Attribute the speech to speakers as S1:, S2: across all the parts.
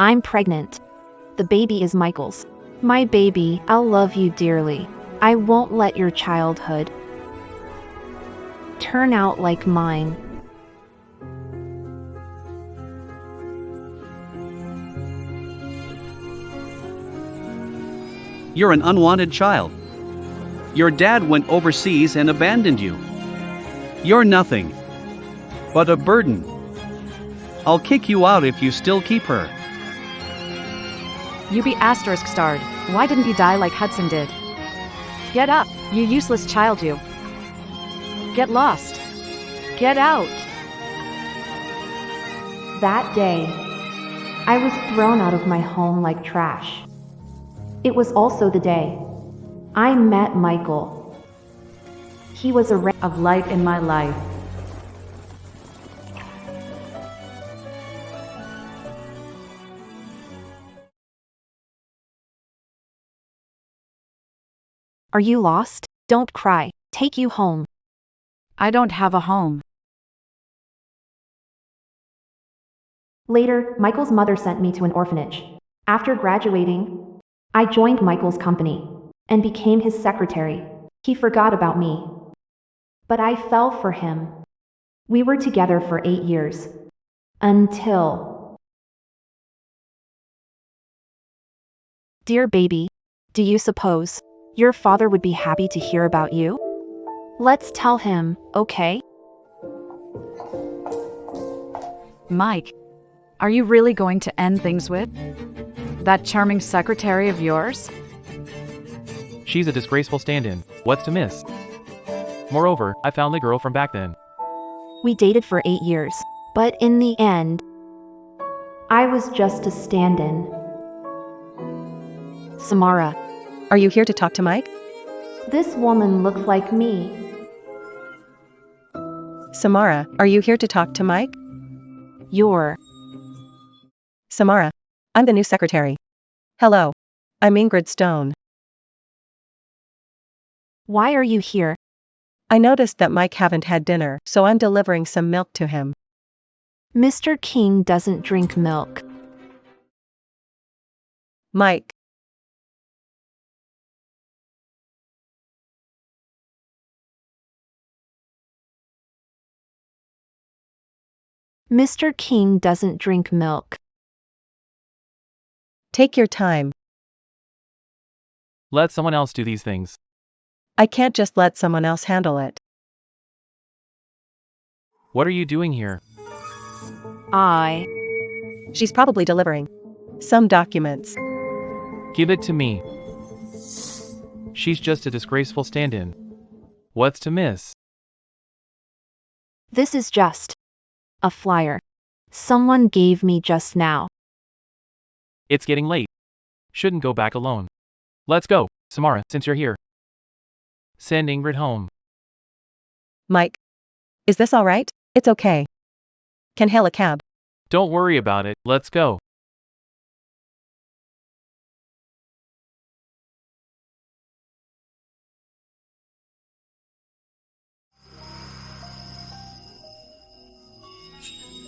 S1: I'm pregnant. The baby is Michael's. My baby, I'll love you dearly. I won't let your childhood turn out like mine.
S2: You're an unwanted child. Your dad went overseas and abandoned you. You're nothing but a burden. I'll kick you out if you still keep her.
S3: You be asterisk starred. Why didn't you die like Hudson did? Get up, you useless child, you. Get lost. Get out.
S1: That day, I was thrown out of my home like trash. It was also the day I met Michael. He was a ray
S3: Of light in my life.
S1: Are you lost? Don't cry. Take you home.
S3: I don't have a home.
S1: Later, Michael's mother sent me to an orphanage. After graduating, I joined Michael's company and became his secretary. He forgot about me, but I fell for him. We were together for 8 years. Until... Dear baby, do you suppose your father would be happy to hear about you? Let's tell him, okay?
S3: Mike, are you really going to end things with that charming secretary of yours?
S4: She's a disgraceful stand-in. What's to miss? Moreover, I found the girl from back then.
S1: We dated for 8 years, but in the end, I was just a stand-in. Samara,
S5: Are you here to talk to Mike?
S1: this woman looks like me.
S5: Samara, are you here to talk to Mike?
S1: You're...
S5: Samara, I'm the new secretary. Hello. I'm Ingrid Stone.
S1: Why are you here?
S5: I noticed that Mike haven't had dinner, so I'm delivering some milk to him.
S1: Mr. King doesn't drink milk.
S5: Mike,
S1: Mr. King doesn't drink milk.
S5: take your time.
S4: Let someone else do these things.
S5: I can't just let someone else handle it.
S4: What are you doing here?
S5: She's probably delivering some documents.
S4: Give it to me. She's just a disgraceful stand-in. What's to miss?
S1: This is just a flyer someone gave me just now.
S4: It's getting late. Shouldn't go back alone. Let's go, Samara, since you're here. Send Ingrid home.
S5: Mike, is this all right? It's okay. Can hail a cab.
S4: Don't worry about it, let's go.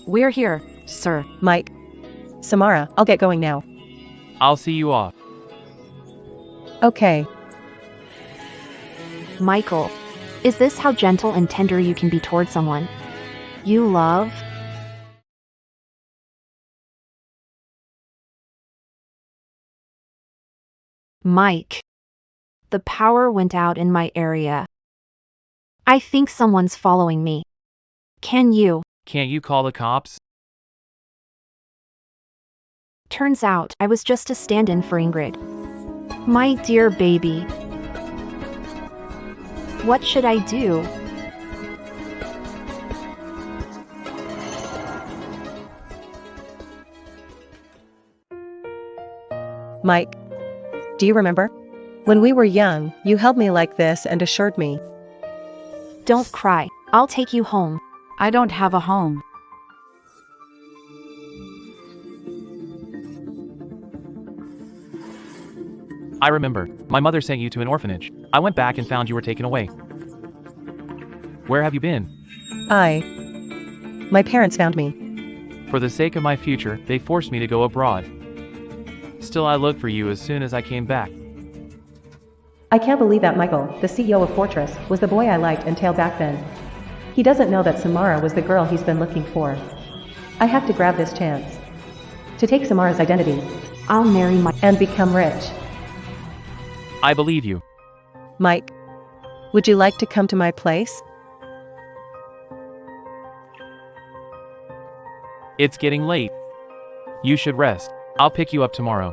S3: We're here, sir.
S5: Mike. Samara, I'll get going now.
S4: I'll see you off.
S5: Okay.
S1: Michael, is this how gentle and tender you can be toward someone you love? Mike, the power went out in my area. I think someone's following me. Can you?
S4: Can't you call the cops?
S1: Turns out I was just a stand-in for Ingrid. My dear baby. What should I do?
S5: Mike, do you remember? When we were young, you held me like this and assured me.
S1: Don't cry. I'll take you home.
S3: I don't have a home.
S4: I remember. My mother sent you to an orphanage. I went back and found you were taken away. Where have you been?
S5: My parents found me.
S4: For the sake of my future, they forced me to go abroad. Still, I looked for you as soon as I came back.
S5: I can't believe that Michael, the CEO of Fortress, was the boy I liked until back then. He doesn't know that Samara was the girl he's been looking for. I have to grab this chance. To take Samara's identity.
S1: I'll marry Mike.
S5: And become rich.
S4: I believe you.
S5: Mike, would you like to come to my place?
S4: It's getting late. You should rest. I'll pick you up tomorrow.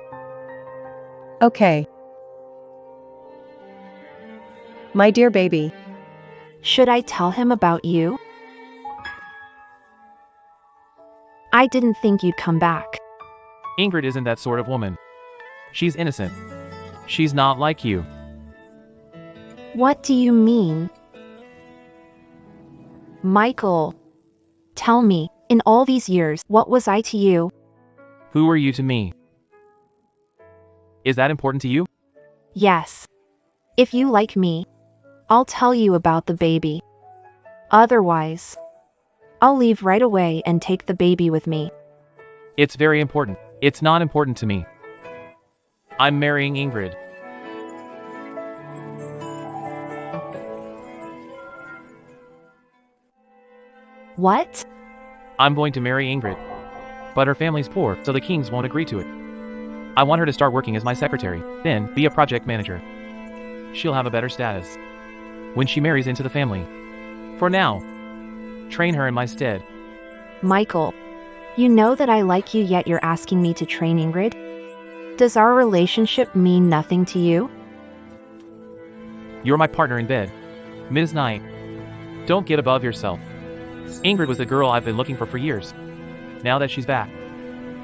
S5: Okay. My dear baby.
S1: Should I tell him about you? I didn't think you'd come back.
S4: Ingrid isn't that sort of woman. She's innocent. She's not like you.
S1: What do you mean? Michael, tell me, in all these years, what was I to you?
S4: Who are you to me? Is that important to you?
S1: Yes. If you like me, I'll tell you about the baby. Otherwise, I'll leave right away and take the baby with me.
S4: It's very important. It's not important to me. I'm marrying Ingrid.
S1: What?
S4: I'm going to marry Ingrid. But her family's poor, so the Kings won't agree to it. I want her to start working as my secretary, then be a project manager. She'll have a better status when she marries into the family. For now, train her in my stead.
S1: Michael, you know that I like you, yet you're asking me to train Ingrid? Does our relationship mean nothing to you?
S4: You're my partner in bed. Ms. Knight. Don't get above yourself. Ingrid was the girl I've been looking for years. Now that she's back,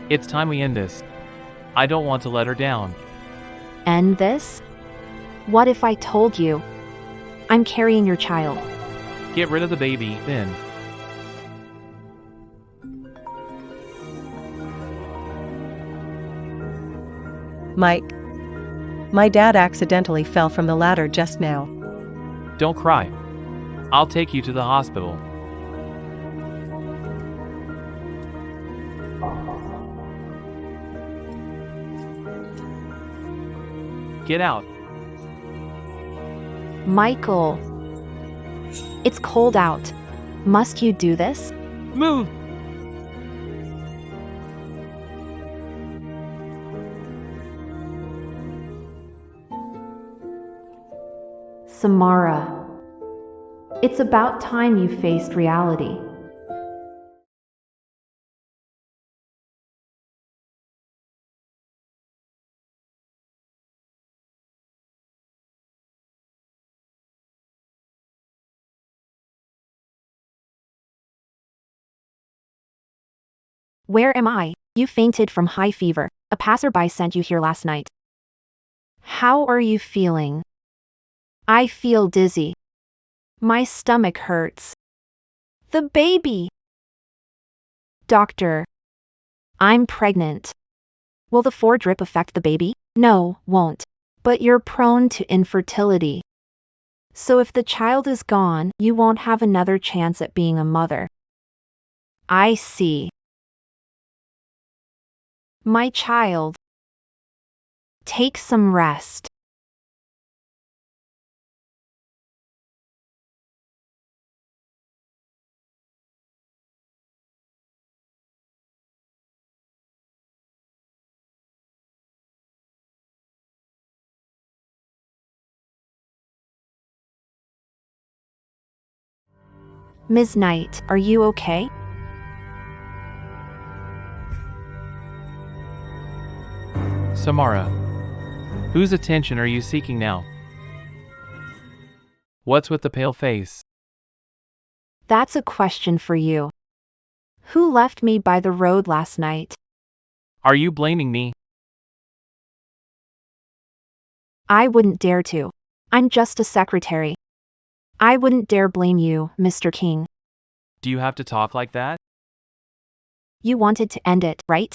S4: it's time we end this. I don't want to let her down.
S1: End this? What if I told you I'm carrying your child?
S4: Get rid of the baby, then.
S5: Mike. My dad accidentally fell from the ladder just now.
S4: Don't cry. I'll take you to the hospital. Get out.
S1: Michael, it's cold out. Must you do this?
S4: Move!
S1: Samara, it's about time you faced reality. Where am I? You fainted from high fever. A passerby sent you here last night. How are you feeling? I feel dizzy. My stomach hurts. The baby! Doctor, I'm pregnant. Will the 4-drip affect the baby? No, won't. But you're prone to infertility. So if the child is gone, you won't have another chance at being a mother. I see. My child, take some rest. Ms. Knight, are you okay?
S4: Samara. Whose attention are you seeking now? What's with the pale face?
S1: That's a question for you. Who left me by the road last night?
S4: Are you blaming me?
S1: I wouldn't dare to. I'm just a secretary. I wouldn't dare blame you, Mr. King.
S4: Do you have to talk like that?
S1: You wanted to end it, right?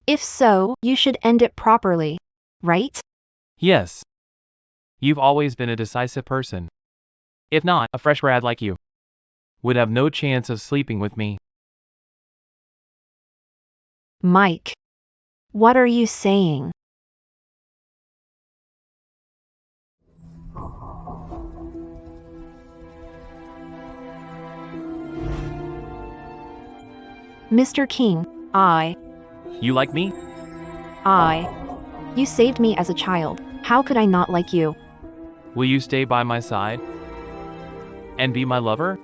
S1: If so, you should end it properly, right?
S4: Yes. You've always been a decisive person. If not, a fresh grad like you would have no chance of sleeping with me.
S1: Mike, what are you saying? Mr. King,
S4: You like me?
S1: you saved me as a child. How could I not like you?
S4: Will you stay by my side? And be my lover?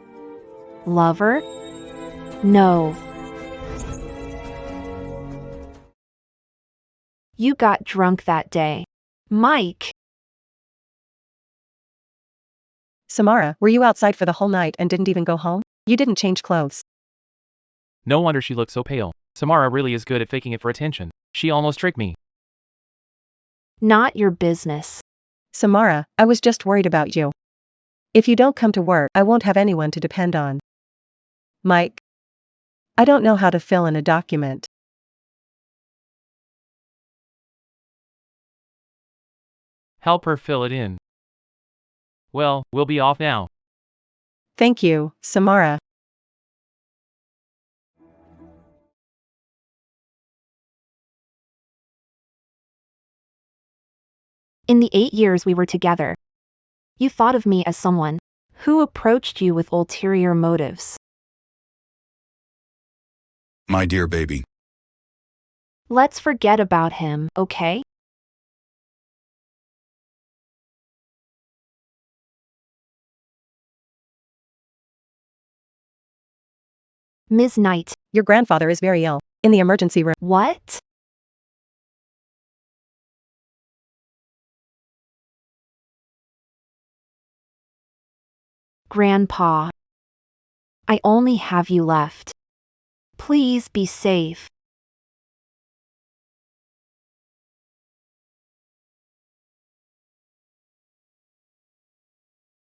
S1: Lover? No. You got drunk that day. Mike.
S5: Samara, were you outside for the whole night and didn't even go home? You didn't change clothes.
S4: No wonder she looked so pale. Samara really is good at faking it for attention. She almost tricked me.
S1: Not your business.
S5: Samara, I was just worried about you. If you don't come to work, I won't have anyone to depend on. Mike. I don't know how to fill in a document.
S4: Help her fill it in. Well, we'll be off now.
S5: Thank you, Samara.
S1: In the 8 years we were together, you thought of me as someone who approached you with ulterior motives.
S6: My dear baby.
S1: Let's forget about him, okay? Ms. Knight.
S5: Your grandfather is very ill. In the emergency room.
S1: What? Grandpa. I only have you left. Please be safe.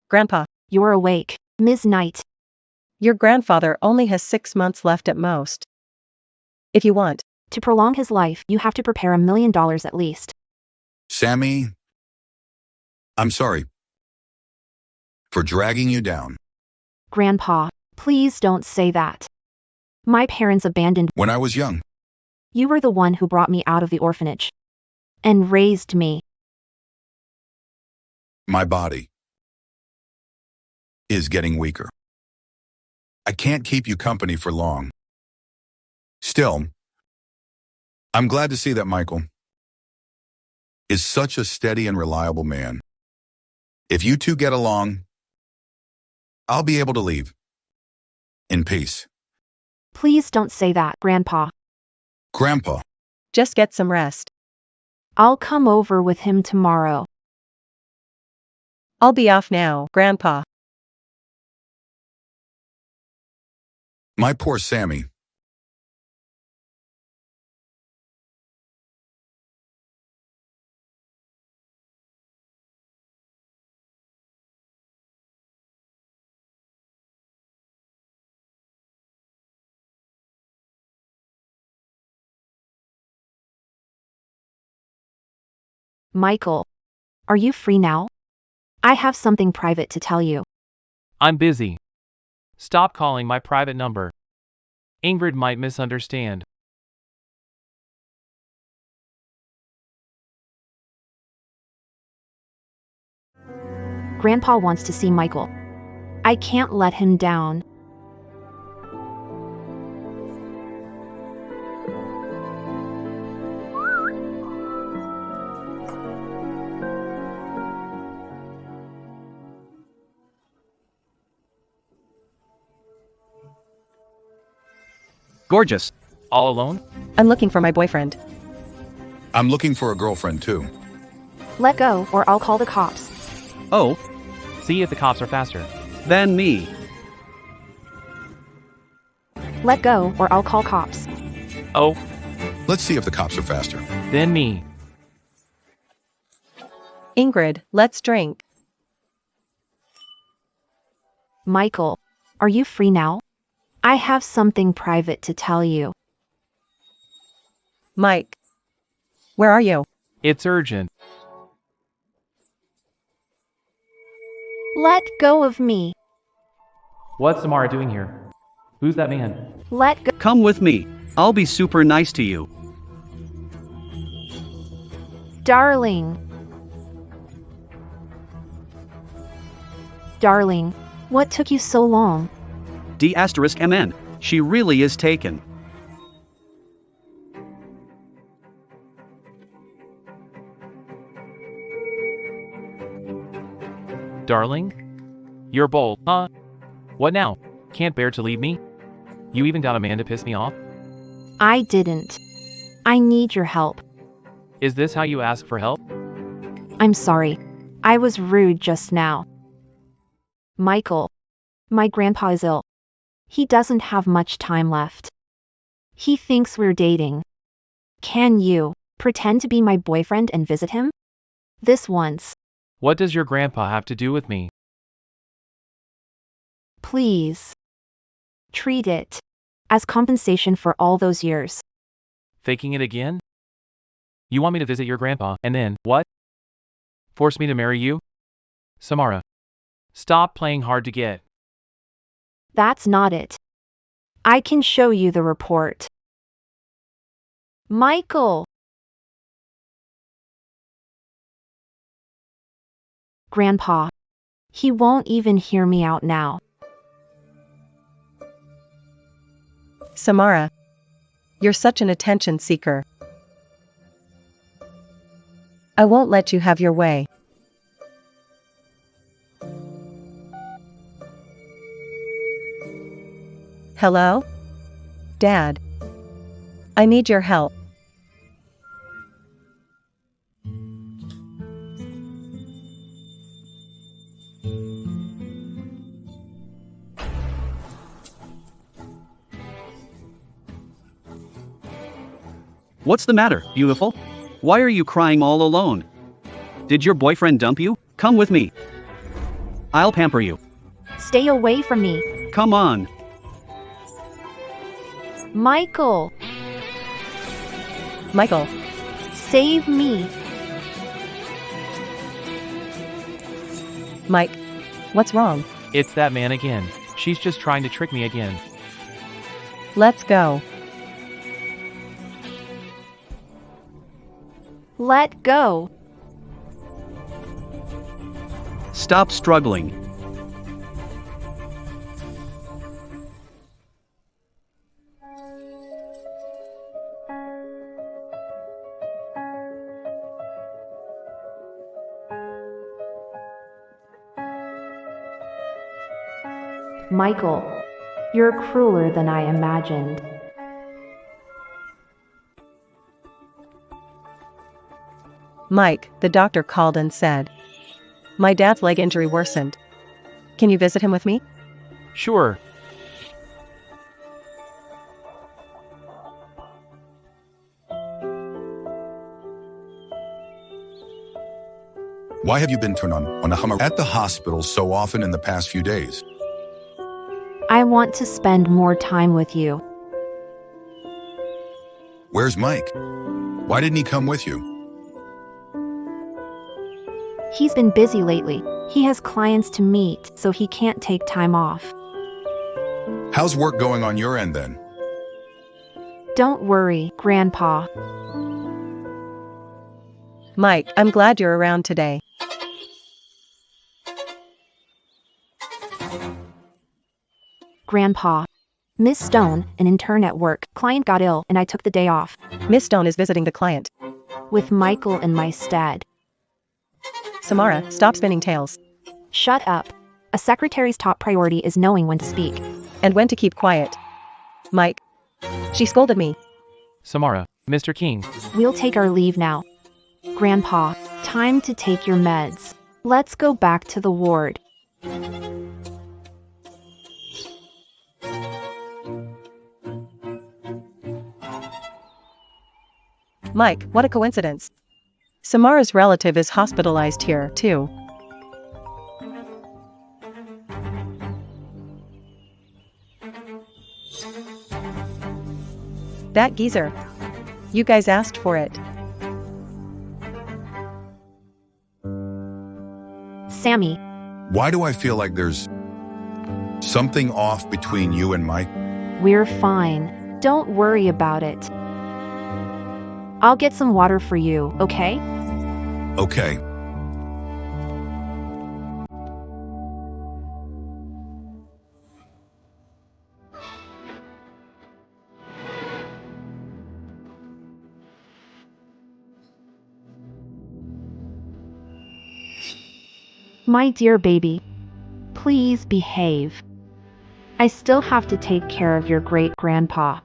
S5: Grandpa.
S1: You're awake, Ms. Knight.
S5: Your grandfather only has 6 months left at most. If you want
S1: to prolong his life, you have to prepare $1 million at least.
S6: Sammy, I'm sorry for dragging you down.
S1: Grandpa, please don't say that. My parents abandoned
S6: When I was young,
S1: You were the one who brought me out of the orphanage and raised me.
S6: my body is getting weaker. I can't keep you company for long. Still, I'm glad to see that Michael is such a steady and reliable man. If you two get along, I'll be able to leave in peace.
S1: Please don't say that, Grandpa.
S6: Grandpa,
S5: just get some rest.
S1: I'll come over with him tomorrow.
S5: I'll be off now, Grandpa.
S6: my poor Sammy.
S1: Michael, are you free now? I have something private to tell you.
S4: I'm busy. Stop calling my private number. Ingrid might misunderstand.
S1: Grandpa wants to see Michael. I can't let him down.
S2: Gorgeous.
S4: All alone?
S5: I'm looking for my boyfriend.
S6: I'm looking for a girlfriend too.
S1: Let go, or I'll call the cops.
S2: Oh,
S4: See if the cops are faster.
S2: than me.
S1: Let go, or I'll call cops.
S4: Oh,
S6: Let's see if the cops are faster.
S4: then me.
S5: Ingrid, let's drink.
S1: Michael, are you free now? I have something private to tell you.
S5: Mike. Where are you?
S4: It's urgent.
S1: Let go of me.
S4: What's Samara doing here? Who's that man?
S1: Let go.
S2: Come with me. I'll be super nice to you.
S1: Darling. Darling, what took you so long?
S2: D*MN. She really is taken.
S4: Darling? You're bold, huh? What now? Can't bear to leave me? You even got a man to piss me off?
S1: I didn't. I need your help.
S4: Is this how you ask for help?
S1: I'm sorry. I was rude just now. Michael. My grandpa is ill. He doesn't have much time left. He thinks we're dating. Can you pretend to be my boyfriend and visit him? This once.
S4: What does your grandpa have to do with me?
S1: Please. Treat it as compensation for all those years.
S4: Faking it again? You want me to visit your grandpa, and then, what? Force me to marry you? Samara. Stop playing hard to get.
S1: That's not it. I can show you the report. Michael! Grandpa. He won't even hear me out now.
S5: Samara. You're such an attention seeker. I won't let you have your way. Hello? Dad. I need your help.
S2: What's the matter, beautiful? Why are you crying all alone? Did your boyfriend dump you? Come with me. I'll pamper you.
S1: Stay away from me.
S2: Come on.
S1: Michael!
S5: Michael.
S1: Save me.
S5: Mike. What's wrong?
S4: It's that man again. She's just trying to trick me again.
S5: Let's go.
S1: Let go.
S2: Stop struggling.
S1: Michael, you're crueler than I imagined.
S5: Mike, the doctor called and said, my dad's leg injury worsened. Can you visit him with me?
S4: Sure.
S6: Why have you been turned on a Hummer at the hospital so often in the past few days?
S1: I want to spend more time with you.
S6: Where's Mike? Why didn't he come with you?
S1: He's been busy lately. He has clients to meet, so he can't take time off.
S6: How's work going on your end then?
S1: Don't worry, Grandpa.
S5: Mike, I'm glad you're around today.
S1: Grandpa. Miss Stone, an intern at work, client got ill and I took the day off.
S5: Miss Stone is visiting the client.
S1: With Michael in my stead.
S5: Samara, stop spinning tales.
S1: Shut up. A secretary's top priority is knowing when to speak.
S5: And when to keep quiet. Mike. She scolded me.
S4: Samara, Mr. King.
S1: We'll take our leave now. Grandpa, time to take your meds. Let's go back to the ward.
S5: Mike, what a coincidence. Samara's relative is hospitalized here, too. That geezer. You guys asked for it.
S1: Sammy.
S6: Why do I feel like there's something off between you and Mike?
S1: We're fine. Don't worry about it. I'll get some water for you, okay?
S6: Okay.
S1: My dear baby, please behave. I still have to take care of your great-grandpa.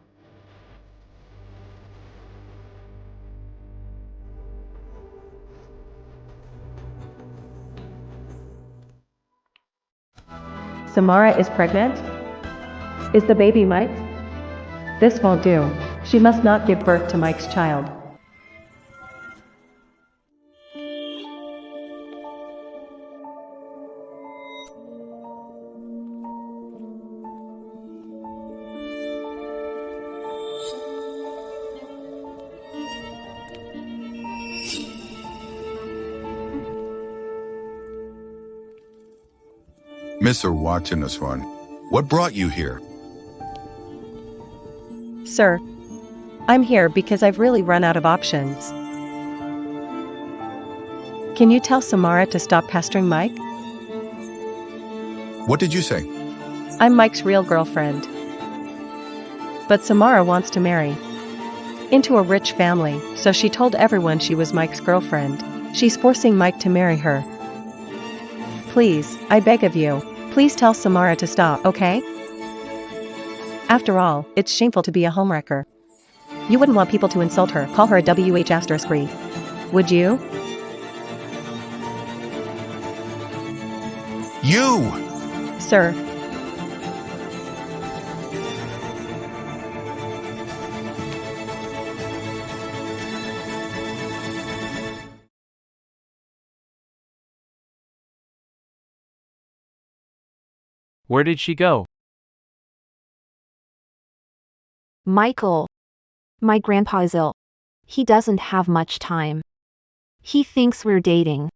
S5: Samara is pregnant? Is the baby Mike? This won't do. She must not give birth to Mike's child.
S6: Miss her watching this one. What brought you here?
S5: Sir, I'm here because I've really run out of options. Can you tell Samara to stop pestering Mike?
S6: What did you say?
S5: I'm Mike's real girlfriend. But Samara wants to marry into a rich family, so she told everyone she was Mike's girlfriend. She's forcing Mike to marry her. Please, I beg of you, please tell Samara to stop, okay? After all, it's shameful to be a homewrecker. You wouldn't want people to insult her, call her a WH*, would you?
S6: You!
S5: Sir.
S4: Where did she go?
S1: Michael. My grandpa is ill. He doesn't have much time. He thinks we're dating.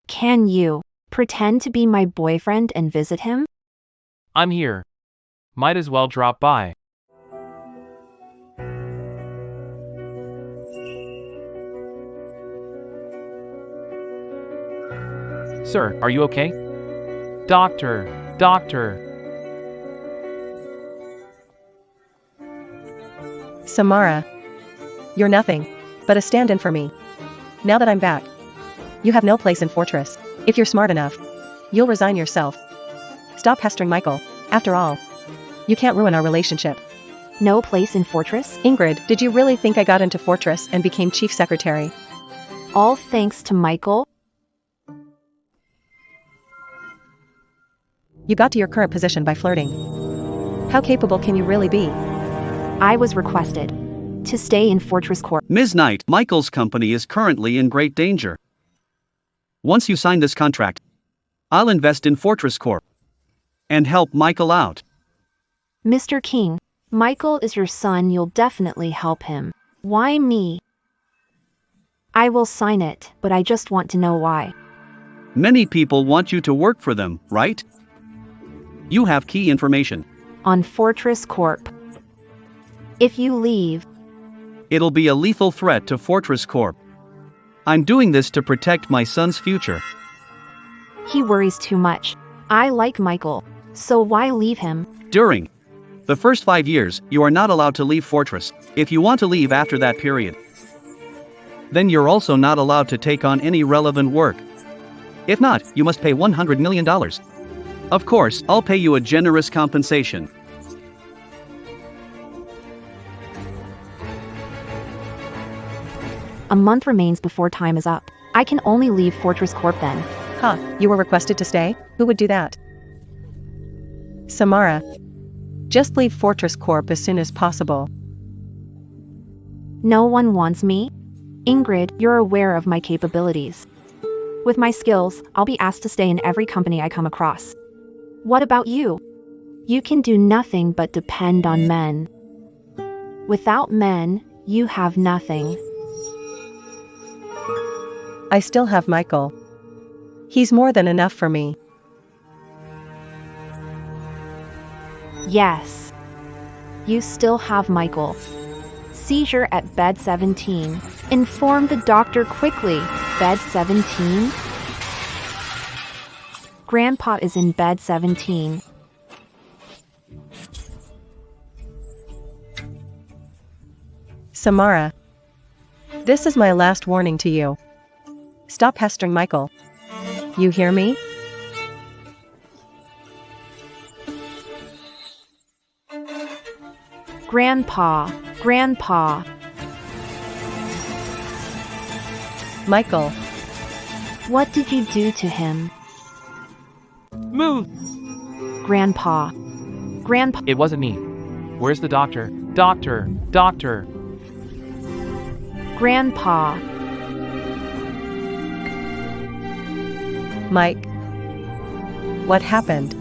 S1: Can you pretend to be my boyfriend and visit him?
S4: I'm here. Might as well drop by. Sir, are you okay? Doctor! Doctor!
S5: Samara. You're nothing but a stand-in for me. Now that I'm back, you have no place in Fortress. If you're smart enough, you'll resign yourself. Stop pestering Michael. After all, you can't ruin our relationship.
S1: No place in Fortress?
S5: Ingrid, did you really think I got into Fortress and became chief secretary?
S1: All thanks to Michael?
S5: You got to your current position by flirting. How capable can you really be?
S1: I was requested to stay in Fortress Corp.
S2: Ms. Knight, Michael's company is currently in great danger. Once you sign this contract, I'll invest in Fortress Corp and help Michael out.
S1: Mr. King, Michael is your son, you'll definitely help him. Why me? I will sign it, but I just want to know why.
S2: Many people want you to work for them, right? You have key information.
S1: On Fortress Corp. If you leave,
S2: It'll be a lethal threat to Fortress Corp. I'm doing this to protect my son's future.
S1: he worries too much. I like Michael, so why leave him?
S2: During the first 5 years, you are not allowed to leave Fortress. If you want to leave after that period, then you're also not allowed to take on any relevant work. If not, you must pay $100 million. Of course, I'll pay you a generous compensation.
S1: A month remains before time is up. I can only leave Fortress Corp then.
S5: Huh, you were requested to stay? Who would do that? Samara. Just leave Fortress Corp as soon as possible.
S1: No one wants me? Ingrid, you're aware of my capabilities. With my skills, I'll be asked to stay in every company I come across. What about you? You can do nothing but depend on men. Without men, you have nothing.
S5: I still have Michael. He's more than enough for me.
S1: Yes. You still have Michael. Seizure at bed 17. Inform the doctor quickly. Bed 17? Grandpa is in bed 17.
S5: Samara. This is my last warning to you. Stop pestering Michael. You hear me?
S1: Grandpa, Grandpa.
S5: Michael,
S1: What did you do to him?
S4: Move!
S1: Grandpa. Grandpa.
S4: It wasn't me. Where's the doctor? Doctor! Doctor!
S1: Grandpa.
S5: Mike. What happened?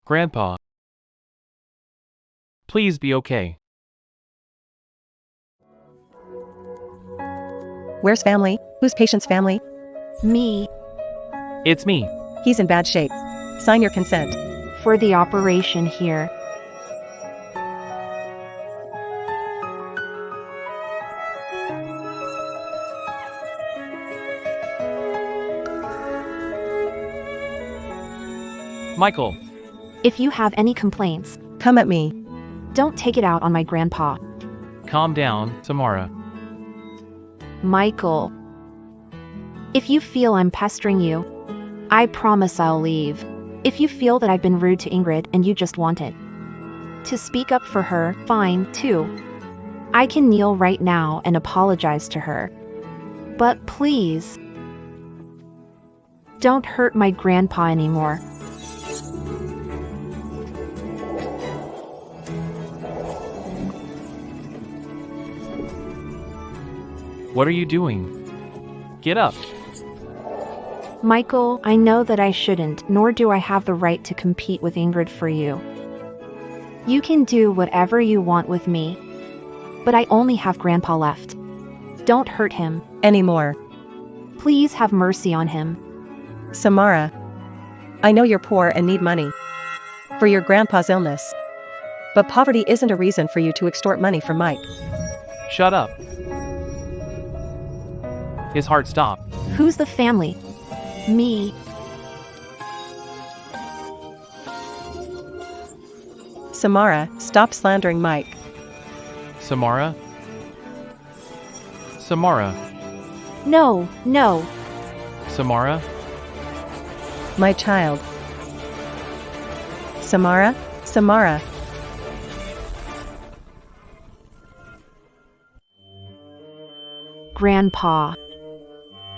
S4: Grandpa. Please be okay.
S5: Where's family? Who's patient's family?
S1: Me.
S4: It's me.
S5: He's in bad shape. Sign your consent.
S1: For the operation here.
S4: Michael.
S1: If you have any complaints,
S5: Come at me.
S1: don't take it out on my grandpa.
S4: Calm down, Samara.
S1: Michael. If you feel I'm pestering you, I promise I'll leave. If you feel that I've been rude to Ingrid and you just wanted to speak up for her, fine, too. I can kneel right now and apologize to her. But please, don't hurt my grandpa anymore.
S4: What are you doing? Get up.
S1: Michael, I know that I shouldn't, nor do I have the right to compete with Ingrid for you. You can do whatever you want with me. But I only have Grandpa left. Don't hurt him.
S5: Anymore.
S1: Please have mercy on him.
S5: Samara. I know you're poor and need money for your grandpa's illness. But poverty isn't a reason for you to extort money from Mike.
S4: Shut up. His heart stopped.
S1: Who's the family? Me.
S5: Samara, stop slandering Mike.
S4: Samara? Samara?
S1: No, no.
S4: Samara?
S5: My child. Samara? Samara.
S1: Grandpa.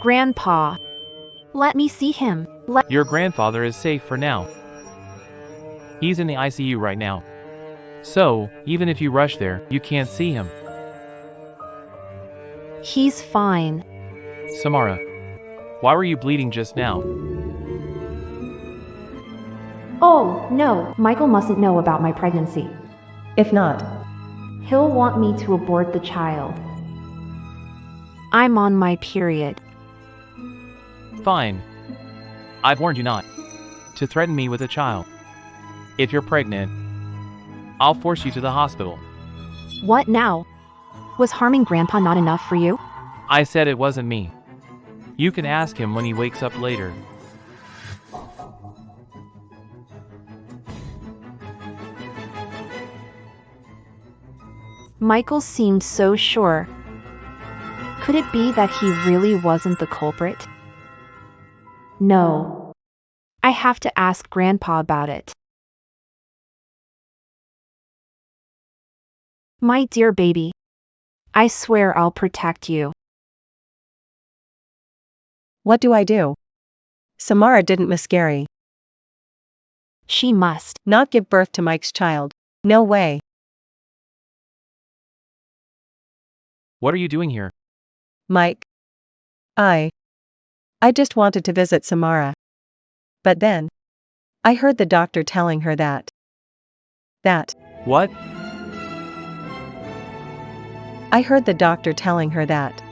S1: Grandpa. Let me see him.
S4: Your grandfather is safe for now. He's in the ICU right now. So, even if you rush there, you can't see him.
S1: He's fine.
S4: Samara. Why were you bleeding just now?
S1: Oh, no. Michael mustn't know about my pregnancy.
S5: If not,
S1: He'll want me to abort the child. I'm on my period.
S4: Fine. I've warned you not to threaten me with a child. If you're pregnant, I'll force you to the hospital.
S1: What now? Was harming Grandpa not enough for you?
S4: I said it wasn't me. You can ask him when he wakes up later.
S1: Michael seemed so sure. Could it be that he really wasn't the culprit? No. I have to ask Grandpa about it. My dear baby. I swear I'll protect you.
S5: what do I do? Samara didn't miscarry.
S1: She must.
S5: Not give birth to Mike's child. No way.
S4: What are you doing here?
S5: Mike. I just wanted to visit Samara. But then, I heard the doctor telling her that.
S4: What?
S5: I heard the doctor telling her that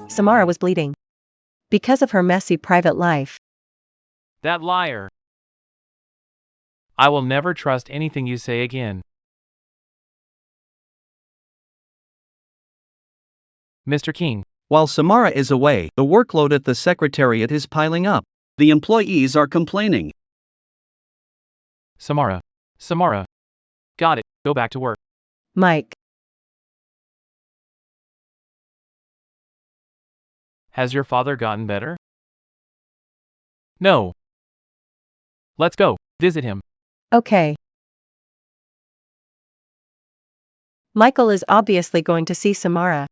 S5: Samara was bleeding. Because of her messy private life.
S4: That liar. I will never trust anything you say again. Mr. King.
S2: While Samara is away, the workload at the secretariat is piling up. The employees are complaining.
S4: Samara. Samara. Got it. Go back to work.
S5: Mike.
S4: Has your father gotten better? No. Let's go visit him.
S5: Okay. Michael is obviously going to see Samara.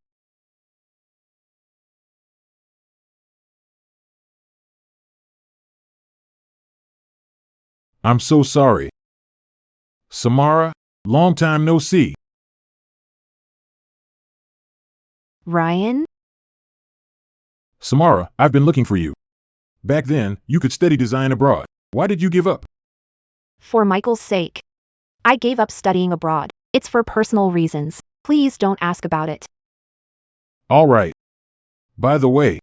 S7: I'm so sorry. Samara, long time no see.
S1: Ryan?
S7: Samara, I've been looking for you. Back then, you could study design abroad. Why did you give up?
S1: For Michael's sake. I gave up studying abroad. It's for personal reasons. Please don't ask about it.
S7: All right. By the way,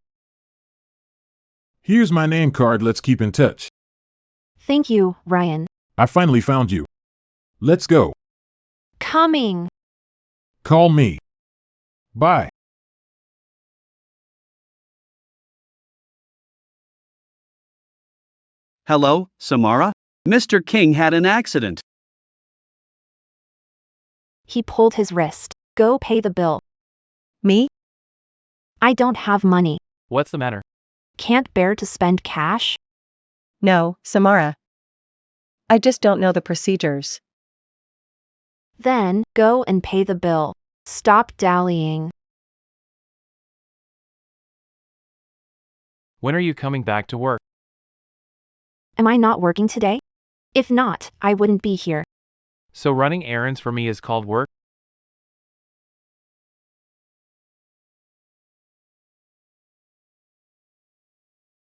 S7: here's my name card. Let's keep in touch.
S1: Thank you, Ryan.
S7: I finally found you. Let's go.
S1: Coming.
S7: Call me. Bye.
S2: Hello, Samara? Mr. King had an accident.
S1: He pulled his wrist. Go pay the bill.
S5: Me?
S1: I don't have money.
S4: What's the matter?
S1: Can't bear to spend cash?
S5: No, Samara. I just don't know the procedures.
S1: Then, go and pay the bill. Stop dallying.
S4: When are you coming back to work?
S1: Am I not working today? If not, I wouldn't be here.
S4: So running errands for me is called work?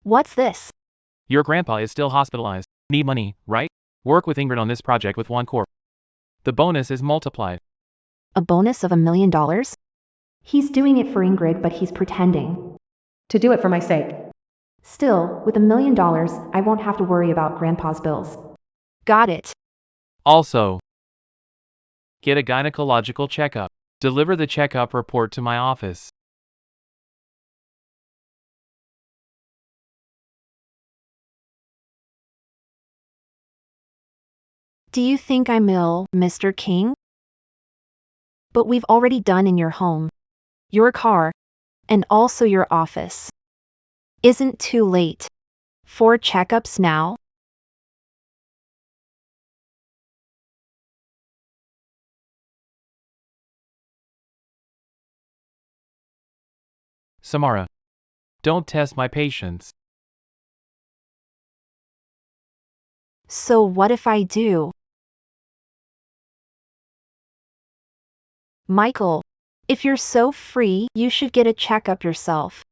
S1: What's this?
S4: Your grandpa is still hospitalized. Need money, right? Work with Ingrid on this project with one corp. The bonus is multiplied.
S1: A bonus of $1 million? He's doing it for Ingrid, but he's pretending.
S5: To do it for my sake.
S1: Still, with $1 million, I won't have to worry about Grandpa's bills. Got it.
S4: Also, get a gynecological checkup. Deliver the checkup report to my office.
S1: Do you think I'm ill, Mr. King? But we've already done in your home, your car, and also your office. Isn't too late. 4 checkups now?
S4: Samara, don't test my patience.
S1: So what if I do? Michael, if you're so free, you should get a checkup yourself.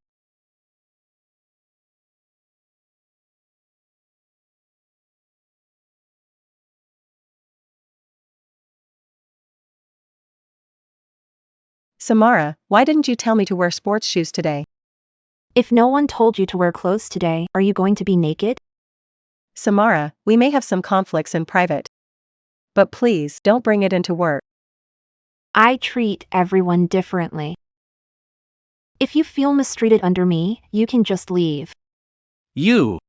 S5: Samara, why didn't you tell me to wear sports shoes today?
S1: If no one told you to wear clothes today, are you going to be naked?
S5: Samara, we may have some conflicts in private. But please, don't bring it into work.
S1: I treat everyone differently. If you feel mistreated under me, you can just leave.
S2: You.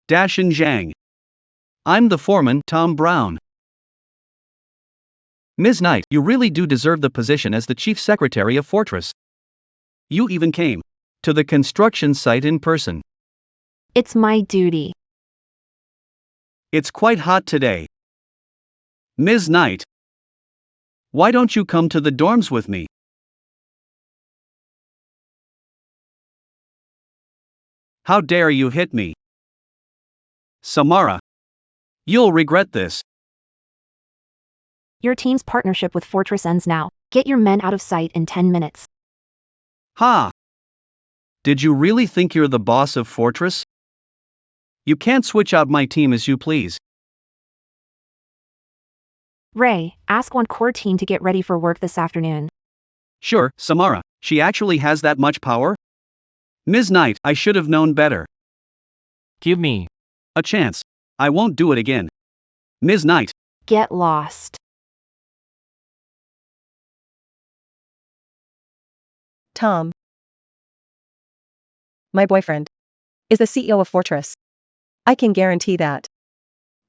S2: Dash and Zhang. I'm the foreman, Tom Brown. Ms. Knight, you really do deserve the position as the chief secretary of Fortress. You even came to the construction site in person.
S1: It's my duty.
S2: It's quite hot today. Ms. Knight, why don't you come to the dorms with me? How dare you hit me? Samara, you'll regret this.
S1: Your team's partnership with Fortress ends now. Get your men out of sight in 10 minutes.
S2: Ha! Did you really think you're the boss of Fortress? You can't switch out my team as you please.
S1: Ray, ask one core team to get ready for work this afternoon.
S2: Sure, Samara, she actually has that much power? Ms. Knight, I should have known better.
S4: Give me
S2: A chance. I won't do it again. Ms. Knight,
S1: Get lost.
S5: Tom. My boyfriend is the CEO of Fortress. I can guarantee that.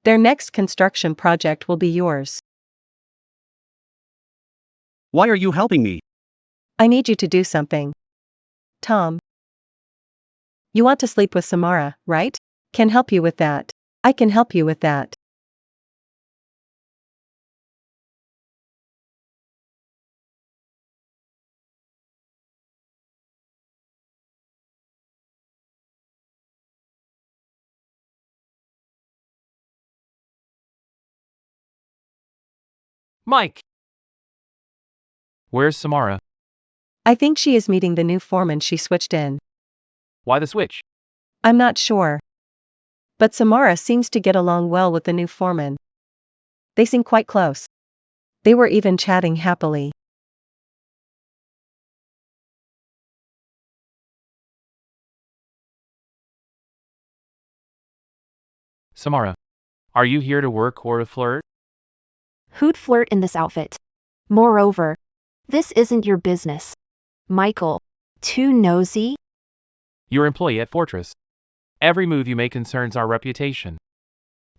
S5: Their next construction project will be yours.
S2: why are you helping me?
S5: I need you to do something. Tom. You want to sleep with Samara, right? Can help you with that. I can help you with that.
S4: Mike! Where's Samara?
S5: I think she is meeting the new foreman she switched in.
S4: Why the switch?
S5: I'm not sure. But Samara seems to get along well with the new foreman. They seem quite close. They were even chatting happily.
S4: Samara. Are you here to work or to flirt?
S1: Who'd flirt in this outfit? Moreover, this isn't your business. Michael, too nosy?
S4: Your employee at Fortress. Every move you make concerns our reputation.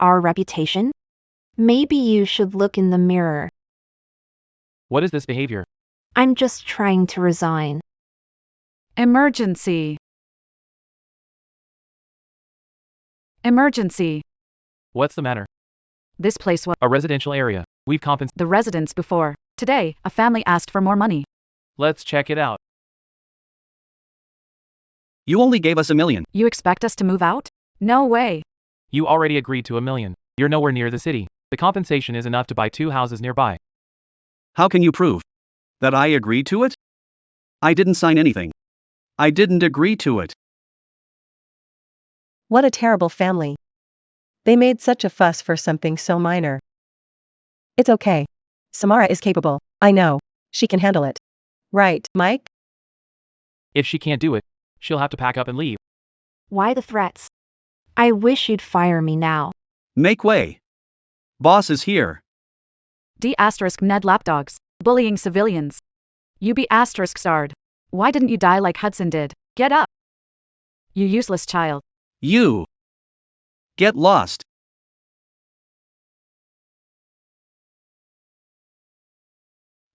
S1: Our reputation? Maybe you should look in the mirror.
S4: What is this behavior?
S1: I'm just trying to resign.
S3: Emergency. Emergency.
S4: What's the matter?
S3: This place was
S4: A residential area. We've compensated.
S3: the residence before. Today, a family asked for more money.
S4: Let's check it out.
S2: You only gave us $1 million.
S3: You expect us to move out? No way.
S4: You already agreed to $1 million. You're nowhere near the city. The compensation is enough to buy 2 houses nearby.
S2: How can you prove that I agreed to it? I didn't sign anything. I didn't agree to it.
S5: What a terrible family. They made such a fuss for something so minor. It's okay. Samara is capable. I know. She can handle it. Right, Mike?
S4: If she can't do it, she'll have to pack up and leave.
S1: Why the threats? I wish you'd fire me now.
S2: Make way. Boss is here.
S3: D** Ned lapdogs. Bullying civilians. You be ****. Why didn't you die like Hudson did? Get up. You useless child.
S2: You. Get lost.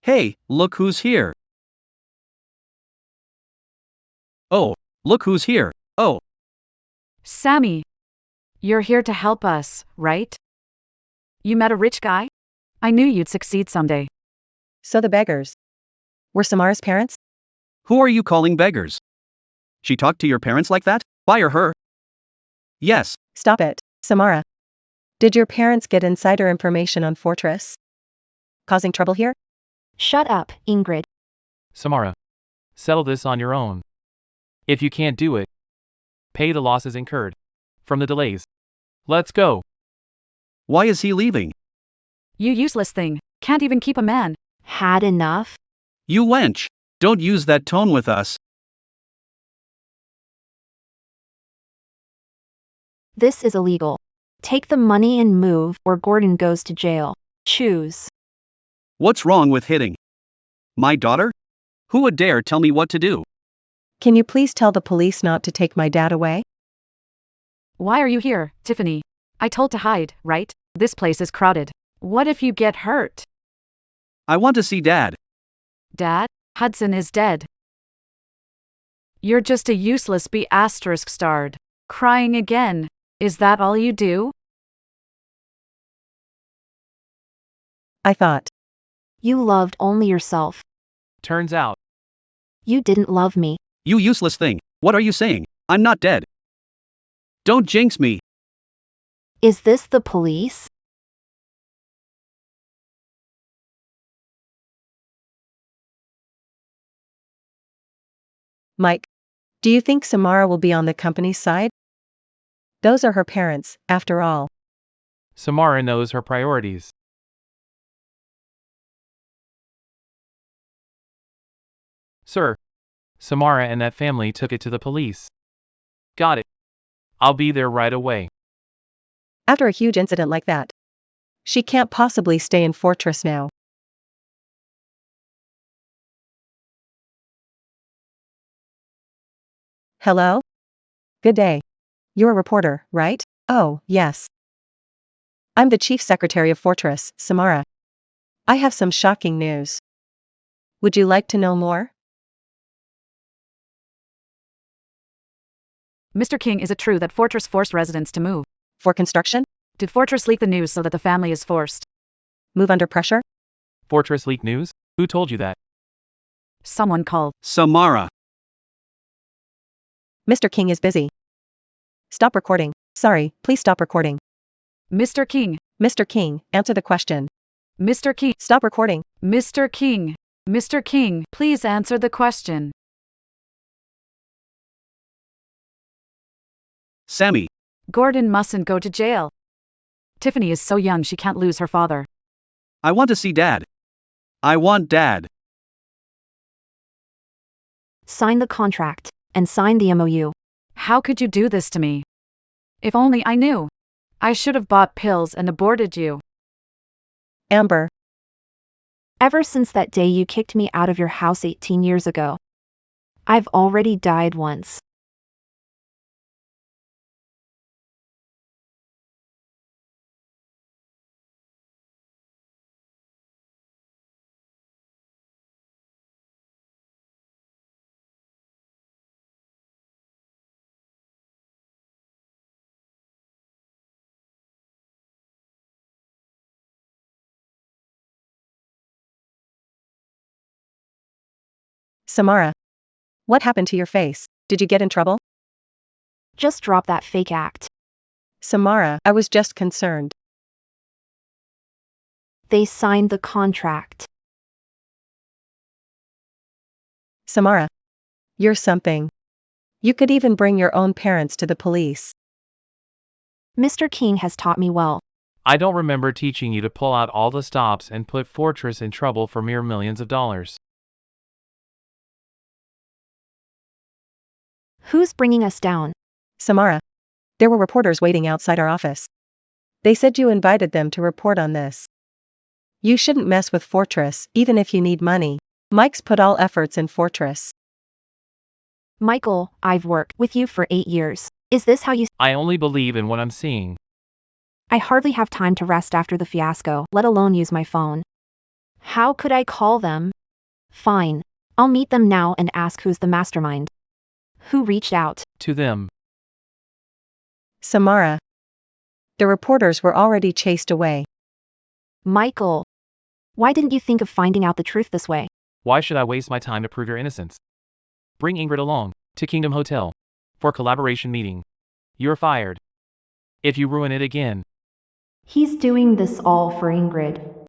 S2: Hey, look who's here. Oh, look who's here. Oh,
S3: Sammy. You're here to help us, right? You met a rich guy? I knew you'd succeed someday.
S5: So the beggars were Samara's parents?
S2: who are you calling beggars? She talked to your parents like that? Fire her. Yes,
S5: Stop it, Samara. Did your parents get insider information on Fortress? Causing trouble here?
S1: Shut up, Ingrid.
S4: Samara. Settle this on your own. If you can't do it, pay the losses incurred from the delays. Let's go.
S2: why is he leaving?
S3: You useless thing. Can't even keep a man.
S1: Had enough?
S2: You wench. Don't use that tone with us.
S1: This is illegal. Take the money and move, or Gordon goes to jail. Choose.
S2: What's wrong with hitting my daughter? Who would dare tell me what to do?
S5: Can you please tell the police not to take my dad away?
S3: Why are you here, Tiffany? I told to hide, right? This place is crowded. What if you get hurt?
S2: I want to see Dad.
S3: Dad, Hudson is dead. You're just a useless B****. Crying again. Is that all you do?
S5: I thought.
S1: You loved only yourself.
S4: Turns out,
S1: You didn't love me.
S2: You useless thing. What are you saying? I'm not dead. Don't jinx me.
S1: Is this the police?
S5: Mike. Do you think Samara will be on the company's side? Those are her parents, after all.
S4: Samara knows her priorities. Sir, Samara and that family took it to the police. Got it. I'll be there right away.
S5: After a huge incident like that, she can't possibly stay in Fortress now. Hello? Good day. You're a reporter, right? Oh, yes. I'm the chief secretary of Fortress, Samara. I have some shocking news. Would you like to know more?
S3: Mr. King, is it true that Fortress forced residents to move?
S5: For construction?
S3: Did Fortress leak the news so that the family is forced?
S5: Move under pressure?
S4: Fortress leaked news? Who told you that?
S3: Someone called.
S2: Samara.
S5: Mr. King is busy. Stop recording. Sorry, please stop recording.
S3: Mr. King.
S5: Mr. King, answer the question.
S3: Mr. King.
S5: Stop recording.
S3: Mr. King. Mr. King, please answer the question.
S2: Sammy.
S3: Gordon mustn't go to jail. Tiffany is so young she can't lose her father.
S2: I want to see Dad. I want Dad.
S1: Sign the contract, and sign the MOU.
S3: How could you do this to me? If only I knew. I should have bought pills and aborted you.
S5: Amber.
S1: Ever since that day you kicked me out of your house 18 years ago, I've already died once.
S5: Samara. What happened to your face? Did you get in trouble?
S1: Just drop that fake act.
S5: Samara, I was just concerned.
S1: They signed the contract.
S5: Samara. You're something. You could even bring your own parents to the police.
S1: Mr. King has taught me well.
S4: I don't remember teaching you to pull out all the stops and put Fortress in trouble for mere millions of dollars.
S1: Who's bringing us down?
S5: Samara. There were reporters waiting outside our office. They said you invited them to report on this. You shouldn't mess with Fortress, even if you need money. Mike's put all efforts in Fortress.
S1: Michael, I've worked with you for 8 years. Is this how you...
S4: I only believe in what I'm seeing.
S1: I hardly have time to rest after the fiasco, let alone use my phone. How could I call them? Fine. I'll meet them now and ask who's the mastermind. Who reached out?
S4: To them.
S5: Samara. The reporters were already chased away.
S1: Michael. Why didn't you think of finding out the truth this way?
S4: Why should I waste my time to prove your innocence? Bring Ingrid along, to Kingdom Hotel. For collaboration meeting. You're fired. If you ruin it again.
S1: He's doing this all for Ingrid.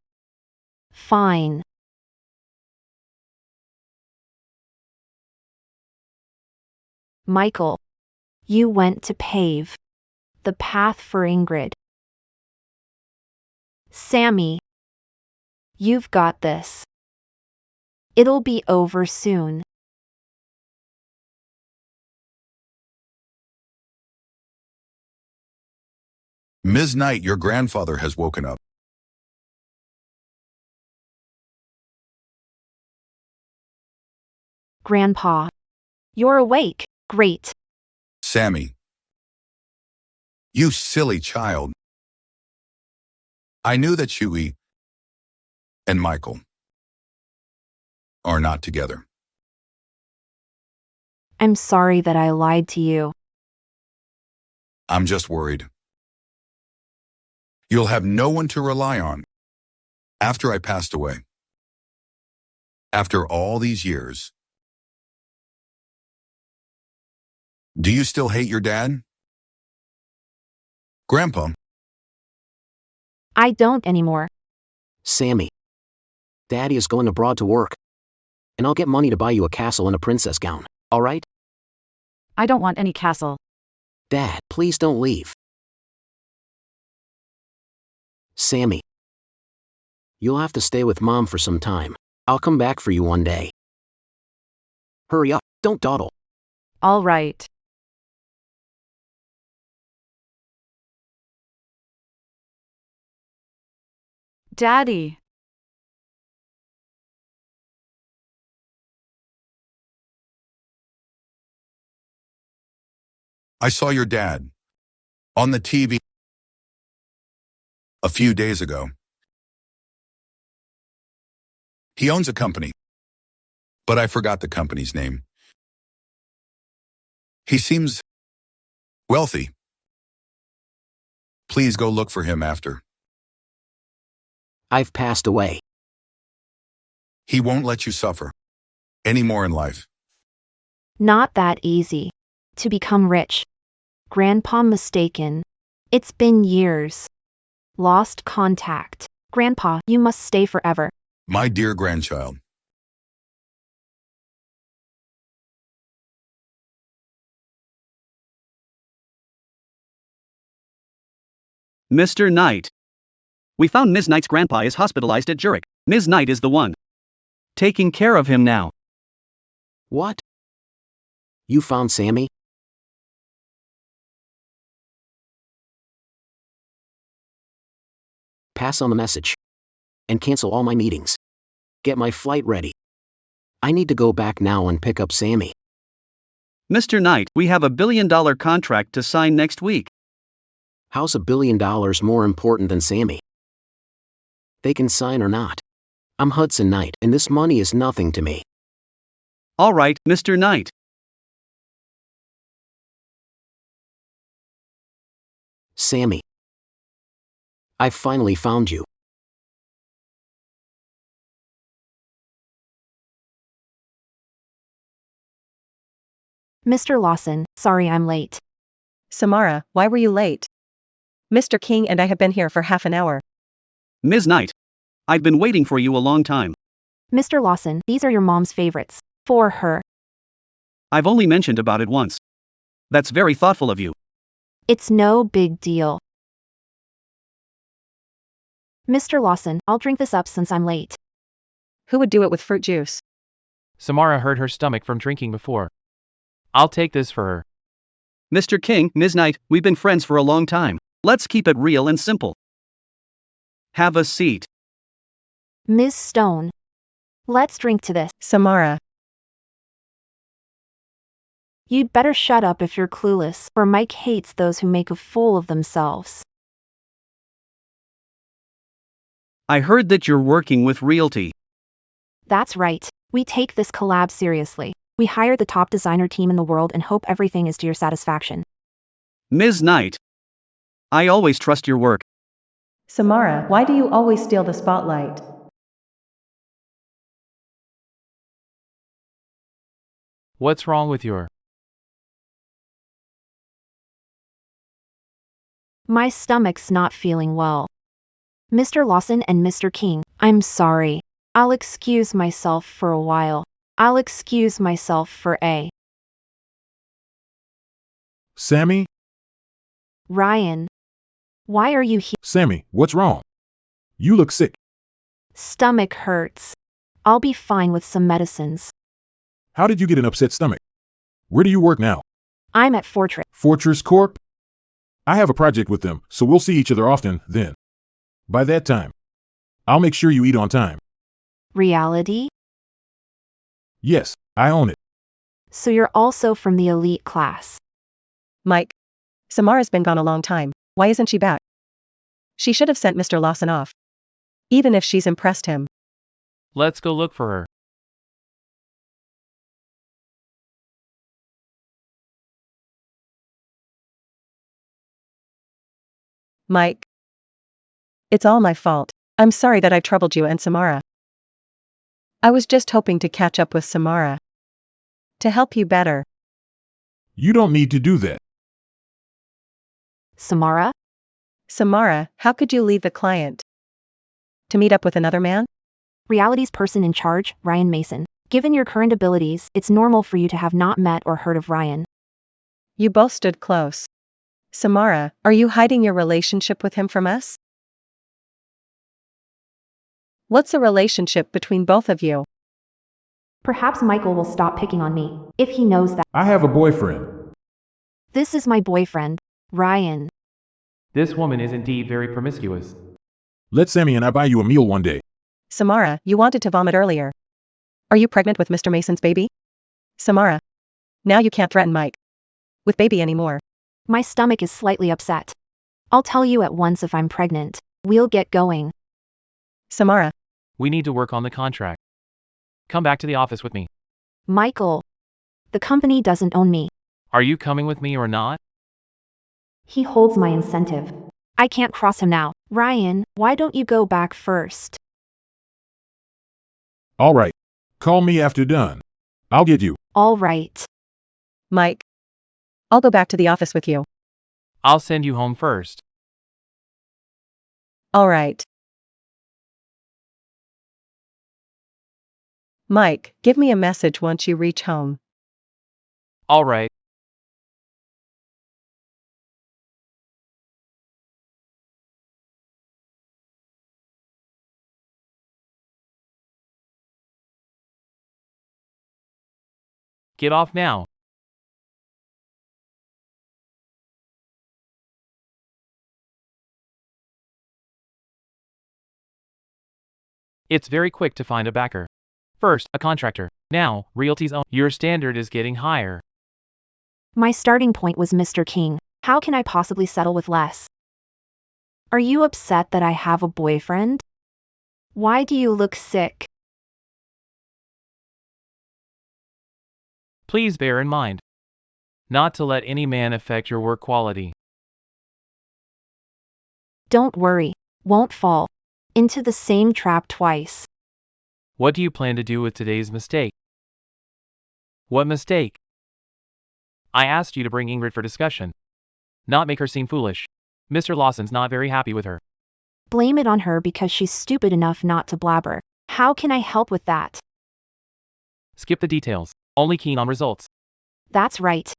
S1: Fine. Michael. You went to pave the path for Ingrid. Sammy. You've got this. It'll be over soon.
S6: Ms. Knight, your grandfather has woken up.
S1: Grandpa. You're awake. Great.
S6: Sammy. You silly child. I knew that Shui and Michael are not together.
S1: I'm sorry that I lied to you.
S6: I'm just worried. You'll have no one to rely on after I passed away. After all these years. Do you still hate your dad? Grandpa?
S1: I don't anymore.
S8: Sammy. Daddy is going abroad to work. And I'll get money to buy you a castle and a princess gown, alright?
S3: I don't want any castle.
S8: Dad, please don't leave. Sammy. You'll have to stay with Mom for some time. I'll come back for you one day. Hurry up, don't dawdle.
S3: All right. Daddy.
S6: I saw your dad on the TV a few days ago. He owns a company, but I forgot the company's name. He seems wealthy. Please go look for him after.
S8: I've passed away.
S6: He won't let you suffer anymore in life.
S1: Not that easy. To become rich. Grandpa mistaken. It's been years. Lost contact. Grandpa, you must stay forever.
S6: My dear grandchild.
S2: Mr. Knight. We found Ms. Knight's grandpa is hospitalized at Zurich. Ms. Knight is the one taking care of him now.
S8: What? You found Sammy? Pass on the message. And cancel all my meetings. Get my flight ready. I need to go back now and pick up Sammy.
S2: Mr. Knight, we have a $1 billion contract to sign next week.
S8: How's $1 billion more important than Sammy? They can sign or not. I'm Hudson Knight, and this money is nothing to me.
S2: All right, Mr. Knight.
S8: Sammy. I finally found you.
S1: Mr. Lawson, sorry I'm late.
S5: Samara, why were you late? Mr. King and I have been here for half an hour.
S2: Ms. Knight. I've been waiting for you a long time.
S1: Mr. Lawson, these are your mom's favorites. For her.
S2: I've only mentioned about it once. That's very thoughtful of you.
S1: It's no big deal. Mr. Lawson, I'll drink this up since I'm late.
S5: Who would do it with fruit juice?
S4: Samara hurt her stomach from drinking before. I'll take this for her.
S2: Mr. King, Ms. Knight, we've been friends for a long time. Let's keep it real and simple. Have a seat.
S1: Ms. Stone. Let's drink to this.
S5: Samara.
S1: You'd better shut up if you're clueless, or Mike hates those who make a fool of themselves.
S2: I heard that you're working with Realty.
S1: That's right. We take this collab seriously. We hire the top designer team in the world and hope everything is to your satisfaction.
S2: Ms. Knight. I always trust your work.
S5: Samara, why do you always steal the spotlight?
S4: What's wrong with your...
S1: My stomach's not feeling well. Mr. Lawson and Mr. King, I'm sorry. I'll excuse myself for a while. I'll excuse myself for a...
S7: Sammy?
S1: Ryan. Why are you here?
S7: Sammy, what's wrong? You look sick.
S1: Stomach hurts. I'll be fine with some medicines.
S7: How did you get an upset stomach? Where do you work now?
S1: I'm at Fortress.
S7: Fortress Corp? I have a project with them, so we'll see each other often, then. By that time, I'll make sure you eat on time.
S1: Reality?
S7: Yes, I own it.
S1: So you're also from the elite class.
S5: Mike. Samara's been gone a long time. Why isn't she back? She should have sent Mr. Lawson off. Even if she's impressed him.
S4: Let's go look for her.
S5: Mike. It's all my fault. I'm sorry that I've troubled you and Samara. I was just hoping to catch up with Samara. To help you better.
S7: You don't need to do that.
S1: Samara?
S5: Samara, how could you leave the client? To meet up with another man?
S1: Reality's person in charge, Ryan Mason. Given your current abilities, it's normal for you to have not met or heard of Ryan.
S5: You both stood close. Samara, are you hiding your relationship with him from us? What's a relationship between both of you?
S1: Perhaps Michael will stop picking on me, if he knows that.
S7: I have a boyfriend.
S1: This is my boyfriend, Ryan.
S4: This woman is indeed very promiscuous.
S7: Let Sammy and I buy you a meal one day.
S5: Samara, you wanted to vomit earlier. Are you pregnant with Mr. Mason's baby? Samara. Now you can't threaten Mike with baby anymore.
S1: My stomach is slightly upset. I'll tell you at once if I'm pregnant. We'll get going.
S5: Samara.
S4: We need to work on the contract. Come back to the office with me.
S1: Michael. The company doesn't own me.
S4: Are you coming with me or not?
S1: He holds my incentive.
S3: I can't cross him now.
S1: Ryan, why don't you go back first?
S7: All right. Call me after done. I'll get you.
S1: All right.
S5: Mike. I'll go back to the office with you.
S4: I'll send you home first.
S5: All right. Mike, give me a message once you reach home.
S4: All right. Get off now. It's very quick to find a backer. First, a contractor. Now, realty's own. Your standard is getting higher.
S1: My starting point was Mr. King. How can I possibly settle with less? Are you upset that I have a boyfriend? Why do you look sick?
S4: Please bear in mind not to let any man affect your work quality.
S1: Don't worry, won't fall into the same trap twice.
S4: What do you plan to do with today's mistake? What mistake? I asked you to bring Ingrid for discussion, not make her seem foolish. Mr. Lawson's not very happy with her.
S1: Blame it on her because she's stupid enough not to blabber. How can I help with that?
S4: Skip the details. Only keen on results.
S1: That's right.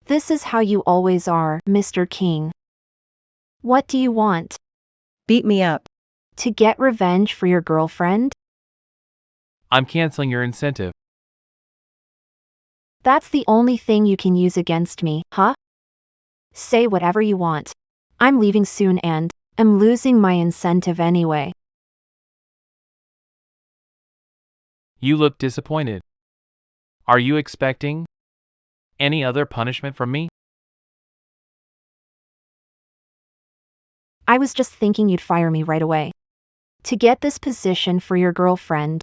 S1: This is how you always are, Mr. King. What do you want?
S5: Beat me up.
S1: To get revenge for your girlfriend?
S4: I'm canceling your incentive.
S1: That's the only thing you can use against me, huh? Say whatever you want. I'm leaving soon and am losing my incentive anyway.
S4: You look disappointed. Are you expecting any other punishment from me?
S1: I was just thinking you'd fire me right away. To get this position for your girlfriend.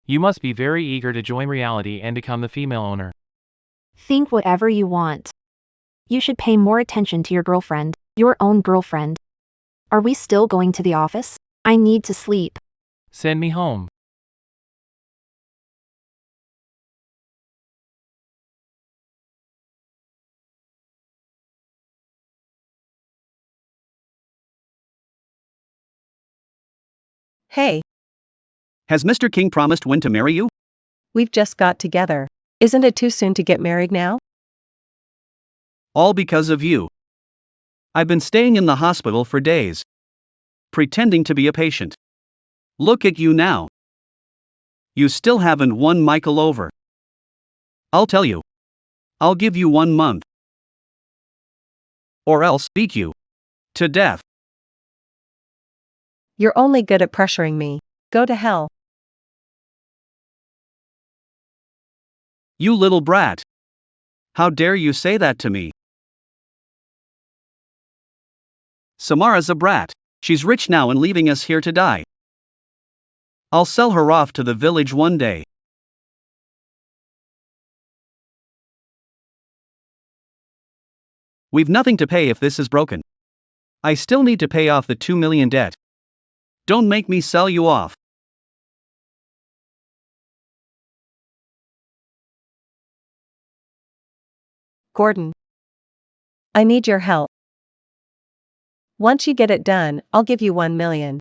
S4: You must be very eager to join reality and become the female owner.
S1: Think whatever you want. You should pay more attention to your girlfriend, your own girlfriend. Are we still going to the office? I need to sleep.
S4: Send me home.
S5: Hey,
S2: Has Mr. King promised when to marry you?
S5: we've just got together. Isn't it too soon to get married now?
S2: All because of you. I've been staying in the hospital for days, pretending to be a patient. Look at you now. You still haven't won Michael over. I'll tell you. I'll give you 1 month. Or else beat you to death.
S5: You're only good at pressuring me. Go to hell.
S2: You little brat. How dare you say that to me? Samara's a brat. She's rich now and leaving us here to die. I'll sell her off to the village one day. We've nothing to pay if this is broken. I still need to pay off the 2 million debt. Don't make me sell you off.
S5: Gordon. I need your help. Once you get it done, I'll give you 1 million.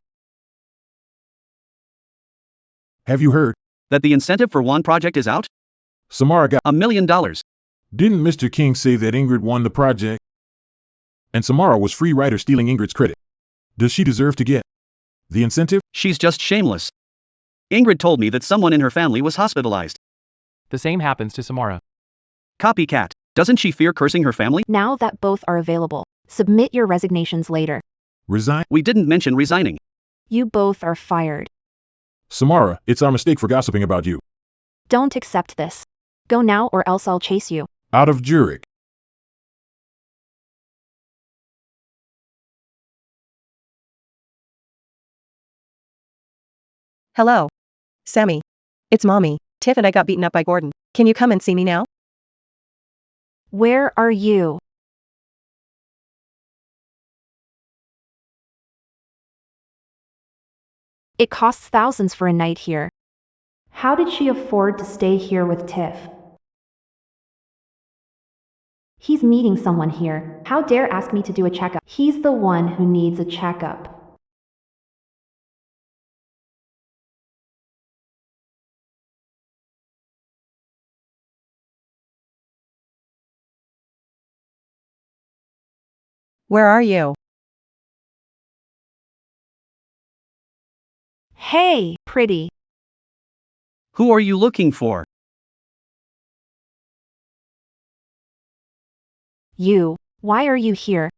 S7: Have you heard?
S2: That the incentive for one project is out?
S7: Samara got.
S2: $1 million.
S7: Didn't Mr. King say that Ingrid won the project? And Samara was free rider stealing Ingrid's credit. Does she deserve to get the incentive?
S2: She's just shameless. Ingrid told me that someone in her family was hospitalized.
S4: The same happens to Samara.
S2: Copycat. Doesn't she fear cursing her family?
S1: Now that both are available, submit your resignations later.
S7: Resign?
S2: We didn't mention resigning.
S1: You both are fired.
S7: Samara, it's our mistake for gossiping about you.
S1: Don't accept this. Go now or else I'll chase you.
S7: Out of Zurich.
S5: Hello. Sammy. It's Mommy. Tiff and I got beaten up by Gordon. Can you come and see me now?
S1: Where are you? It costs thousands for a night here. How did she afford to stay here with Tiff? He's meeting someone here. How dare ask me to do a checkup? He's the one who needs a checkup.
S5: Where are you?
S1: Hey, pretty.
S2: Who are you looking for?
S1: You. Why are you here?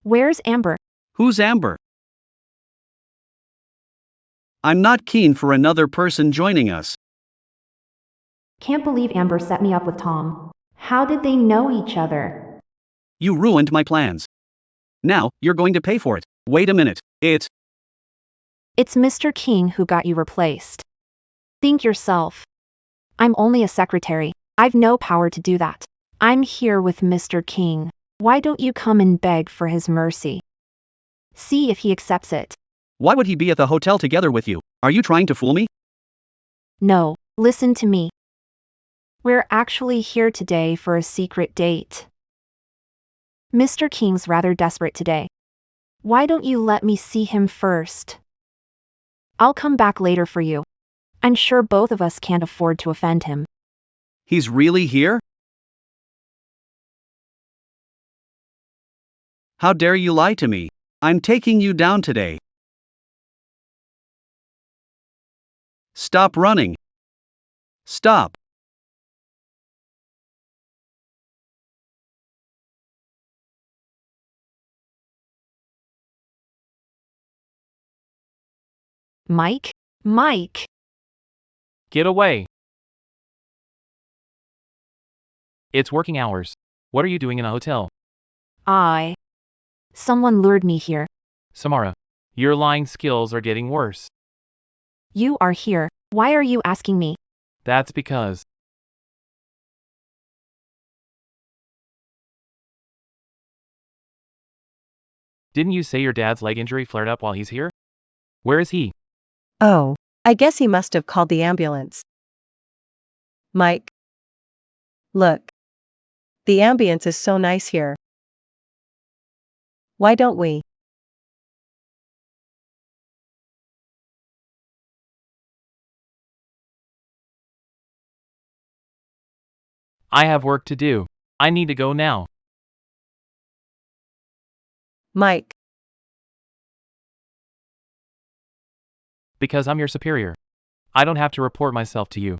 S1: Where's Amber?
S2: Who's Amber? I'm not keen for another person joining us.
S1: Can't believe Amber set me up with Tom. How did they know each other?
S2: You ruined my plans. Now, you're going to pay for it. Wait a minute. It's
S1: Mr. King who got you replaced. Think yourself. I'm only a secretary. I've no power to do that. I'm here with Mr. King. Why don't you come and beg for his mercy? See if he accepts it.
S2: Why would he be at the hotel together with you? Are you trying to fool me?
S1: No, listen to me. We're actually here today for a secret date. Mr. King's rather desperate today. Why don't you let me see him first? I'll come back later for you. I'm sure both of us can't afford to offend him.
S2: He's really here? How dare you lie to me? I'm taking you down today. Stop running. Stop.
S1: Mike? Mike!
S4: Get away. It's working hours. What are you doing in a hotel?
S1: Someone lured me here.
S4: Samara, your lying skills are getting worse.
S1: You are here. Why are you asking me?
S4: That's because. Didn't you say your dad's leg injury flared up while he's here? Where is he?
S5: Oh, I guess he must have called the ambulance. Mike. Look. The ambience is so nice here. Why don't we?
S4: I have work to do. I need to go now.
S5: Mike.
S4: Because I'm your superior. I don't have to report myself to you.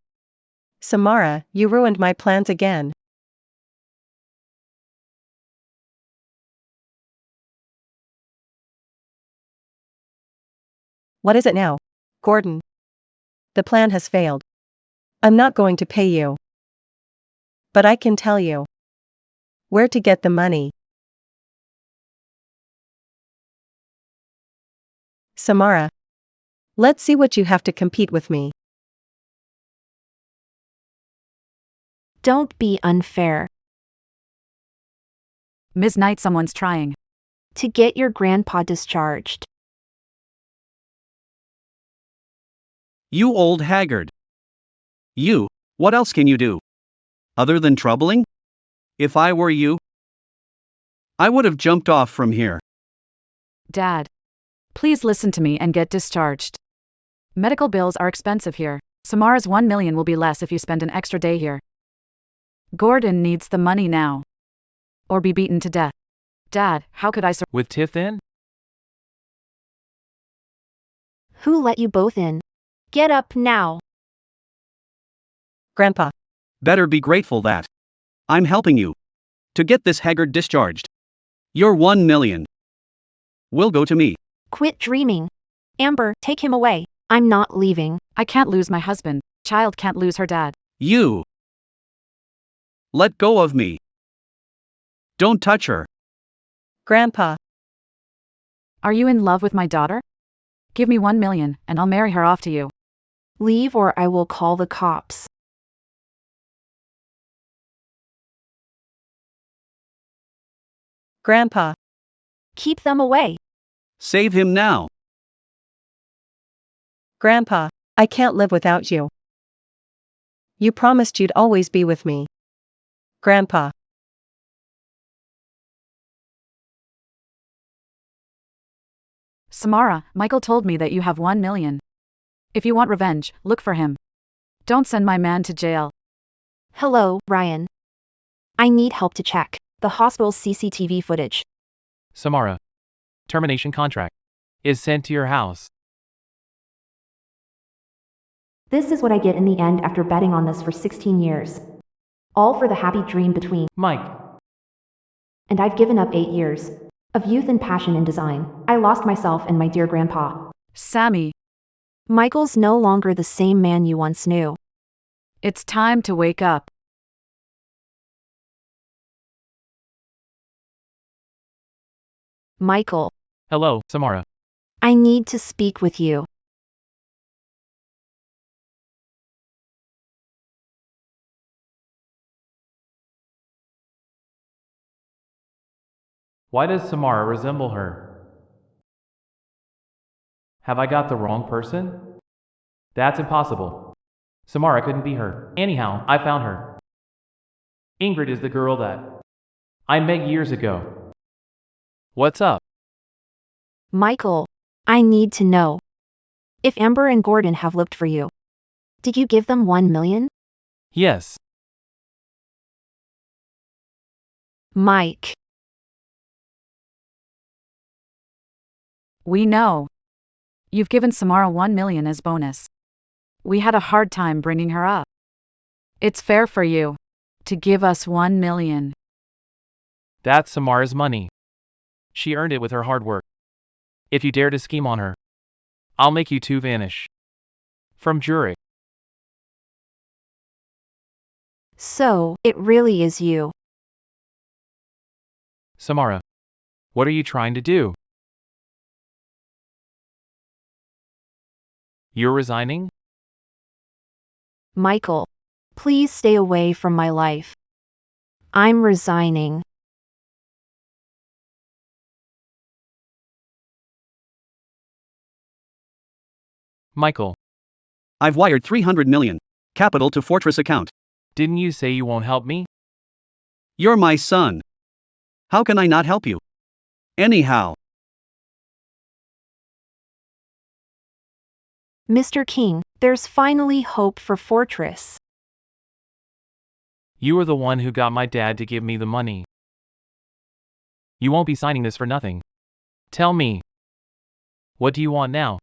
S5: Samara, you ruined my plans again. What is it now? Gordon. The plan has failed. I'm not going to pay you. But I can tell you where to get the money. Samara. Let's see what you have to compete with me.
S1: Don't be unfair.
S3: Ms. Knight, someone's trying.
S1: To get your grandpa discharged.
S2: You old haggard. You, what else can you do? Other than troubling? If I were you, I would have jumped off from here.
S3: Dad. Please listen to me and get discharged. Medical bills are expensive here. Samara's 1 million will be less if you spend an extra day here. Gordon needs the money now. Or be beaten to death. Dad, how could I
S4: With Tiff in?
S1: Who let you both in? Get up now.
S5: Grandpa.
S2: Better be grateful that I'm helping you to get this haggard discharged. Your 1 million will go to me.
S1: Quit dreaming. Amber, take him away. I'm not leaving.
S3: I can't lose my husband. Child can't lose her dad.
S2: You. Let go of me. Don't touch her.
S5: Grandpa.
S3: Are you in love with my daughter? Give me 1 million and I'll marry her off to you.
S1: Leave or I will call the cops.
S5: Grandpa.
S1: Keep them away.
S2: Save him now.
S5: Grandpa, I can't live without you. You promised you'd always be with me. Grandpa.
S3: Samara, Michael told me that you have 1 million. If you want revenge, look for him. Don't send my man to jail.
S1: Hello, Ryan. I need help to check the hospital's CCTV footage.
S4: Samara. Termination contract is sent to your house.
S1: This is what I get in the end after betting on this for 16 years. All for the happy dream between.
S4: Mike.
S1: And I've given up 8 years of youth and passion in design. I lost myself and my dear grandpa.
S3: Sammy,
S1: Michael's no longer the same man you once knew.
S3: it's time to wake up.
S1: Michael,
S4: Hello, Samara.
S1: I need to speak with you.
S4: Why does Samara resemble her? Have I got the wrong person? That's impossible. Samara couldn't be her. Anyhow, I found her. Ingrid is the girl that I met years ago. What's up?
S1: Michael, I need to know if Amber and Gordon have looked for you. Did you give them 1 million?
S4: Yes.
S1: Mike,
S3: We know. You've given Samara 1 million as bonus. We had a hard time bringing her up. It's fair for you to give us 1 million.
S4: That's Samara's money. She earned it with her hard work. If you dare to scheme on her, I'll make you two vanish. From Zurich.
S1: so it really is you.
S4: Samara. What are you trying to do? You're resigning?
S1: Michael, please stay away from my life. I'm resigning.
S4: Michael,
S2: I've wired 300 million. Capital to Fortress account.
S4: didn't you say you won't help me?
S2: You're my son. How can I not help you? Anyhow,
S1: Mr. King, there's finally hope for Fortress.
S4: You were the one who got my dad to give me the money. You won't be signing this for nothing. Tell me. What do you want now?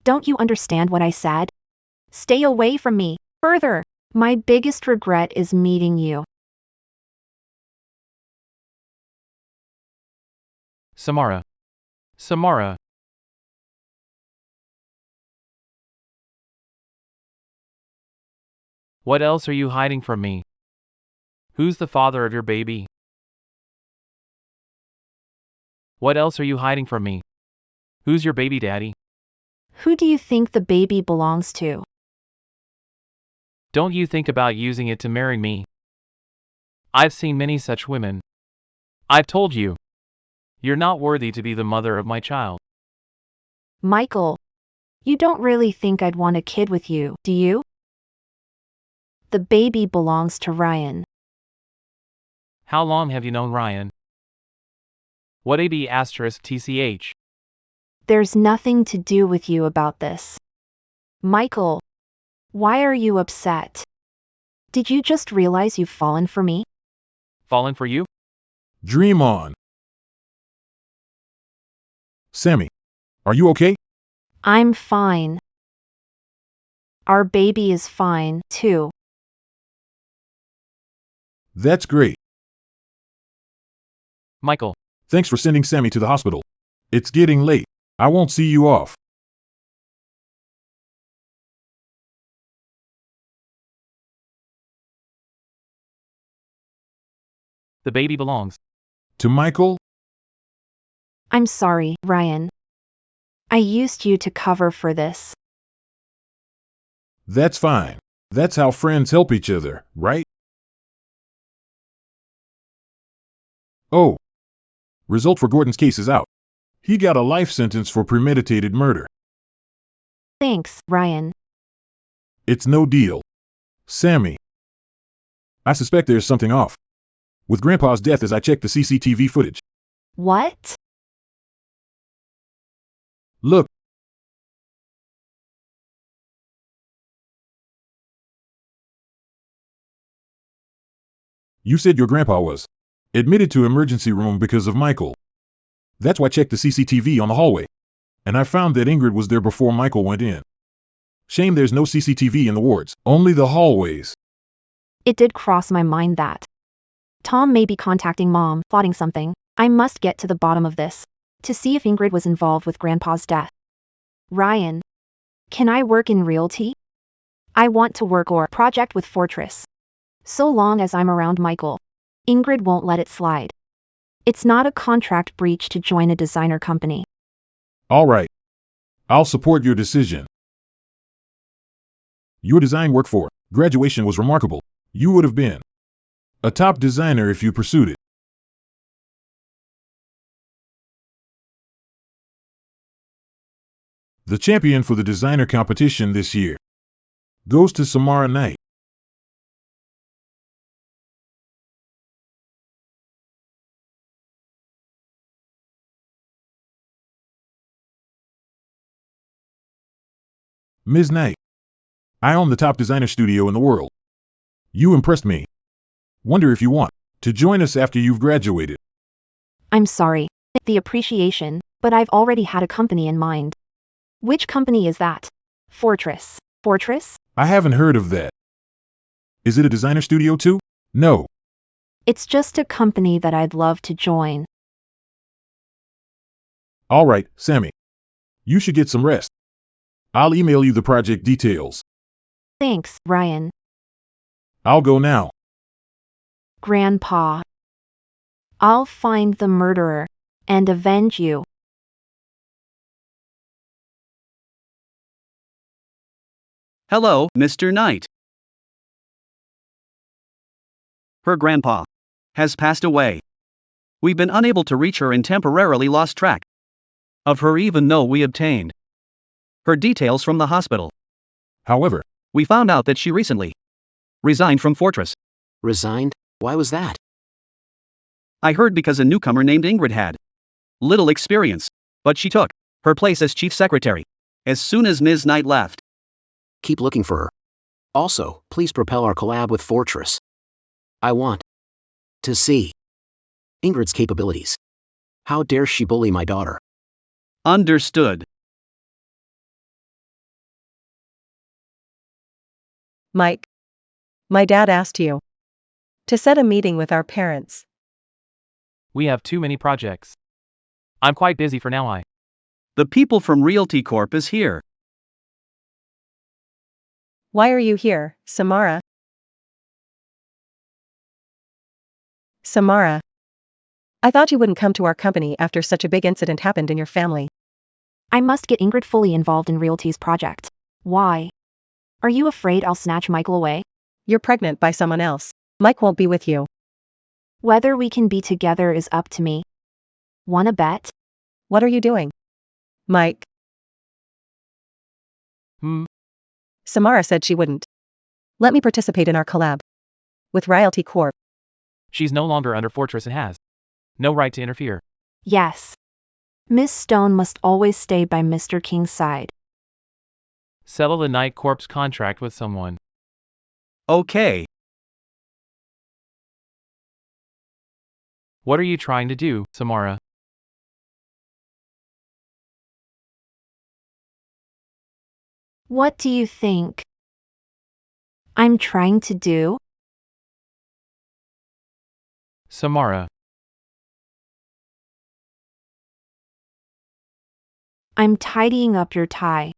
S1: Don't you understand what I said? Stay away from me. Further, my biggest regret is meeting you.
S4: Samara. Samara. What else are you hiding from me? Who's the father of your baby? What else are you hiding from me? Who's your baby daddy?
S1: Who do you think the baby belongs to?
S4: Don't you think about using it to marry me? I've seen many such women. I've told you. You're not worthy to be the mother of my child.
S1: Michael, you don't really think I'd want a kid with you, do you? The baby belongs to Ryan.
S4: How long have you known Ryan? What AB asterisk TCH?
S1: There's nothing to do with you about this. Michael, why are you upset? Did you just realize you've fallen for me?
S4: Fallen for you?
S7: Dream on. Sammy, are you okay?
S1: I'm fine. Our baby is fine, too.
S7: That's great.
S4: Michael,
S7: Thanks for sending Sammy to the hospital. It's getting late. I won't see you off.
S4: the baby belongs.
S7: To Michael?
S1: I'm sorry, Ryan. I used you to cover for this.
S7: That's fine. That's how friends help each other, right? Oh. Result for Gordon's case is out. He got a life sentence for premeditated murder.
S1: Thanks, Ryan.
S7: It's no deal. Sammy, I suspect there's something off with Grandpa's death as I check the CCTV footage.
S1: What?
S7: Look, you said your grandpa was admitted to emergency room because of Michael. That's why I checked the CCTV on the hallway, and I found that Ingrid was there before Michael went in. Shame there's no CCTV in the wards, only the hallways.
S1: It did cross my mind that Tom may be contacting Mom, plotting something. I must get to the bottom of this to see if Ingrid was involved with Grandpa's death. Ryan, can I work in realty? I want to work or project with Fortress. So long as I'm around Michael, Ingrid won't let it slide. It's not a contract breach to join a designer company.
S7: All right. I'll support your decision. Your design work for graduation was remarkable. You would have been a top designer if you pursued it. The champion for the designer competition this year goes to Samara Knight. Ms. Knight, I own the top designer studio in the world. You impressed me. Wonder if you want to join us after you've graduated.
S1: I'm sorry, the appreciation, but I've already had a company in mind. Which company is that? Fortress. Fortress?
S7: I haven't heard of that. Is it a designer studio too? No.
S1: It's just a company that I'd love to join.
S7: All right, Sammy. You should get some rest. I'll email you the project details.
S1: Thanks, Ryan.
S7: I'll go now.
S1: Grandpa. I'll find the murderer and avenge you.
S2: Hello, Mr. Knight. Her grandpa has passed away. We've been unable to reach her and temporarily lost track of her even though we obtained her details from the hospital.
S7: However,
S2: We found out that she recently resigned from Fortress.
S8: Resigned? Why was that?
S2: I heard because a newcomer named Ingrid had little experience, but she took her place as chief secretary as soon as Ms. Knight left.
S8: Keep looking for her. Also, please propel our collab with Fortress. I want to see Ingrid's capabilities. How dare she bully my daughter?
S2: Understood.
S5: Mike. My dad asked you to set a meeting with our parents.
S4: We have too many projects. I'm quite busy for now.
S2: The people from Realty Corp is here.
S5: Why are you here, Samara? Samara. I thought you wouldn't come to our company after such a big incident happened in your family.
S1: I must get Ingrid fully involved in Realty's project. Why? Are you afraid I'll snatch Michael away?
S5: You're pregnant by someone else. Mike won't be with you.
S1: Whether we can be together is up to me. Wanna bet?
S5: What are you doing? Mike. Samara said she wouldn't let me participate in our collab with Realty Corp.
S4: She's no longer under Fortress and has no right to interfere.
S1: Yes. Miss Stone must always stay by Mr. King's side.
S4: Settle the Knight Corp's contract with someone.
S2: Okay.
S4: What are you trying to do, Samara?
S1: What do you think I'm trying to do?
S4: Samara.
S1: I'm tidying up your tie.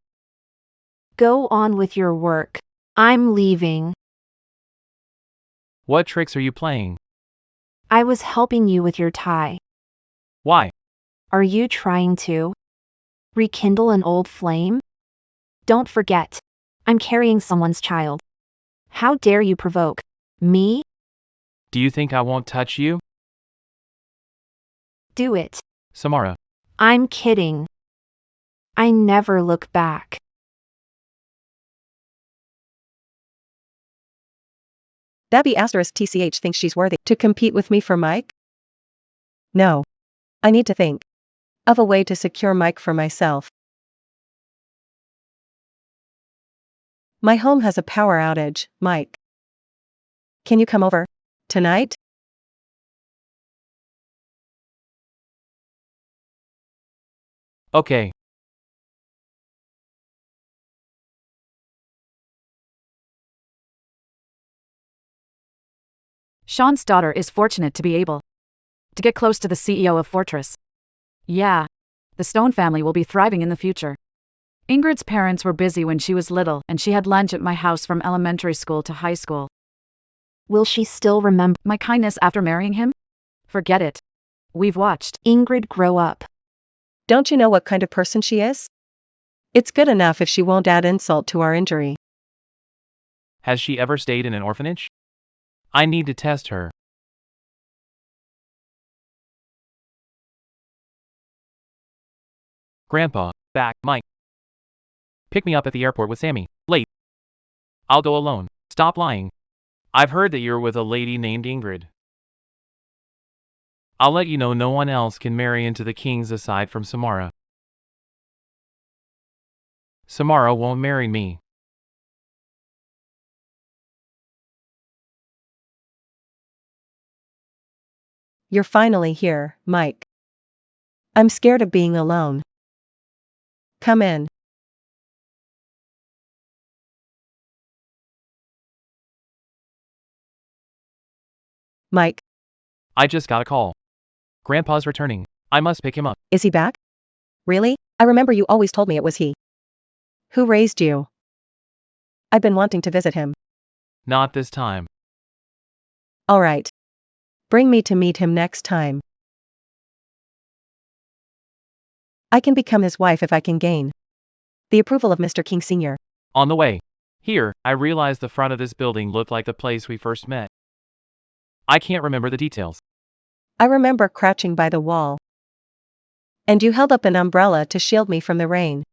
S1: Go on with your work. I'm leaving.
S4: What tricks are you playing?
S1: I was helping you with your tie.
S4: Why?
S1: Are you trying to rekindle an old flame? Don't forget, I'm carrying someone's child. How dare you provoke me?
S4: Do you think I won't touch you?
S1: Do it.
S4: Samara.
S1: I'm kidding. I never look back.
S5: Dabby *TCH thinks she's worthy to compete with me for Mike? No. I need to think of a way to secure Mike for myself. My home has a power outage, Mike. Can you come over tonight?
S4: Okay.
S3: Sean's daughter is fortunate to be able to get close to the CEO of Fortress. Yeah. The Stone family will be thriving in the future. Ingrid's parents were busy when she was little, and she had lunch at my house from elementary school to high school.
S1: Will she still remember
S3: My kindness after marrying him? Forget it. We've watched
S1: Ingrid grow up?
S5: Don't you know what kind of person she is? It's good enough if she won't add insult to our injury.
S4: Has she ever stayed in an orphanage? I need to test her. Grandpa, back, Mike. Pick me up at the airport with Sammy. Late. I'll go alone. Stop lying. I've heard that you're with a lady named Ingrid. I'll let you know no one else can marry into the kings aside from Samara. Samara won't marry me.
S5: You're finally here, Mike. I'm scared of being alone. Come in. Mike,
S4: I just got a call. Grandpa's returning. I must pick him up.
S5: is he back? Really? I remember you always told me it was he. Who raised you? I've been wanting to visit him.
S4: Not this time.
S5: All right. Bring me to meet him next time. I can become his wife if I can gain the approval of Mr. King Sr.
S4: On the way. Here, I realized the front of this building looked like the place we first met. I can't remember the details.
S5: I remember crouching by the wall. And you held up an umbrella to shield me from the rain.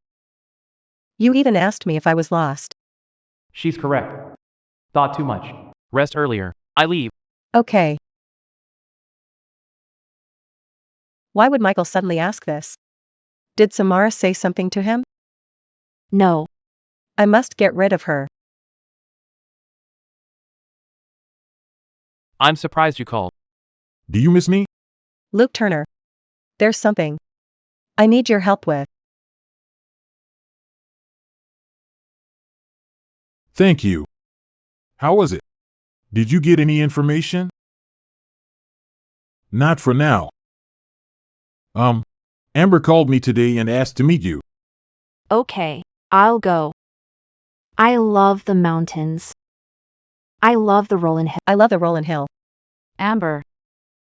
S5: You even asked me if I was lost.
S4: She's correct. Thought too much. Rest earlier. I leave.
S5: Okay. Why would Michael suddenly ask this? Did Samara say something to him?
S1: No.
S5: I must get rid of her.
S4: I'm surprised you called.
S7: Do you miss me?
S5: Luke Turner. There's something I need your help with.
S7: Thank you. How was it? Did you get any information? Not for now. Amber called me today and asked to meet you.
S1: Okay, I'll go. I love the mountains. I love the rolling hill.
S5: I love the Rollin' Hill.
S3: Amber.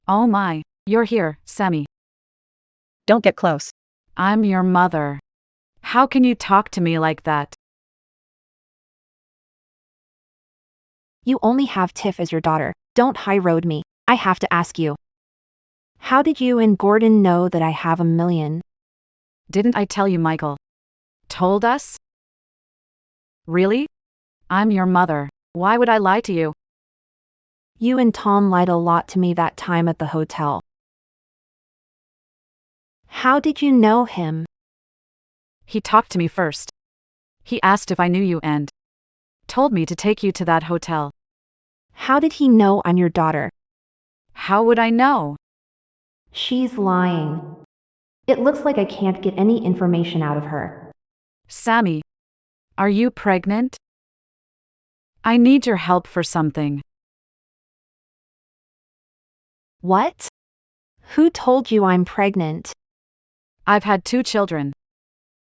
S3: Oh my, you're here, Sammy.
S5: Don't get close.
S3: I'm your mother. How can you talk to me like that?
S1: You only have Tiff as your daughter. Don't high road me. I have to ask you. How did you and Gordon know that I have $1 million?
S3: Didn't I tell you Michael told us? Really? I'm your mother. Why would I lie to you?
S1: You and Tom lied a lot to me that time at the hotel. How did you know him?
S3: He talked to me first. He asked if I knew you and told me to take you to that hotel.
S1: How did he know I'm your daughter?
S3: How would I know?
S1: She's lying. It looks like I can't get any information out of her.
S3: Sammy, are you pregnant? I need your help for something.
S1: What? Who told you I'm pregnant?
S3: I've had 2 children.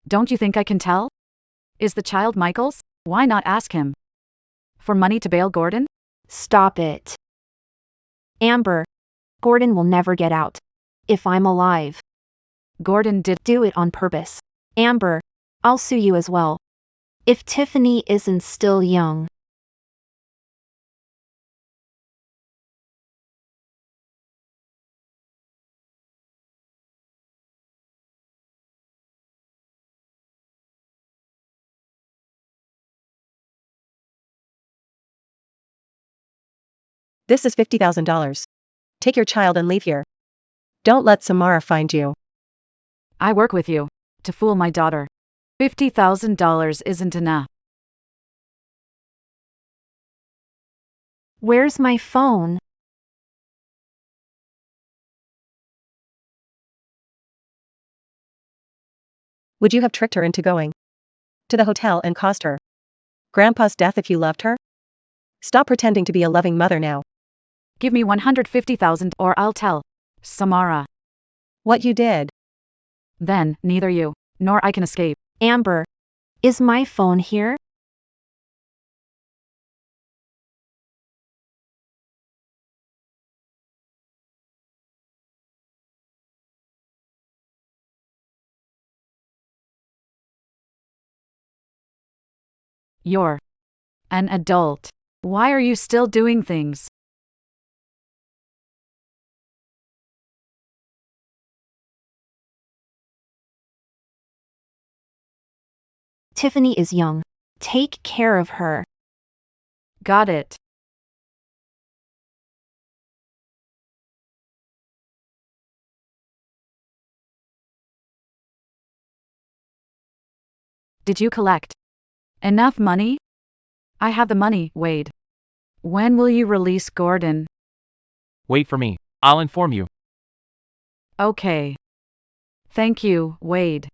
S3: Don't you think I can tell? Is the child Michael's? Why not ask him? For money to bail Gordon?
S1: Stop it. Amber, Gordon will never get out. If I'm alive.
S3: Gordon did
S1: Do it on purpose. Amber, I'll sue you as well. If Tiffany isn't still young.
S5: This is $50,000. Take your child and leave here. Don't let Samara find you.
S3: I work with you to fool my daughter. $50,000 isn't enough.
S1: Where's my phone?
S5: Would you have tricked her into going to the hotel and caused her Grandpa's death if you loved her? Stop pretending to be a loving mother now.
S3: Give me $150,000 or I'll tell Samara.
S5: What you did.
S3: Then, neither you nor I can escape.
S1: Amber, is my phone here?
S3: You're an adult. Why are you still doing things?
S1: Tiffany is young. Take care of her.
S3: Got it. Did you collect enough money? I have the money, Wade. When will you release Gordon?
S4: Wait for me. I'll inform you.
S3: Okay. Thank you, Wade.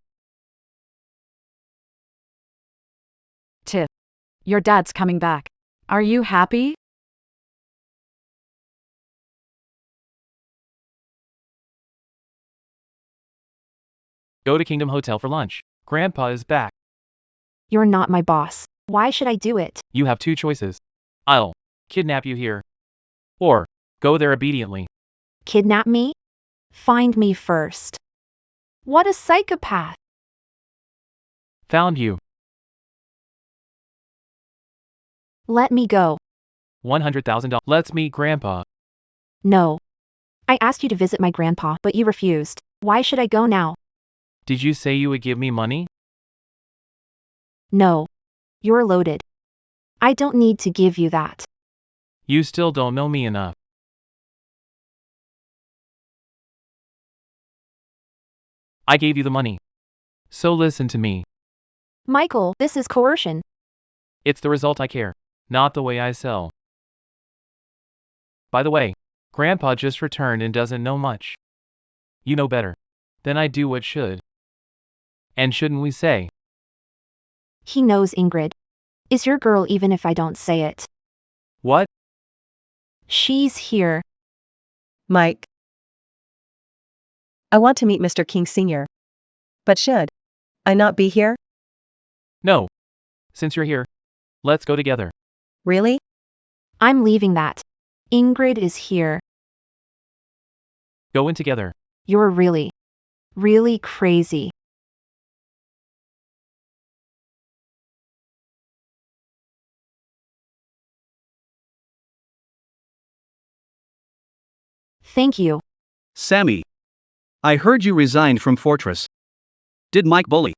S3: Tiff, your dad's coming back. Are you happy?
S4: Go to Kingdom Hotel for lunch. Grandpa is back.
S1: You're not my boss. Why should I do it?
S4: You have two choices. I'll kidnap you here. Or go there obediently.
S1: Kidnap me? Find me first. What a psychopath.
S4: Found you.
S1: Let me go.
S4: $100,000. Let's meet Grandpa.
S1: No. I asked you to visit my grandpa, but you refused. Why should I go now?
S4: Did you say you would give me money?
S1: No. You're loaded. I don't need to give you that.
S4: You still don't know me enough. I gave you the money. So listen to me.
S1: Michael, this is coercion.
S4: It's the result I care, not the way I sell. By the way, Grandpa just returned and doesn't know much. You know better. Then I do what should. And shouldn't we say?
S1: He knows Ingrid. Is your girl even if I don't say it.
S4: What?
S1: She's here.
S5: Mike. I want to meet Mr. King Sr. But should I not be here?
S4: No. Since you're here, let's go together.
S5: Really?
S1: I'm leaving that. Ingrid is here.
S4: Go in together.
S1: You're really, really crazy. Thank you.
S2: Sammy. I heard you resigned from Fortress. Did Mike bully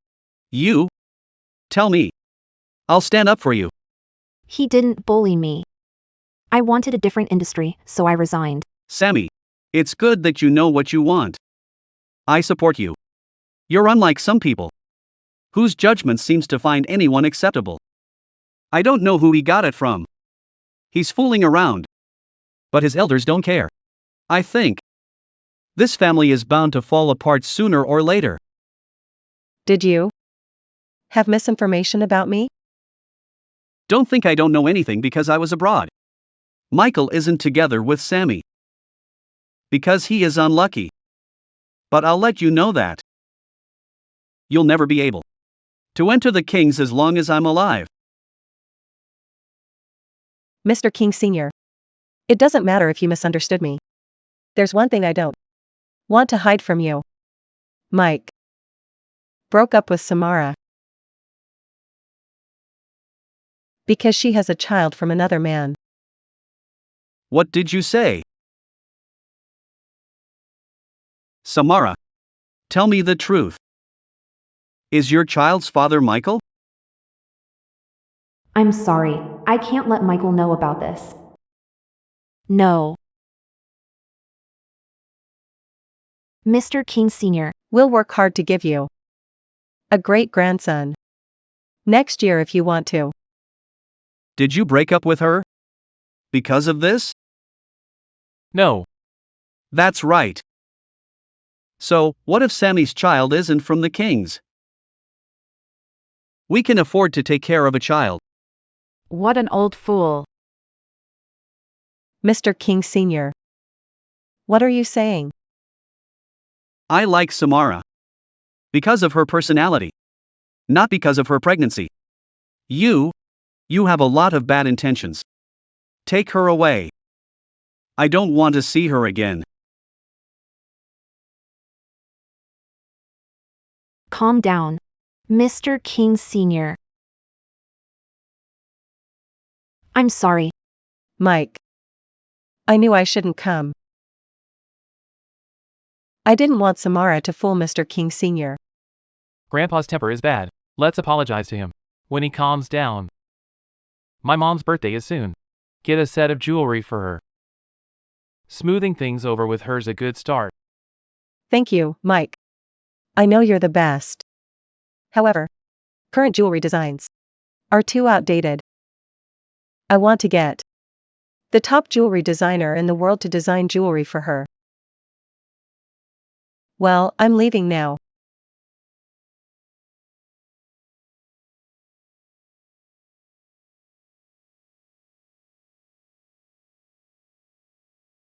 S2: you? Tell me. I'll stand up for you.
S1: He didn't bully me. I wanted a different industry, so I resigned.
S2: Sammy. It's good that you know what you want. I support you. You're unlike some people whose judgment seems to find anyone acceptable. I don't know who he got it from. He's fooling around. But his elders don't care. I think this family is bound to fall apart sooner or later.
S5: Did you have misinformation about me?
S2: Don't think I don't know anything because I was abroad. Michael isn't together with Sammy. Because he is unlucky. But I'll let you know that you'll never be able to enter the Kings as long as I'm alive.
S5: Mr. King Sr. It doesn't matter if you misunderstood me. There's one thing I don't want to hide from you. Mike broke up with Samara because she has a child from another man.
S2: What did you say? Samara. Tell me the truth. Is your child's father Michael?
S1: I'm sorry. I can't let Michael know about this. No. Mr. King Sr.,
S5: We'll work hard to give you a great grandson. Next year if you want to.
S2: Did you break up with her? Because of this?
S4: No.
S2: That's right. So, what if Sammy's child isn't from the king's? We can afford to take care of a child.
S3: What an old fool.
S5: Mr. King Sr. What are you saying?
S2: I like Samara. Because of her personality. Not because of her pregnancy. You have a lot of bad intentions. Take her away. I don't want to see her again.
S1: calm down. Mr. King Sr. I'm sorry.
S5: Mike. I knew I shouldn't come. I didn't want Samara to fool Mr. King Sr.
S4: Grandpa's temper is bad. Let's apologize to him. When he calms down. My mom's birthday is soon. Get a set of jewelry for her. Smoothing things over with her's a good start.
S5: Thank you, Mike. I know you're the best. However, current jewelry designs are too outdated. I want to get the top jewelry designer in the world to design jewelry for her. Well, I'm leaving now.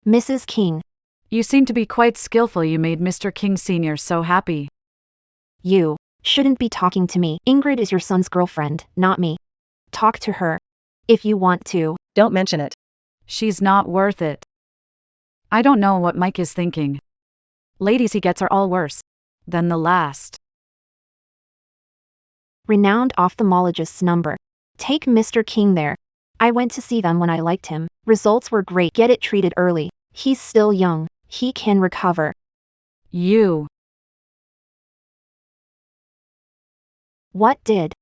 S1: Mrs. King,
S3: You seem to be quite skillful. You made Mr. King Sr. so happy.
S1: you shouldn't be talking to me. Ingrid is your son's girlfriend, not me. Talk to her. If you want to.
S5: Don't mention it.
S3: She's not worth it. I don't know what Mike is thinking. Ladies he gets are all worse than the last.
S1: Renowned ophthalmologist's number. Take Mr. King there. I went to see them when I liked him. Results were great. Get it treated early. He's still young. He can recover.
S3: You.
S1: What did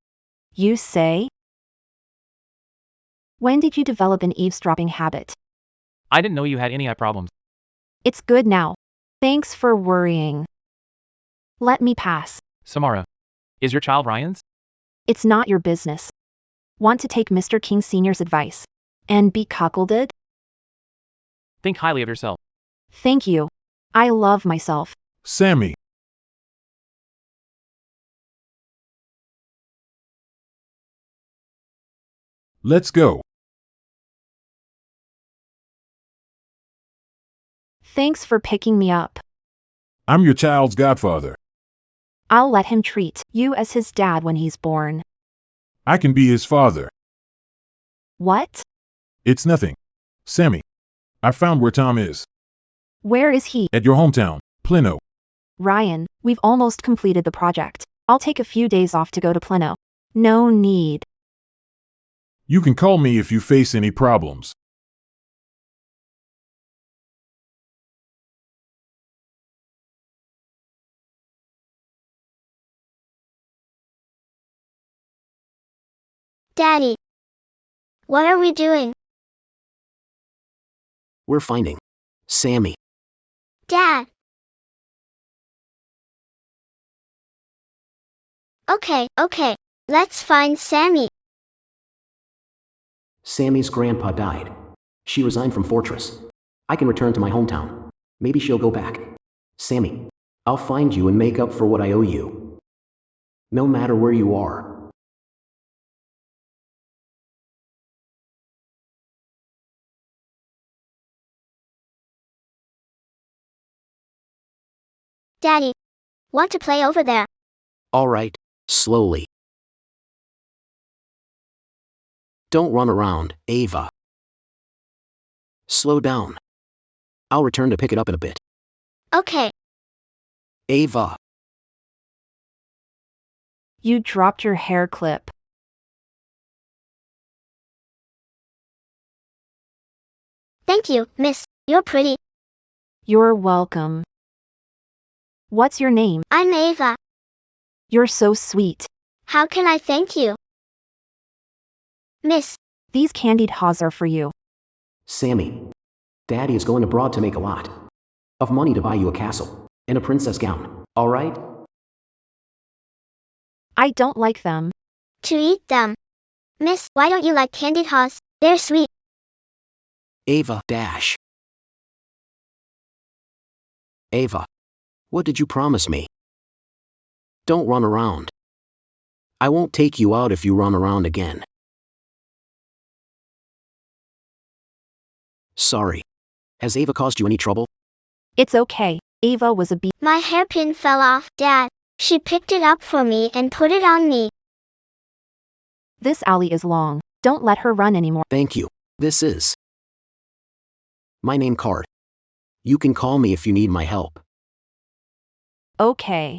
S1: you say? When did you develop an eavesdropping habit?
S4: I didn't know you had any eye problems.
S1: It's good now. Thanks for worrying. Let me pass.
S4: Samara. Is your child Ryan's?
S1: It's not your business. Want to take Mr. King Sr.'s advice and be cuckolded?
S4: Think highly of yourself.
S1: Thank you. I love myself.
S7: Sammy. Let's go.
S1: Thanks for picking me up.
S7: I'm your child's godfather.
S1: I'll let him treat you as his dad when he's born.
S7: I can be his father.
S1: What?
S7: It's nothing. Sammy. I found where Tom is.
S1: Where is he?
S7: At your hometown, Plano.
S1: Ryan, we've almost completed the project. I'll take a few days off to go to Plano. No need.
S7: You can call me if you face any problems.
S9: Daddy. What are we doing?
S8: We're finding Sammy.
S9: Dad. Okay. Let's find Sammy.
S8: Sammy's grandpa died. She resigned from Fortress. I can return to my hometown. Maybe she'll go back. Sammy, I'll find you and make up for what I owe you. No matter where you are.
S9: Daddy. Want to play over there?
S8: All right, slowly. Don't run around, Ava. Slow down. I'll return to pick it up in a bit.
S9: Okay.
S8: Ava.
S1: You dropped your hair clip.
S9: Thank you, miss. You're pretty.
S1: You're welcome. What's your name?
S9: I'm Ava.
S1: You're so sweet.
S9: How can I thank you? Miss.
S1: These candied haws are for you.
S8: Sammy. Daddy is going abroad to make a lot of money to buy you a castle and a princess gown, alright?
S1: I don't like them.
S9: To eat them. Miss, why don't you like candied haws? They're sweet.
S8: Ava, dash. Ava, what did you promise me? Don't run around. I won't take you out if you run around again. Sorry. Has Ava caused you any trouble?
S1: It's okay. Ava was a bee.
S9: My hairpin fell off, Dad. She picked it up for me and put it on me.
S1: This alley is long. Don't let her run anymore.
S8: Thank you. This is my name card. You can call me if you need my help.
S1: Okay.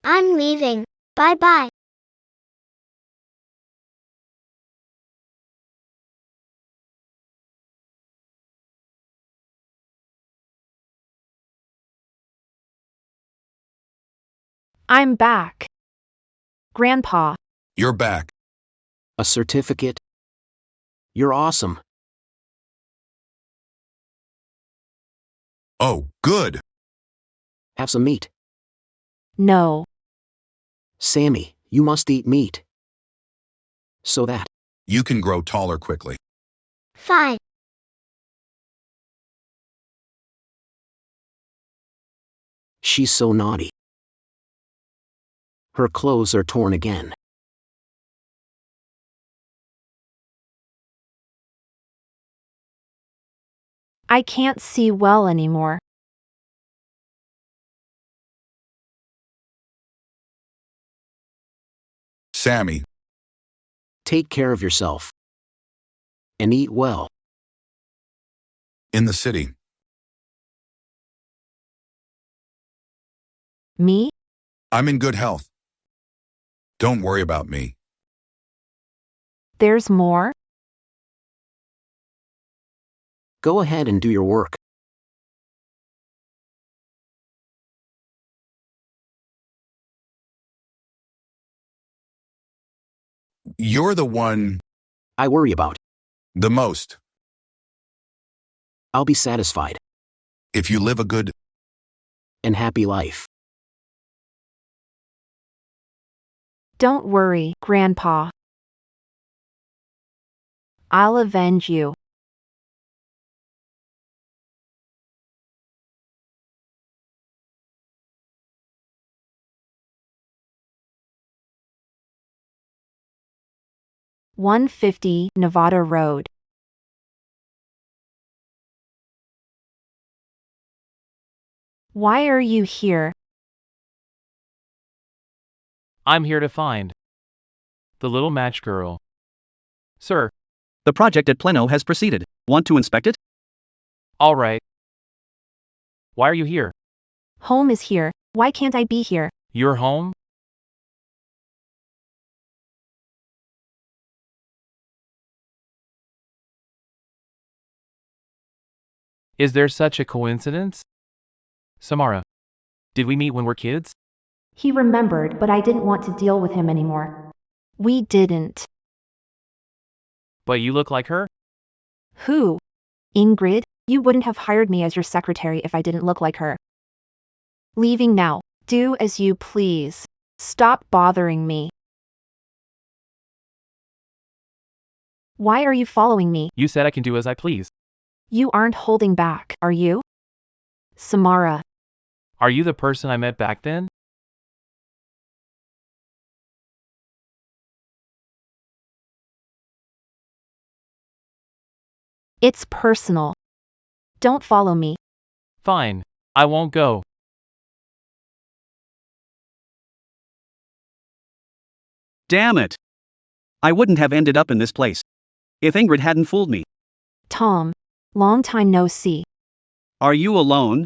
S9: I'm leaving. Bye-bye.
S1: I'm back. Grandpa.
S6: You're back.
S8: A certificate? You're awesome.
S6: Oh, good.
S8: Have some meat.
S1: No.
S8: Sammy, you must eat meat. So that
S6: You can grow taller quickly.
S9: Fine.
S8: she's so naughty. Her clothes are torn again.
S1: I can't see well anymore.
S6: Sammy,
S8: Take care of yourself. And eat well.
S6: in the city.
S1: Me?
S6: I'm in good health. Don't worry about me.
S1: There's more?
S8: Go ahead and do your work.
S6: You're the one,
S8: I worry about.
S6: the most.
S8: I'll be satisfied
S6: If you live a good,
S8: and happy life.
S1: Don't worry, Grandpa. I'll avenge you. (150) Nevada Road. Why are you here?
S4: I'm here to find the little match girl. Sir,
S2: The project at Plano has proceeded. Want to inspect it?
S4: all right. Why are you here?
S1: Home is here. Why can't I be here?
S4: You're home? Is there such a coincidence? Samara, did we meet when we're kids?
S1: He remembered, but I didn't want to deal with him anymore. We didn't.
S4: But you look like her?
S1: Who? Ingrid? You wouldn't have hired me as your secretary if I didn't look like her. Leaving now. Do as you please. Stop bothering me. Why are you following me?
S4: You said I can do as I please.
S1: You aren't holding back, are you? Samara.
S4: Are you the person I met back then?
S1: It's personal. Don't follow me.
S4: Fine, I won't go.
S2: Damn it! I wouldn't have ended up in this place if Ingrid hadn't fooled me.
S1: Tom. Long time no see.
S2: Are you alone?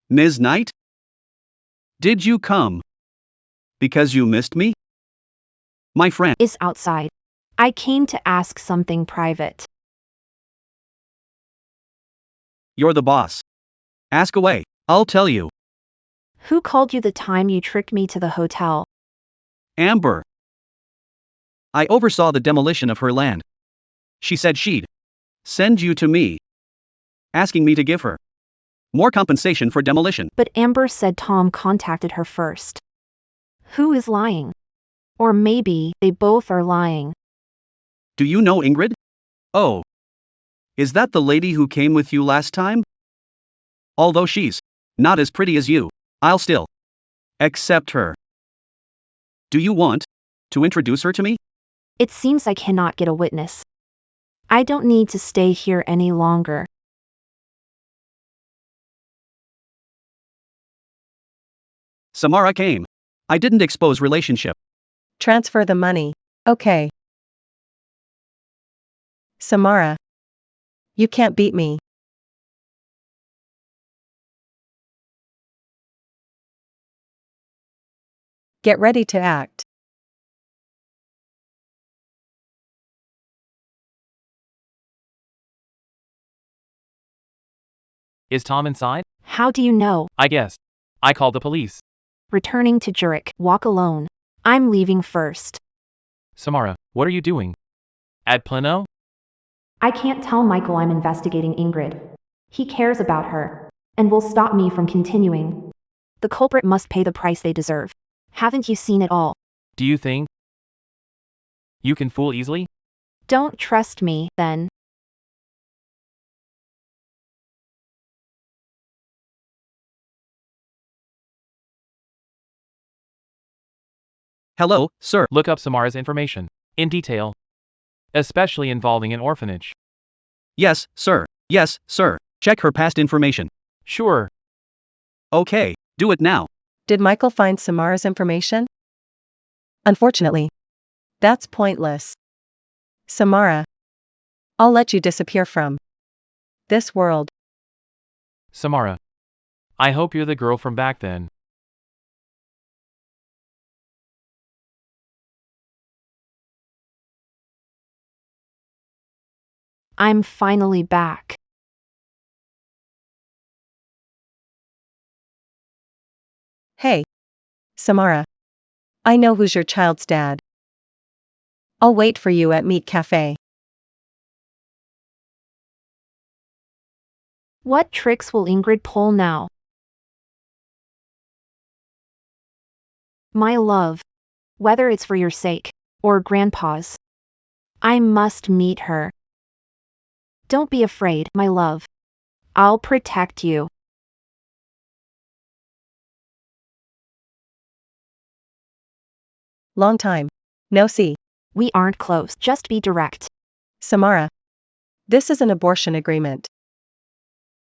S2: Ms. Knight? Did you come because you missed me? My friend.
S1: Is outside. I came to ask something private.
S2: You're the boss. Ask away. I'll tell you.
S1: Who called you the time you tricked me to the hotel?
S2: Amber. I oversaw the demolition of her land. She said she'd send you to me. asking me to give her more compensation for demolition.
S1: But Amber said Tom contacted her first. Who is lying? Or maybe they both are lying.
S2: Do you know Ingrid? Oh. Is that the lady who came with you last time? Although she's not as pretty as you, I'll still accept her. Do you want to introduce her to me?
S1: It seems I cannot get a witness. I don't need to stay here any longer.
S2: Samara came. I didn't expose relationship.
S5: Transfer the money. Okay. Samara. You can't beat me. Get ready to act.
S4: Is Tom inside?
S1: How do you know?
S4: I guess. I called the police.
S1: Returning to Zurich, walk alone. I'm leaving first.
S4: Samara, what are you doing? At Plano?
S1: I can't tell Michael I'm investigating Ingrid. He cares about her, and will stop me from continuing. The culprit must pay the price they deserve. Haven't you seen it all?
S4: Do you think you can fool easily?
S1: Don't trust me, then.
S2: Hello, sir.
S4: Look up Samara's information in detail, especially involving an orphanage.
S2: Yes, sir. Yes, sir. Check her past information.
S4: Sure.
S2: Okay, do it now.
S5: Did Michael find Samara's information? Unfortunately. That's pointless. Samara. I'll let you disappear from this world.
S4: Samara. I hope you're the girl from back then.
S1: I'm finally back.
S5: Hey. Samara. I know who's your child's dad. I'll wait for you at Meat Cafe.
S1: What tricks will Ingrid pull now? My love. Whether it's for your sake, or Grandpa's. I must meet her. Don't be afraid, my love. I'll protect you.
S5: Long time. No see.
S1: We aren't close, just be direct.
S5: Samara. This is an abortion agreement.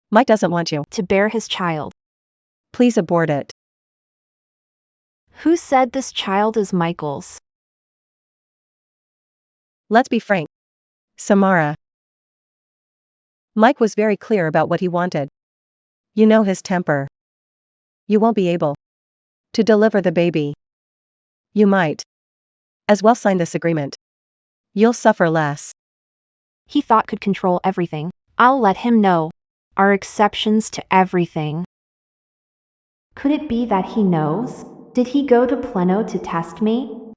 S5: Mike doesn't want you
S1: To bear his child.
S5: Please abort it.
S1: Who said this child is Michael's?
S5: Let's be frank. Samara. Mike was very clear about what he wanted. You know his temper. You won't be able to deliver the baby. You might as well sign this agreement. You'll suffer less.
S1: He thought could control everything. I'll let him know. Are exceptions to everything. Could it be that he knows? Did he go to Plano to test me?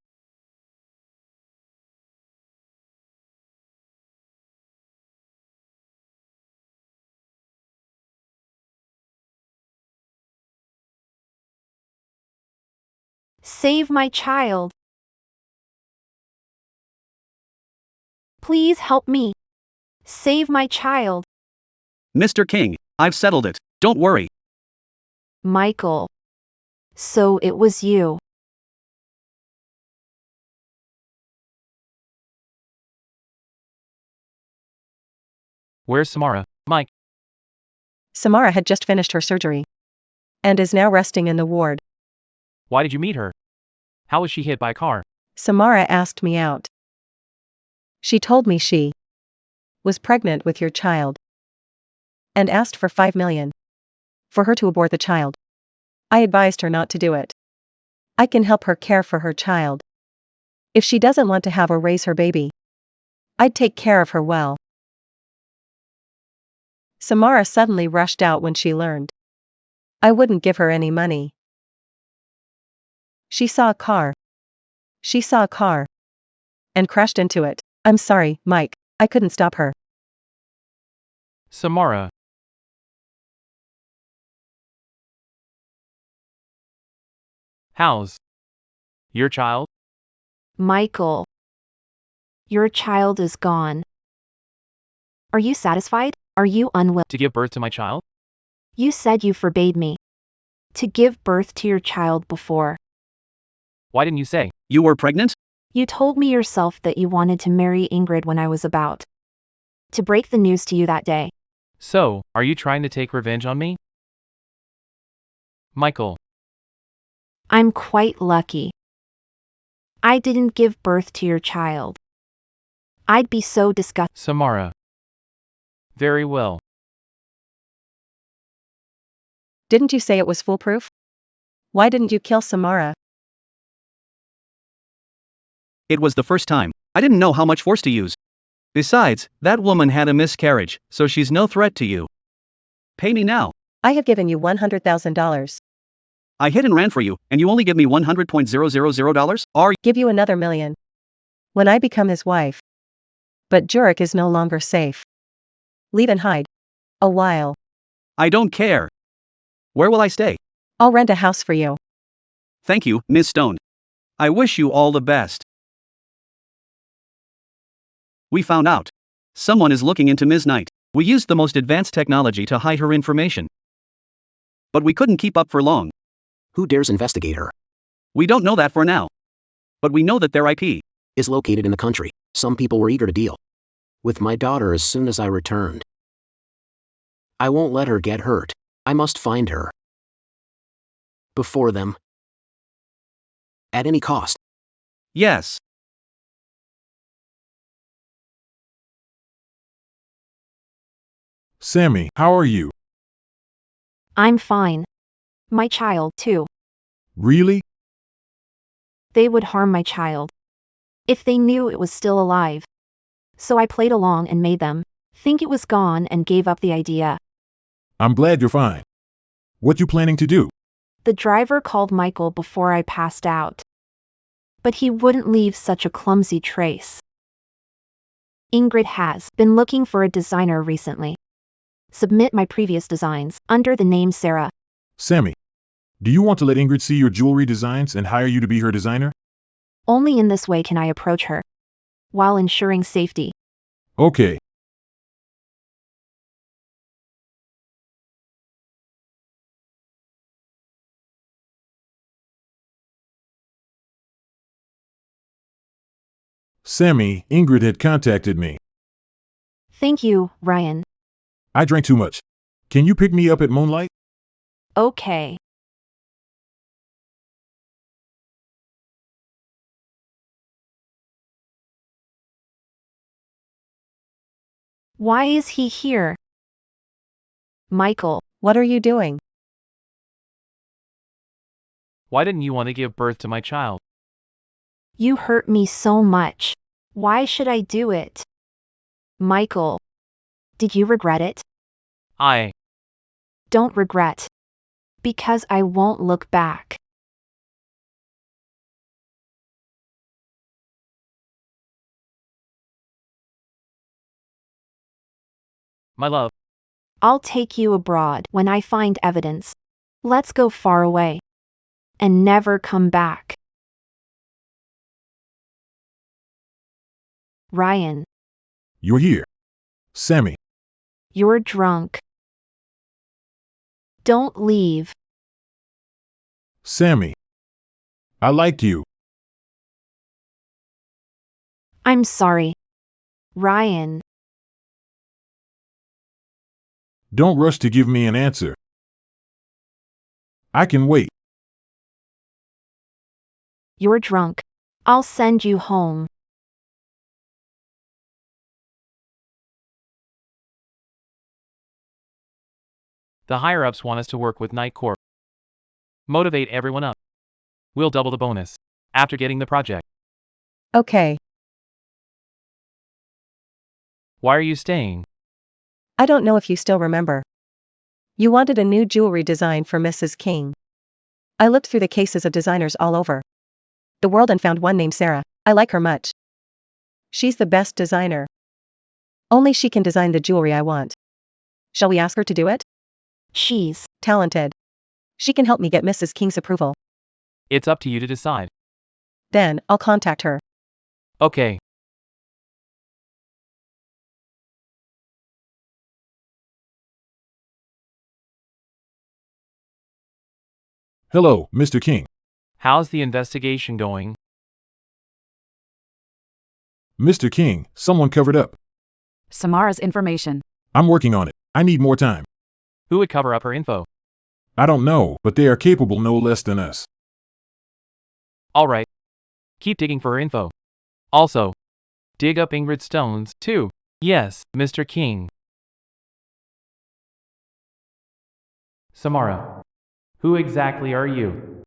S1: Save my child. Please help me. Save my child.
S2: Mr. King, I've settled it. Don't worry.
S1: Michael. So it was you.
S4: Where's Samara? Mike.
S5: Samara had just finished her surgery and is now resting in the ward.
S4: Why did you meet her? How was she hit by a car?
S5: Samara asked me out. She told me she was pregnant with your child and asked for 5 million for her to abort the child. I advised her not to do it. I can help her care for her child. If she doesn't want to have or raise her baby, I'd take care of her well. Samara suddenly rushed out when she learned I wouldn't give her any money. She saw a car. She saw a car and crashed into it. I'm sorry, Mike. I couldn't stop her.
S4: Samara. How's your child?
S1: Michael, your child is gone. Are you satisfied? Are you unwilling
S4: To give birth to my child?
S1: You said you forbade me to give birth to your child before.
S4: Why didn't you say?
S2: You were pregnant?
S1: You told me yourself that you wanted to marry Ingrid when I was about to break the news to you that day.
S4: So, are you trying to take revenge on me? Michael,
S1: I'm quite lucky I didn't give birth to your child. I'd be so disgusted.
S4: Samara. Very well.
S5: Didn't you say it was foolproof? Why didn't you kill Samara?
S2: It was the first time. I didn't know how much force to use. Besides, that woman had a miscarriage, so she's no threat to you. Pay me now.
S5: I have given you $100,000.
S2: I hit and ran for you, and you only give me $100,000? Or
S5: Give you another million when I become his wife. But Jurek is no longer safe. Leave and hide. A while.
S2: I don't care. Where will I stay?
S5: I'll rent a house for you.
S2: Thank you, Miss Stone. I wish you all the best. We found out. Someone is looking into Ms. Knight. We used the most advanced technology to hide her information. But we couldn't keep up for long.
S8: Who dares investigate her?
S2: We don't know that for now. But we know that their IP
S8: Is located in the country. Some people were eager to deal with my daughter as soon as I returned. I won't let her get hurt. I must find her. Before them. At any cost.
S2: Yes.
S7: Sammy, how are you?
S1: I'm fine. My child, too.
S7: Really?
S1: They would harm my child if they knew it was still alive. So I played along and made them think it was gone and gave up the idea.
S7: I'm glad you're fine. What you planning to do?
S1: The driver called Michael before I passed out. But he wouldn't leave such a clumsy trace. Ingrid has been looking for a designer recently. Submit my previous designs under the name Sarah.
S7: Sammy, do you want to let Ingrid see your jewelry designs and hire you to be her designer?
S1: Only in this way can I approach her, while ensuring safety.
S7: Okay. Sammy, Ingrid had contacted me.
S1: Thank you, Ryan.
S7: I drank too much. Can you pick me up at Moonlight?
S1: Okay. Why is he here? Michael,
S5: What are you doing?
S4: Why didn't you want to give birth to my child?
S1: you hurt me so much. Why should I do it? Michael, did you regret it?
S4: I
S1: Don't regret. Because I won't look back.
S4: My love.
S1: I'll take you abroad when I find evidence. Let's go far away. And never come back. Ryan,
S7: You're here. Sammy,
S1: you're drunk. Don't leave.
S7: Sammy. I liked you.
S1: I'm sorry. Ryan,
S7: Don't rush to give me an answer. I can wait.
S1: you're drunk. I'll send you home.
S4: The higher-ups want us to work with Night Corp. Motivate everyone up. We'll double the bonus after getting the project.
S5: Okay.
S4: Why are you staying?
S5: I don't know if you still remember. You wanted a new jewelry design for Mrs. King. I looked through the cases of designers all over the world and found one named Sarah. I like her much. She's the best designer. Only she can design the jewelry I want. Shall we ask her to do it?
S1: She's
S5: Talented. She can help me get Mrs. King's approval.
S4: It's up to you to decide.
S5: Then, I'll contact her.
S4: Okay.
S7: Hello, Mr. King.
S4: How's the investigation going?
S7: Mr. King, someone covered up.
S3: Samara's information.
S7: I'm working on it. I need more time.
S4: Who would cover up her info?
S7: I don't know, but they are capable no less than us.
S4: Alright. Keep digging for her info. Also, dig up Ingrid's stones, too. Yes, Mr. King. Samara. Who exactly are you?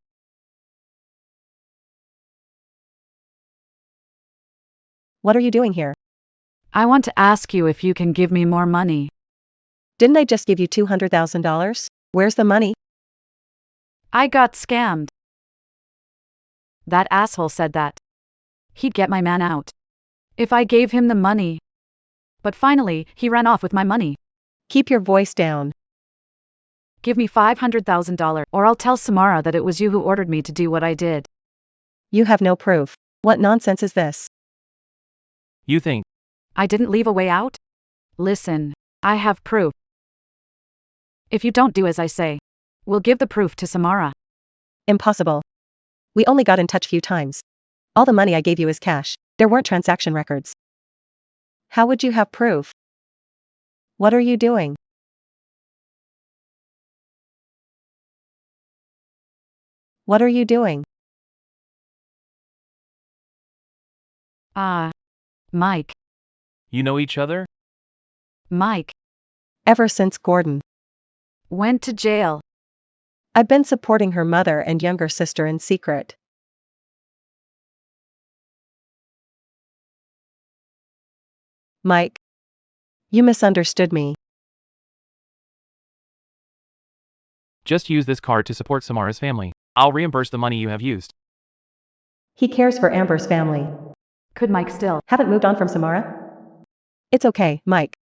S5: What are you doing here?
S3: I want to ask you if you can give me more money.
S5: Didn't I just give you $200,000? Where's the money?
S3: I got scammed. That asshole said that he'd get my man out if I gave him the money. But finally, he ran off with my money.
S5: Keep your voice down.
S3: Give me $500,000 or I'll tell Samara that it was you who ordered me to do what I did.
S5: You have no proof. What nonsense is this?
S4: You think
S3: I didn't leave a way out? Listen, I have proof. If you don't do as I say, we'll give the proof to Samara.
S5: Impossible. We only got in touch few times. All the money I gave you is cash. There weren't transaction records. How would you have proof? What are you doing? What are you doing?
S3: Mike.
S4: you know each other?
S3: Mike
S5: Ever since Gordon.
S3: went to jail.
S5: I've been supporting her mother and younger sister in secret. Mike. You misunderstood me.
S4: Just use this card to support Samara's family. I'll reimburse the money you have used.
S5: He cares for Amber's family.
S3: Could Mike still?
S5: Haven't moved on from Samara? It's okay, Mike.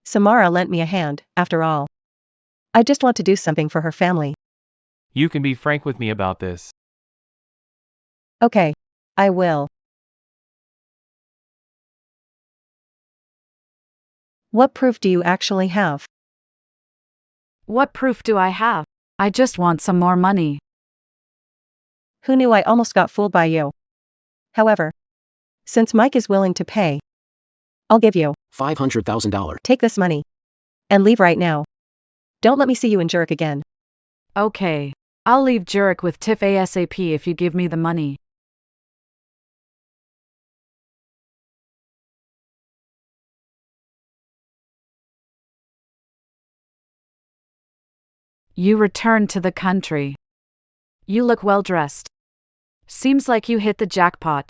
S5: Samara lent me a hand, after all. I just want to do something for her family.
S4: You can be frank with me about this.
S5: Okay. I will. What proof do you actually have?
S3: What proof do I have? I just want some more money.
S5: Who knew I almost got fooled by you? However, since Mike is willing to pay, I'll give you
S8: $500,000.
S5: take this money and leave right now. Don't let me see you in Zurich again.
S3: Okay. I'll leave Zurich with Tiff ASAP if you give me the money. You returned to the country. You look well dressed. Seems like you hit the jackpot.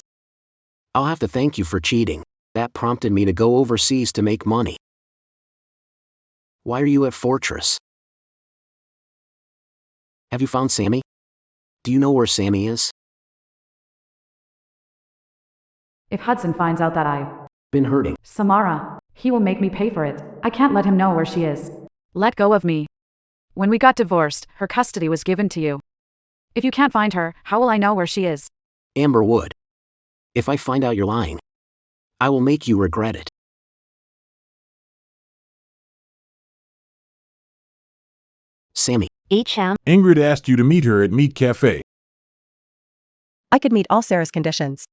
S8: I'll have to thank you for cheating. That prompted me to go overseas to make money. Why are you at Fortress? Have you found Sammy? Do you know where Sammy is?
S3: If Hudson finds out that I've
S8: Been hurting.
S3: Samara, he will make me pay for it. I can't let him know where she is. Let go of me. When we got divorced, her custody was given to you. If you can't find her, how will I know where she is?
S8: Amber would. If I find out you're lying, I will make you regret it. Sammy.
S1: HM.
S7: Ingrid asked you to meet her at Meat Cafe.
S5: I could meet all Sarah's conditions.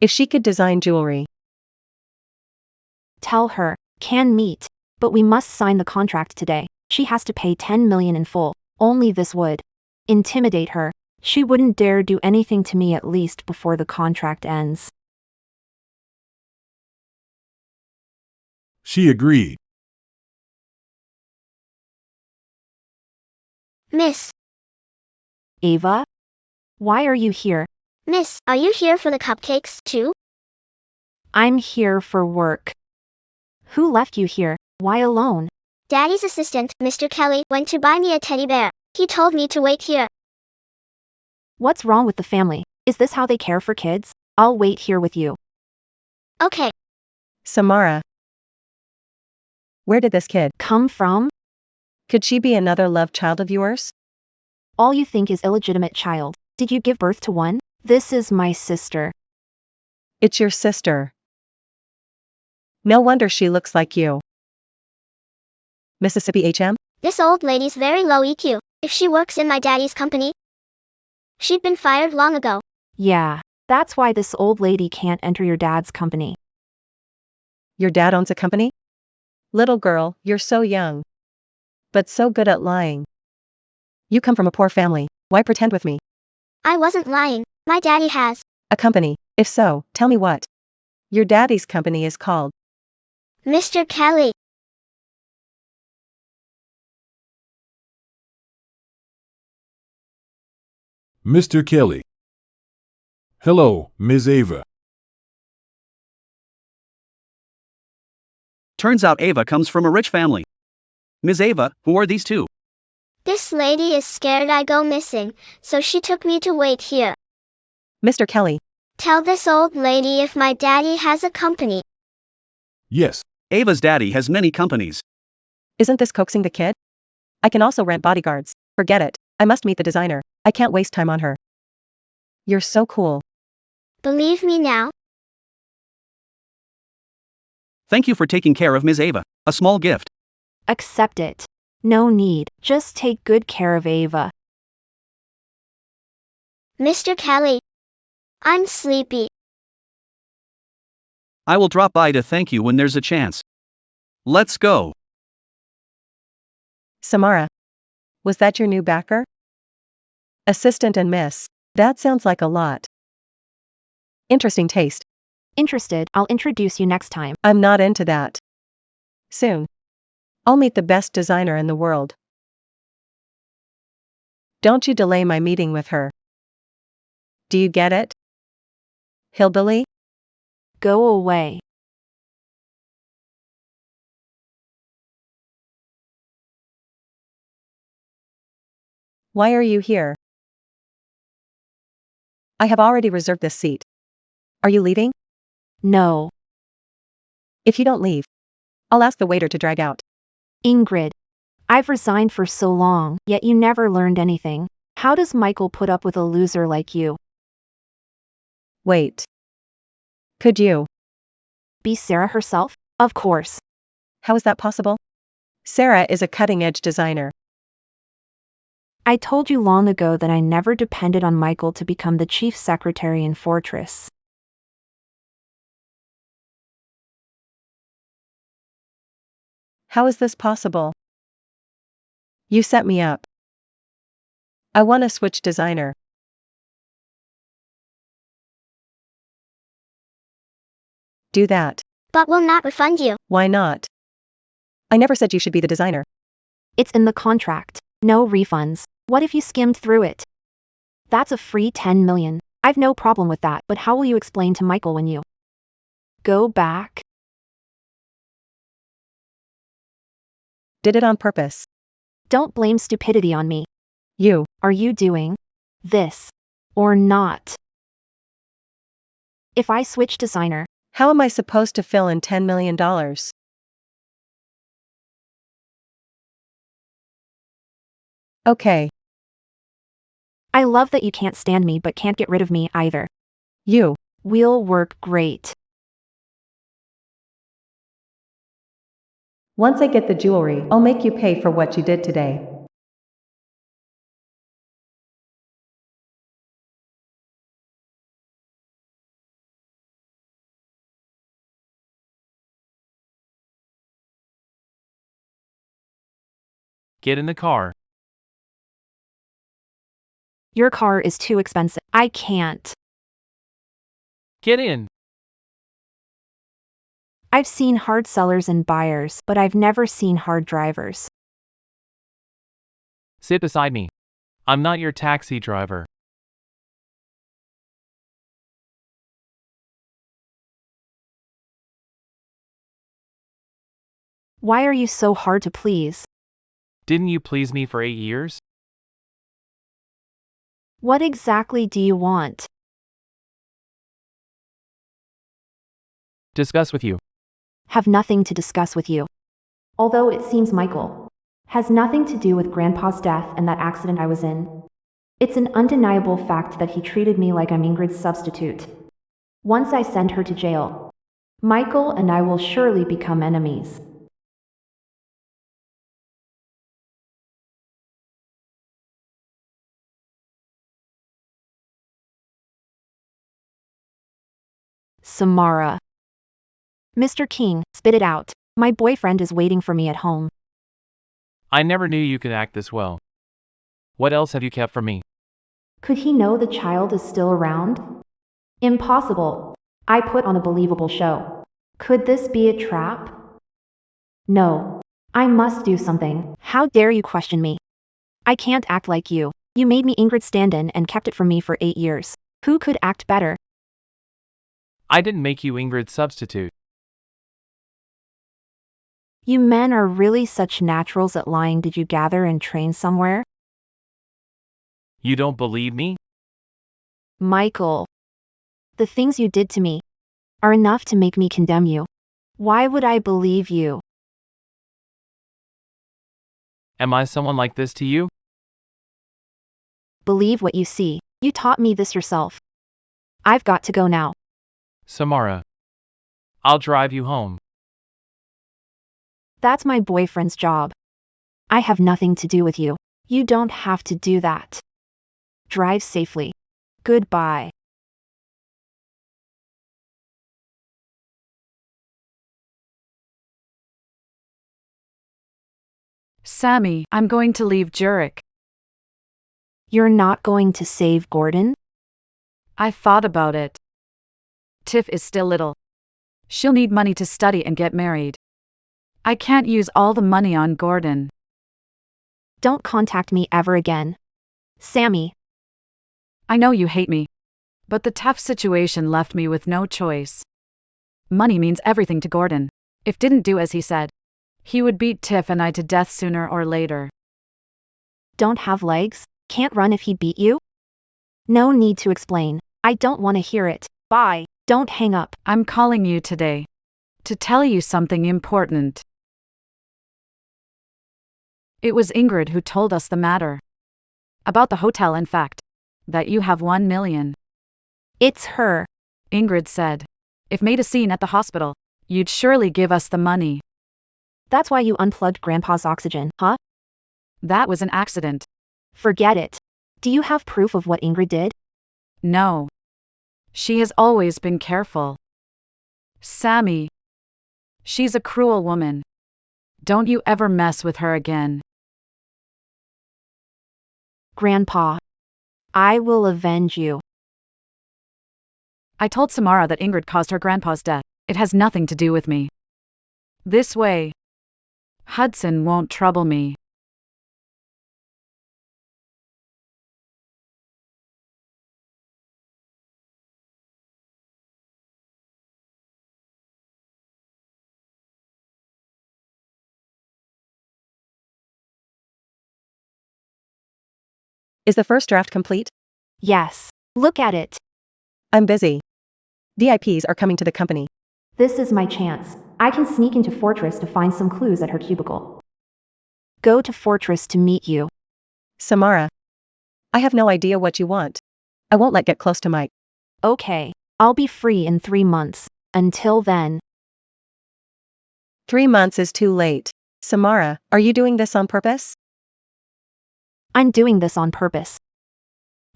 S5: If she could design jewelry.
S1: Tell her, can meet. But we must sign the contract today. She has to pay 10 million in full. Only this would intimidate her. She wouldn't dare do anything to me at least before the contract ends.
S7: She agreed.
S9: Miss,
S1: Ava? Why are you here?
S9: Miss, are you here for the cupcakes, too?
S1: I'm here for work. Who left you here? Why alone?
S9: Daddy's assistant, Mr. Kelly, went to buy me a teddy bear. He told me to wait here.
S1: What's wrong with the family? Is this how they care for kids? I'll wait here with you.
S9: Okay.
S5: Samara. Where did this kid
S1: Come from?
S5: Could she be another love child of yours?
S1: All you think is illegitimate child. Did you give birth to one? This is my sister.
S5: It's your sister. No wonder she looks like you. Mississippi HM?
S9: This old lady's very low EQ. If she works in my daddy's company, she'd been fired long ago.
S1: Yeah, that's why this old lady can't enter your dad's company.
S5: Your dad owns a company? Little girl, you're so young. But so good at lying. You come from a poor family. Why pretend with me?
S9: I wasn't lying. My daddy has
S5: A company. If so, tell me what. Your daddy's company is called.
S9: Mr. Kelly.
S7: Mr. Kelly. Hello, Ms. Ava.
S2: Turns out Ava comes from a rich family. Ms. Ava, who are these two?
S9: This lady is scared I go missing, so she took me to wait here.
S5: Mr. Kelly.
S9: Tell this old lady if my daddy has a company.
S7: Yes.
S2: Ava's daddy has many companies.
S5: Isn't this coaxing the kid? I can also rent bodyguards. Forget it. I must meet the designer. I can't waste time on her. You're so cool.
S9: Believe me now.
S2: Thank you for taking care of Ms. Ava. A small gift.
S1: Accept it. No need, just take good care of Ava.
S9: Mr. Kelly. I'm sleepy.
S2: I will drop by to thank you when there's a chance. Let's go.
S5: Samara. Was that your new backer? Assistant and miss. That sounds like a lot. Interesting taste.
S1: Interested, I'll introduce you next time.
S5: I'm not into that. Soon. I'll meet the best designer in the world. Don't you delay my meeting with her. Do you get it? Hillbilly?
S1: Go away.
S5: Why are you here? I have already reserved this seat. Are you leaving?
S1: No.
S5: If you don't leave, I'll ask the waiter to drag out.
S1: Ingrid. I've resigned for so long, yet you never learned anything. How does Michael put up with a loser like you?
S5: Wait. Could you?
S1: Be Sarah herself? Of course.
S5: How is that possible? Sarah is a cutting-edge designer.
S1: I told you long ago that I never depended on Michael to become the chief secretary in Fortress.
S5: How is this possible? You set me up. I want to switch designer. Do that.
S9: But will not refund you.
S5: Why not? I never said you should be the designer.
S1: It's in the contract. No refunds. What if you skimmed through it? That's a free 10 million. I've no problem with that, but how will you explain to Michael when you go back?
S5: Did it on purpose.
S1: Don't blame stupidity on me.
S5: You.
S1: Are you doing this or not? If I switch designer,
S5: How am I supposed to fill in $10 million? Okay.
S1: I love that you can't stand me but can't get rid of me either.
S5: You.
S1: We'll work great.
S5: Once I get the jewelry, I'll make you pay for what you did today.
S4: Get in the car.
S1: Your car is too expensive. I can't.
S4: Get in.
S1: I've seen hard sellers and buyers, but I've never seen hard drivers.
S4: Sit beside me. I'm not your taxi driver.
S1: Why are you so hard to please?
S4: Didn't you please me for 8 years?
S1: What exactly do you want?
S4: Discuss with you.
S1: Have nothing to discuss with you. Although it seems Michael has nothing to do with Grandpa's death and that accident I was in. It's an undeniable fact that he treated me like I'm Ingrid's substitute. Once I send her to jail, Michael and I will surely become enemies. Samara. Mr. King, spit it out. My boyfriend is waiting for me at home.
S4: I never knew you could act this well. What else have you kept from me?
S1: Could he know the child is still around? Impossible. I put on a believable show. Could this be a trap? No. I must do something. How dare you question me? I can't act like you. You made me Ingrid stand-in and kept it from me for 8 years. Who could act better?
S4: I didn't make you Ingrid's substitute.
S1: You men are really such naturals at lying. Did you gather and train somewhere?
S4: You don't believe me?
S1: Michael. The things you did to me are enough to make me condemn you. Why would I believe you?
S4: Am I someone like this to you?
S1: Believe what you see. You taught me this yourself. I've got to go now.
S4: Samara. I'll drive you home.
S1: That's my boyfriend's job. I have nothing to do with you. You don't have to do that. Drive safely. Goodbye.
S3: Sammy, I'm going to leave Zurich.
S1: You're not going to save Gordon?
S3: I thought about it. Tiff is still little. She'll need money to study and get married. I can't use all the money on Gordon.
S1: Don't contact me ever again. Sammy.
S3: I know you hate me. But the tough situation left me with no choice. Money means everything to Gordon. If didn't do as he said, he would beat Tiff and I to death sooner or later.
S1: Don't have legs? Can't run if he beat you? No need to explain. I don't want to hear it. Bye. Don't hang up.
S3: I'm calling you today to tell you something important. It was Ingrid who told us the matter. About the hotel, in fact. That you have 1 million.
S1: It's her.
S3: Ingrid said. If made a scene at the hospital, you'd surely give us the money.
S1: That's why you unplugged Grandpa's oxygen, huh?
S3: That was an accident.
S1: Forget it. Do you have proof of what Ingrid did?
S3: No. She has always been careful. Sammy. She's a cruel woman. Don't you ever mess with her again.
S1: Grandpa. I will avenge you.
S3: I told Samara that Ingrid caused her grandpa's death. It has nothing to do with me. This way, Hudson won't trouble me.
S5: Is the first draft complete?
S1: Yes. Look at it.
S5: I'm busy. DIPs are coming to the company.
S1: This is my chance. I can sneak into Fortress to find some clues at her cubicle. Go to Fortress to meet you.
S5: Samara. I have no idea what you want. I won't let get close to Mike.
S1: Okay. I'll be free in 3 months. Until then.
S5: 3 months is too late. Samara, are you doing this on purpose?
S1: I'm doing this on purpose.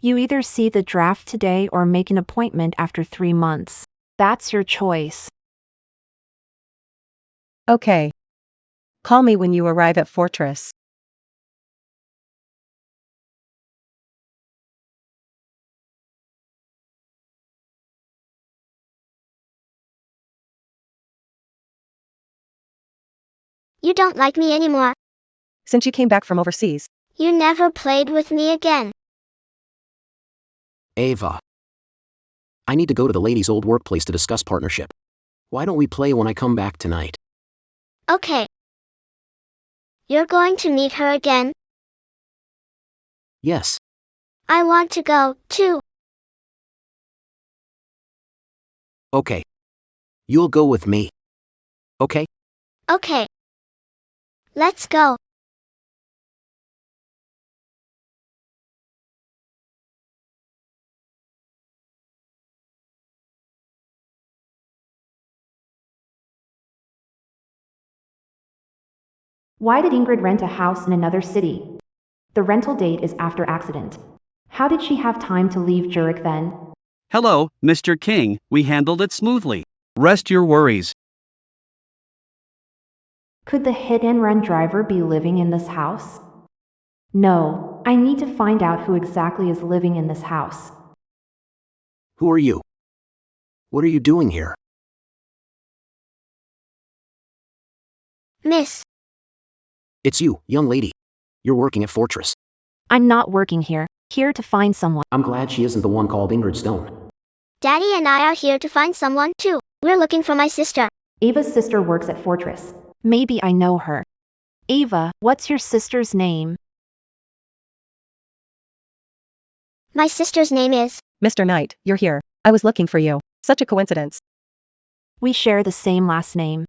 S1: You either see the draft today or make an appointment after 3 months. That's your choice.
S5: Okay. Call me when you arrive at Fortress.
S9: You don't like me anymore.
S5: Since you came back from overseas.
S9: You never played with me again.
S8: Ava. I need to go to the lady's old workplace to discuss partnership. Why don't we play when I come back tonight?
S9: Okay. You're going to meet her again?
S8: Yes.
S9: I want to go, too.
S8: Okay. You'll go with me. Okay?
S9: Okay. Let's go.
S1: Why did Ingrid rent a house in another city? The rental date is after accident. How did she have time to leave Zurich then?
S2: Hello, Mr. King, we handled it smoothly. Rest your worries.
S1: Could the hit-and-run driver be living in this house? No, I need to find out who exactly is living in this house.
S8: Who are you? What are you doing here?
S9: Miss,
S8: It's you, young lady. You're working at Fortress.
S1: I'm not working here. Here to find someone.
S8: I'm glad she isn't the one called Ingrid Stone.
S9: Daddy and I are here to find someone too. We're looking for my sister.
S1: Ava's sister works at Fortress. Maybe I know her. Ava, what's your sister's name?
S9: My sister's name is.
S5: Mr. Knight, you're here. I was looking for you. Such a coincidence.
S1: We share the same last name.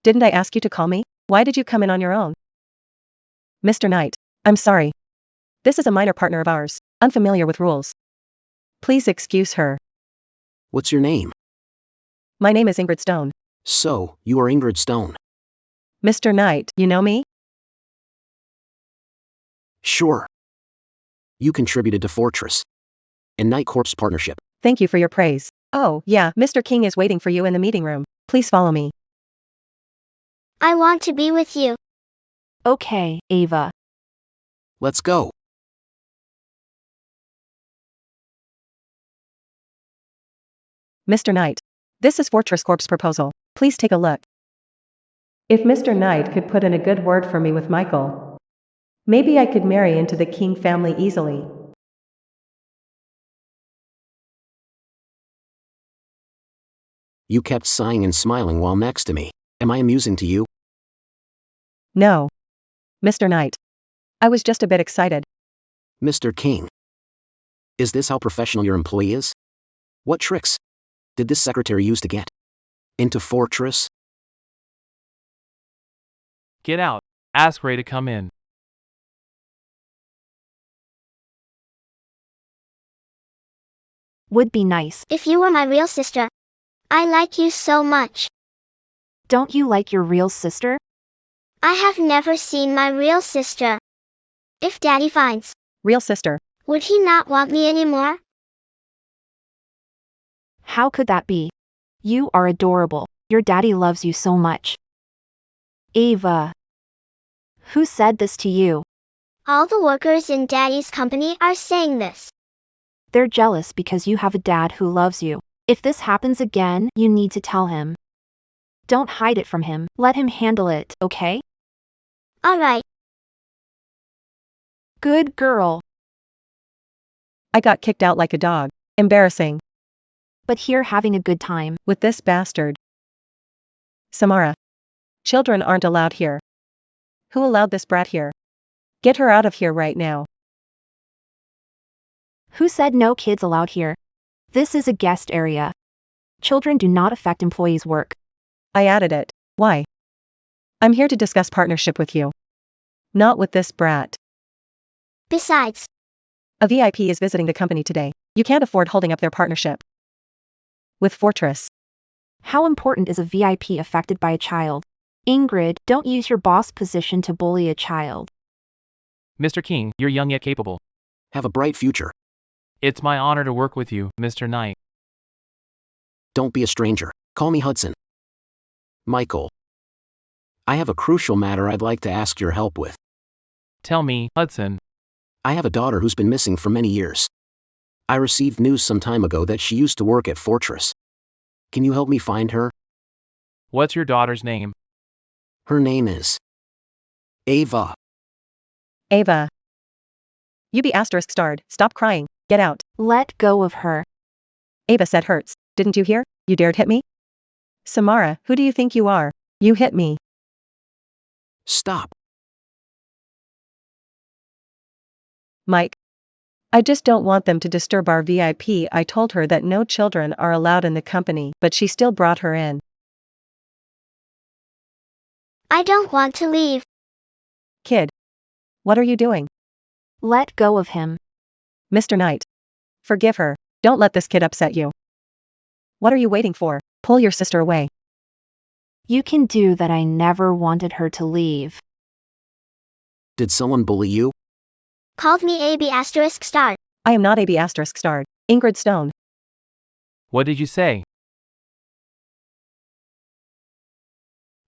S5: Didn't I ask you to call me? Why did you come in on your own? Mr. Knight, I'm sorry. This is a minor partner of ours, unfamiliar with rules. Please excuse her.
S8: What's your name?
S5: My name is Ingrid Stone.
S8: So, you are Ingrid Stone.
S5: Mr. Knight, you know me?
S8: Sure. You contributed to Fortress and Night Corp's partnership.
S5: Thank you for your praise. Oh, yeah, Mr. King is waiting for you in the meeting room. Please follow me.
S9: I want to be with you.
S1: Okay, Ava.
S8: Let's go.
S5: Mr. Knight, this is Fortress Corp's proposal. Please take a look. If Mr. Knight could put in a good word for me with Michael, maybe I could marry into the King family easily.
S8: You kept sighing and smiling while next to me. Am I amusing to you?
S5: No. Mr. Knight. I was just a bit excited.
S8: Mr. King. Is this how professional your employee is? What tricks did this secretary use to get into Fortress?
S4: Get out. Ask Ray to come in.
S1: Would be nice.
S9: If you were my real sister. I like you so much.
S1: Don't you like your real sister?
S9: I have never seen my real sister. If Daddy finds,
S5: Real sister.
S9: would he not want me anymore?
S1: How could that be? You are adorable. Your daddy loves you so much. Ava. Who said this to you?
S9: All the workers in Daddy's company are saying this.
S1: They're jealous because you have a dad who loves you. If this happens again, you need to tell him. Don't hide it from him. Let him handle it, okay?
S9: Alright.
S1: Good girl.
S5: I got kicked out like a dog. Embarrassing.
S1: But here having a good time.
S5: With this bastard. Samara. Children aren't allowed here. Who allowed this brat here? Get her out of here right now.
S1: Who said no kids allowed here? This is a guest area. Children do not affect employees' work.
S5: I added it. Why? I'm here to discuss partnership with you. Not with this brat.
S9: Besides,
S5: A VIP is visiting the company today. You can't afford holding up their partnership with Fortress.
S1: How important is a VIP affected by a child? Ingrid, don't use your boss position to bully a child.
S4: Mr. King, you're young yet capable.
S8: Have a bright future.
S4: It's my honor to work with you, Mr. Knight.
S8: Don't be a stranger. Call me Hudson. Michael. I have a crucial matter I'd like to ask your help with.
S4: Tell me, Hudson.
S8: I have a daughter who's been missing for many years. I received news some time ago that she used to work at Fortress. Can you help me find her?
S4: What's your daughter's name?
S8: Her name is Ava.
S5: Ava. You be asterisk starred. Stop crying. Get out.
S1: Let go of her.
S5: Ava said hurts. Didn't you hear? You dared hit me? Samara, who do you think you are? You hit me.
S8: Stop.
S5: Mike. I just don't want them to disturb our VIP. I told her that no children are allowed in the company, but she still brought her in.
S9: I don't want to leave.
S5: Kid. What are you doing?
S1: Let go of him.
S5: Mr. Knight. Forgive her. Don't let this kid upset you. What are you waiting for? Pull your sister away.
S1: You can do that. I never wanted her to leave.
S8: Did someone bully you?
S9: Called me AB asterisk star.
S5: I am not AB asterisk starred. Ingrid Stone.
S4: What did you say?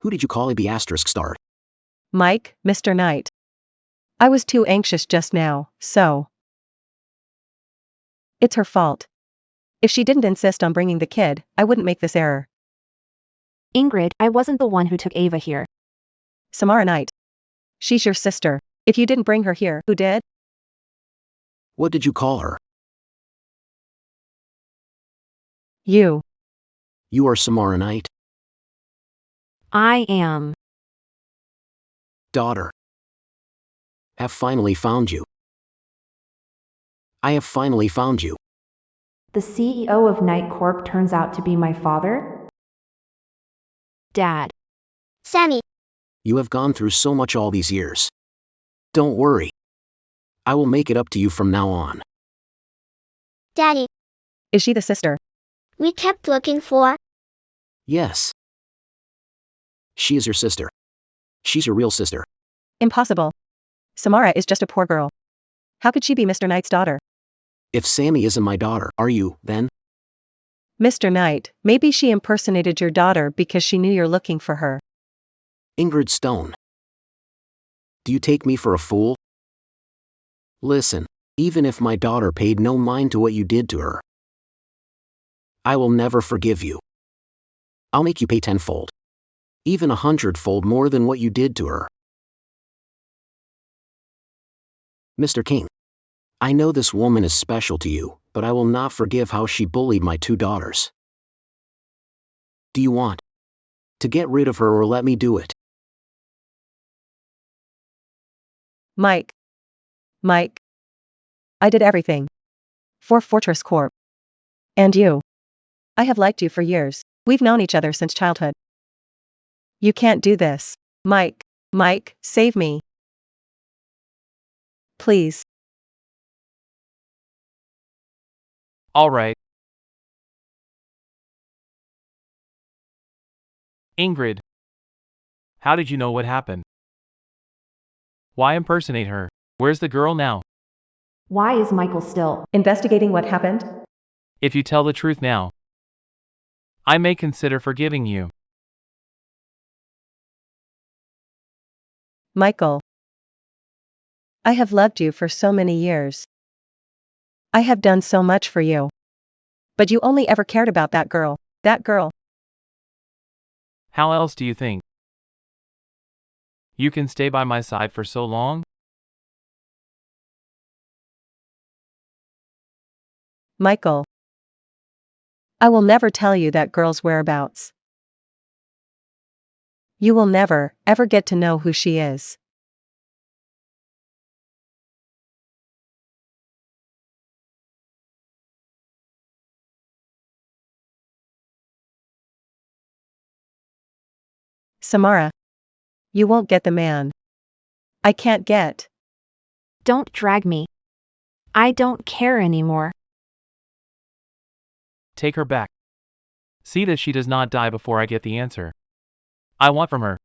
S8: Who did you call AB asterisk starred?
S5: Mike, Mr. Knight. I was too anxious just now, so. It's her fault. If she didn't insist on bringing the kid, I wouldn't make this error.
S1: Ingrid, I wasn't the one who took Ava here.
S5: Samara Knight. She's your sister. If you didn't bring her here, who did?
S8: What did you call her?
S5: You.
S8: You are Samara Knight?
S1: I am.
S8: Daughter. Have finally found you. I have finally found you.
S1: The CEO of Knight Corp turns out to be my father? Dad.
S9: Sammy.
S8: You have gone through so much all these years. Don't worry. I will make it up to you from now on.
S9: Daddy.
S5: Is she the sister?
S9: We kept looking for.
S8: Yes. She is your sister. She's your real sister.
S5: Impossible. Samara is just a poor girl. How could she be Mr. Knight's daughter?
S8: If Sammy isn't my daughter, are you, then?
S5: Mr. Knight, maybe she impersonated your daughter because she knew you're looking for her.
S8: Ingrid Stone. Do you take me for a fool? Listen, even if my daughter paid no mind to what you did to her, I will never forgive you. I'll make you pay tenfold. Even 100-fold more than what you did to her. Mr. King. I know this woman is special to you, but I will not forgive how she bullied my 2 daughters. Do you want to get rid of her or let me do it?
S5: Mike. Mike. I did everything. For Fortress Corp. And you. I have liked you for years. We've known each other since childhood. You can't do this. Mike. Mike, save me. Please.
S4: All right. Ingrid. How did you know what happened? Why impersonate her? Where's the girl now?
S1: Why is Michael still?
S5: Investigating what happened?
S4: If you tell the truth now, I may consider forgiving you.
S5: Michael. I have loved you for so many years. I have done so much for you. But you only ever cared about that girl. That girl.
S4: How else do you think you can stay by my side for so long?
S5: Michael. I will never tell you that girl's whereabouts. You will never, ever get to know who she is. Samara. You won't get the man. I can't get.
S1: Don't drag me. I don't care anymore.
S4: Take her back. See that she does not die before I get the answer I want from her.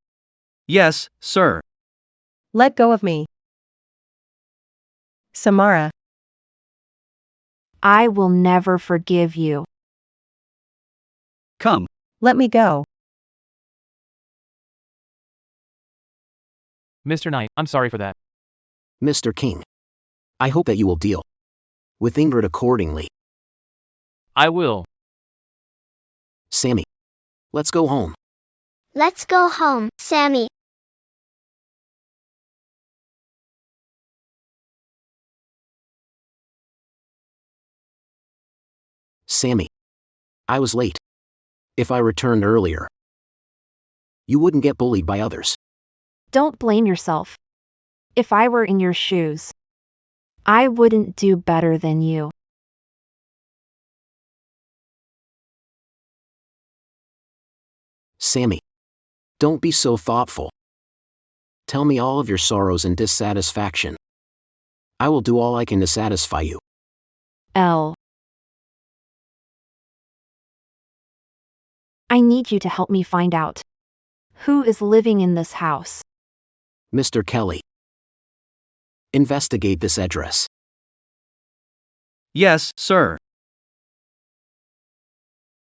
S2: Yes, sir.
S5: Let go of me. Samara.
S1: I will never forgive you.
S2: Come.
S5: Let me go.
S4: Mr. Knight, I'm sorry for that.
S8: Mr. King. I hope that you will deal with Ingrid accordingly.
S4: I will.
S8: Sammy. Let's go home.
S9: Let's go home, Sammy.
S8: Sammy. I was late. If I returned earlier, you wouldn't get bullied by others.
S1: Don't blame yourself. If I were in your shoes, I wouldn't do better than you.
S8: Sammy. Don't be so thoughtful. Tell me all of your sorrows and dissatisfaction. I will do all I can to satisfy you.
S1: L. I need you to help me find out who is living in this house.
S8: Mr. Kelly. Investigate this address.
S2: Yes, sir.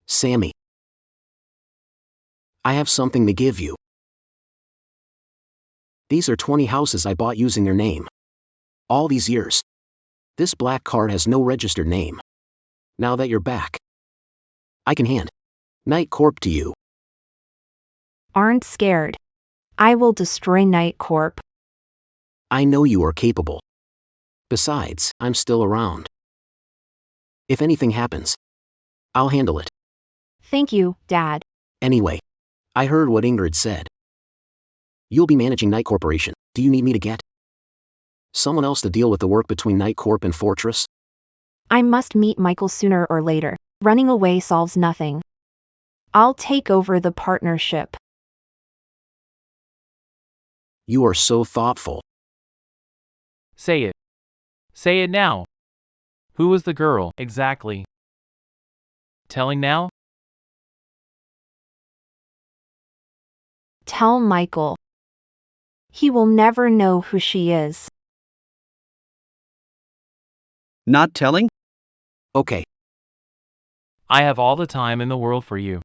S8: Sammy. I have something to give you. These are 20 houses I bought using their name. All these years. This black card has no registered name. Now that you're back, I can hand Night Corp to you.
S1: Aren't scared. I will destroy Night Corp.
S8: I know you are capable. Besides, I'm still around. If anything happens, I'll handle it.
S1: Thank you, Dad.
S8: Anyway, I heard what Ingrid said. You'll be managing Night Corporation. Do you need me to get someone else to deal with the work between Night Corp and Fortress?
S1: I must meet Michael sooner or later. Running away solves nothing. I'll take over the partnership.
S8: You are so thoughtful.
S4: Say it. Say it now. Who was the girl, exactly? Telling now?
S1: Tell Michael. He will never know who she is.
S2: Not telling?
S8: Okay,
S4: I have all the time in the world for you.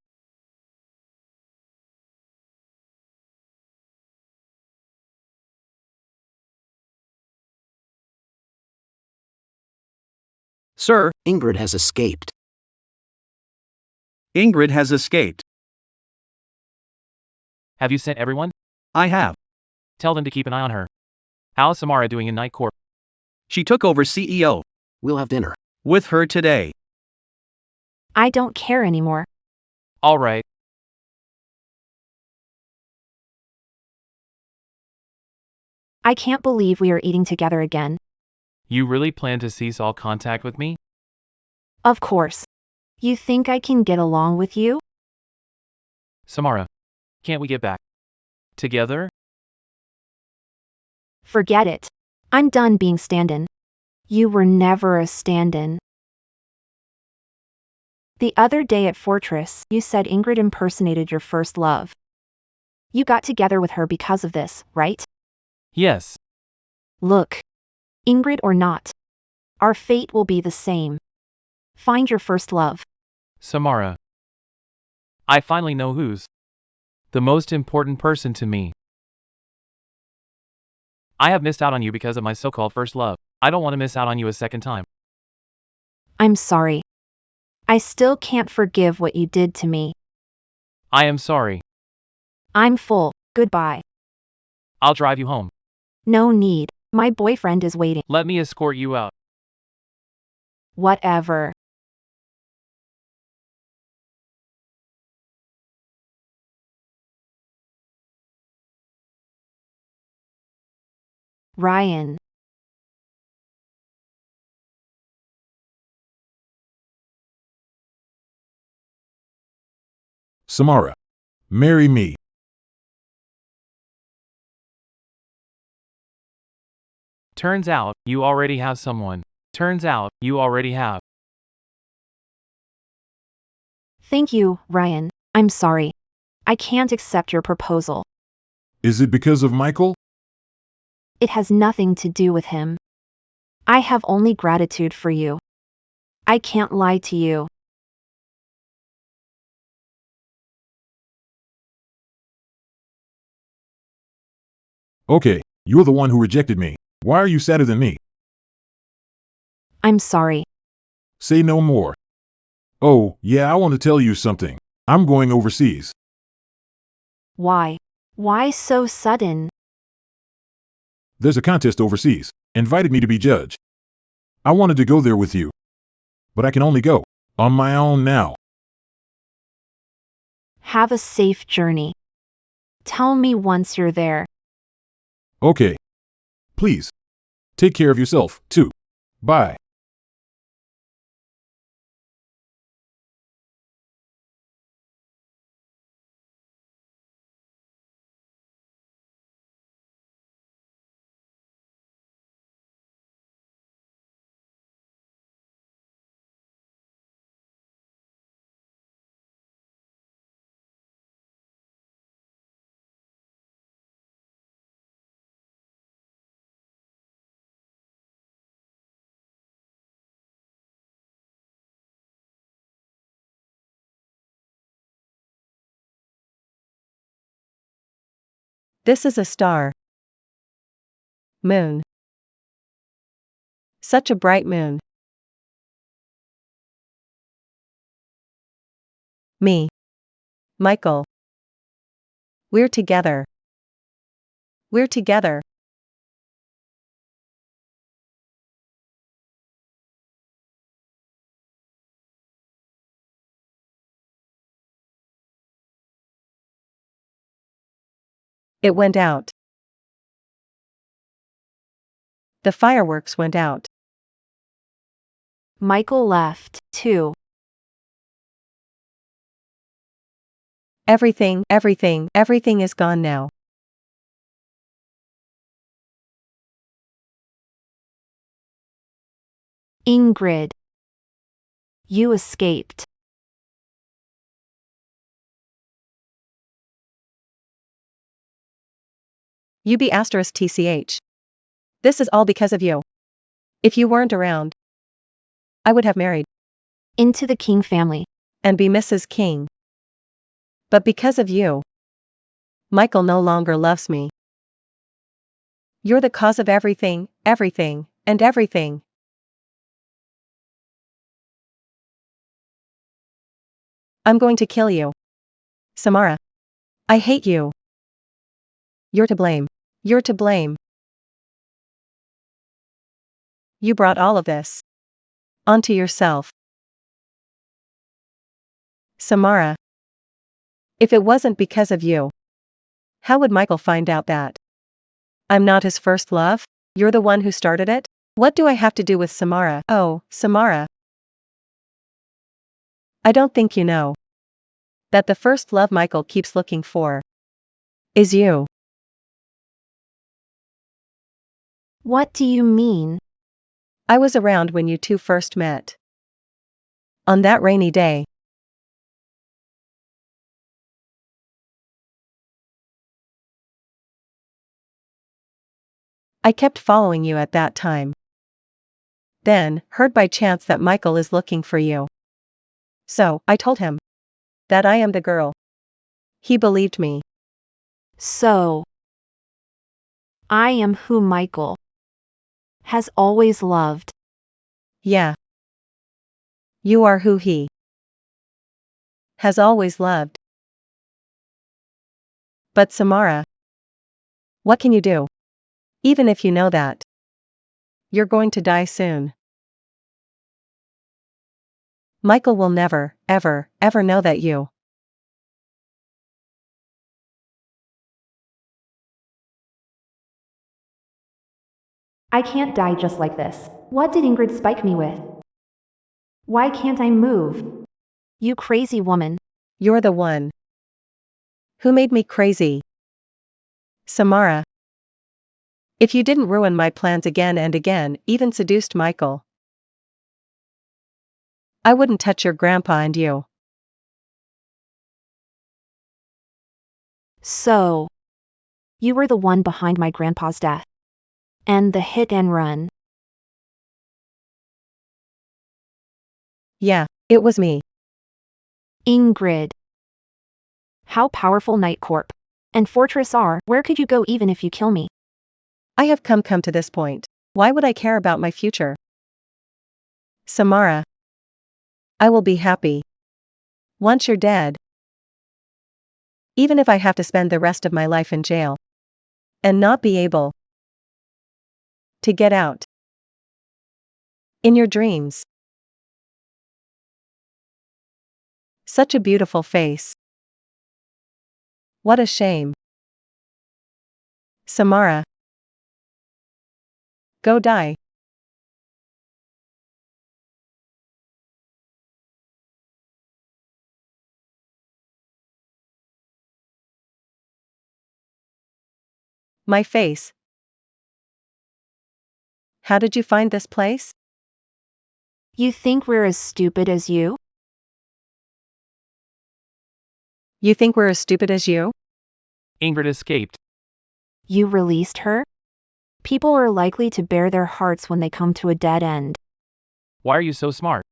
S2: Sir,
S8: Ingrid has escaped.
S2: Ingrid has escaped.
S4: Have you sent everyone?
S2: I have.
S4: Tell them to keep an eye on her. How's Samara doing in Night Corp?
S2: She took over CEO.
S8: We'll have dinner.
S2: With her today.
S1: I don't care anymore.
S4: All right.
S1: I can't believe we are eating together again.
S4: You really plan to cease all contact with me?
S1: Of course. You think I can get along with you?
S4: Samara, can't we get back together?
S1: Forget it. I'm done being stand-in. You were never a stand-in. The other day at Fortress, you said Ingrid impersonated your first love. You got together with her because of this, right?
S4: Yes.
S1: Look. Ingrid or not. Our fate will be the same. Find your first love.
S4: Samara. I finally know who's the most important person to me. I have missed out on you because of my so-called first love. I don't want to miss out on you a second time.
S1: I'm sorry. I still can't forgive what you did to me.
S4: I am sorry.
S1: I'm full. Goodbye.
S4: I'll drive you home.
S1: No need. My boyfriend is waiting.
S4: Let me escort you out.
S1: Whatever. Ryan.
S7: Samara. Marry me.
S4: Turns out, you already have someone. Turns out, you already have.
S1: Thank you, Ryan. I'm sorry. I can't accept your proposal.
S7: Is it because of Michael?
S1: It has nothing to do with him. I have only gratitude for you. I can't lie to you.
S7: Okay, you're the one who rejected me. Why are you sadder than me?
S1: I'm sorry.
S7: Say no more. Oh, yeah, I want to tell you something. I'm going overseas.
S1: Why? Why so sudden?
S7: There's a contest overseas. Invited me to be judge. I wanted to go there with you. But I can only go on my own now.
S1: Have a safe journey. Tell me once you're there.
S7: Okay. Please. Take care of yourself, too. Bye.
S5: This is a star. Moon. Such a bright moon. Me. Michael. We're together. We're together. It went out. The fireworks went out.
S1: Michael left, too.
S5: Everything is gone now.
S1: Ingrid. You escaped.
S5: UB*TCH. This is all because of you. If you weren't around, I would have married.
S1: Into the King family.
S5: And be Mrs. King. But because of you, Michael no longer loves me. You're the cause of everything, and everything. I'm going to kill you. Samara. I hate you. You're to blame. You're to blame. You brought all of this onto yourself. Samara. If it wasn't because of you, how would Michael find out that I'm not his first love? You're the one who started it? What do I have to do with Samara? Oh, Samara. I don't think you know that the first love Michael keeps looking for is you.
S1: What do you mean?
S5: I was around when you two first met. On that rainy day. I kept following you at that time. Then, heard by chance that Michael is looking for you. So, I told him that I am the girl. He believed me.
S1: So, I am who Michael has always loved.
S5: Yeah. You are who he has always loved. But Samara, what can you do? Even if you know that you're going to die soon. Michael will never, ever know that you
S1: I can't die just like this. What did Ingrid spike me with? Why can't I move? You crazy woman.
S5: You're the one who made me crazy. Samara. If you didn't ruin my plans again and again, even seduced Michael, I wouldn't touch your grandpa and you.
S1: So, you were the one behind my grandpa's death. And the hit and run.
S5: Yeah, it was me.
S1: Ingrid. How powerful Night Corp and Fortress are. Where could you go even if you kill me?
S5: I have come to this point. Why would I care about my future? Samara. I will be happy once you're dead. Even if I have to spend the rest of my life in jail and not be able to get out. In your dreams. Such a beautiful face. What a shame. Samara. Go die. My face. How did you find this place?
S1: You think we're as stupid as you?
S5: You think we're as stupid as you?
S4: Ingrid escaped.
S1: You released her? People are likely to bare their hearts when they come to a dead end.
S4: Why are you so smart?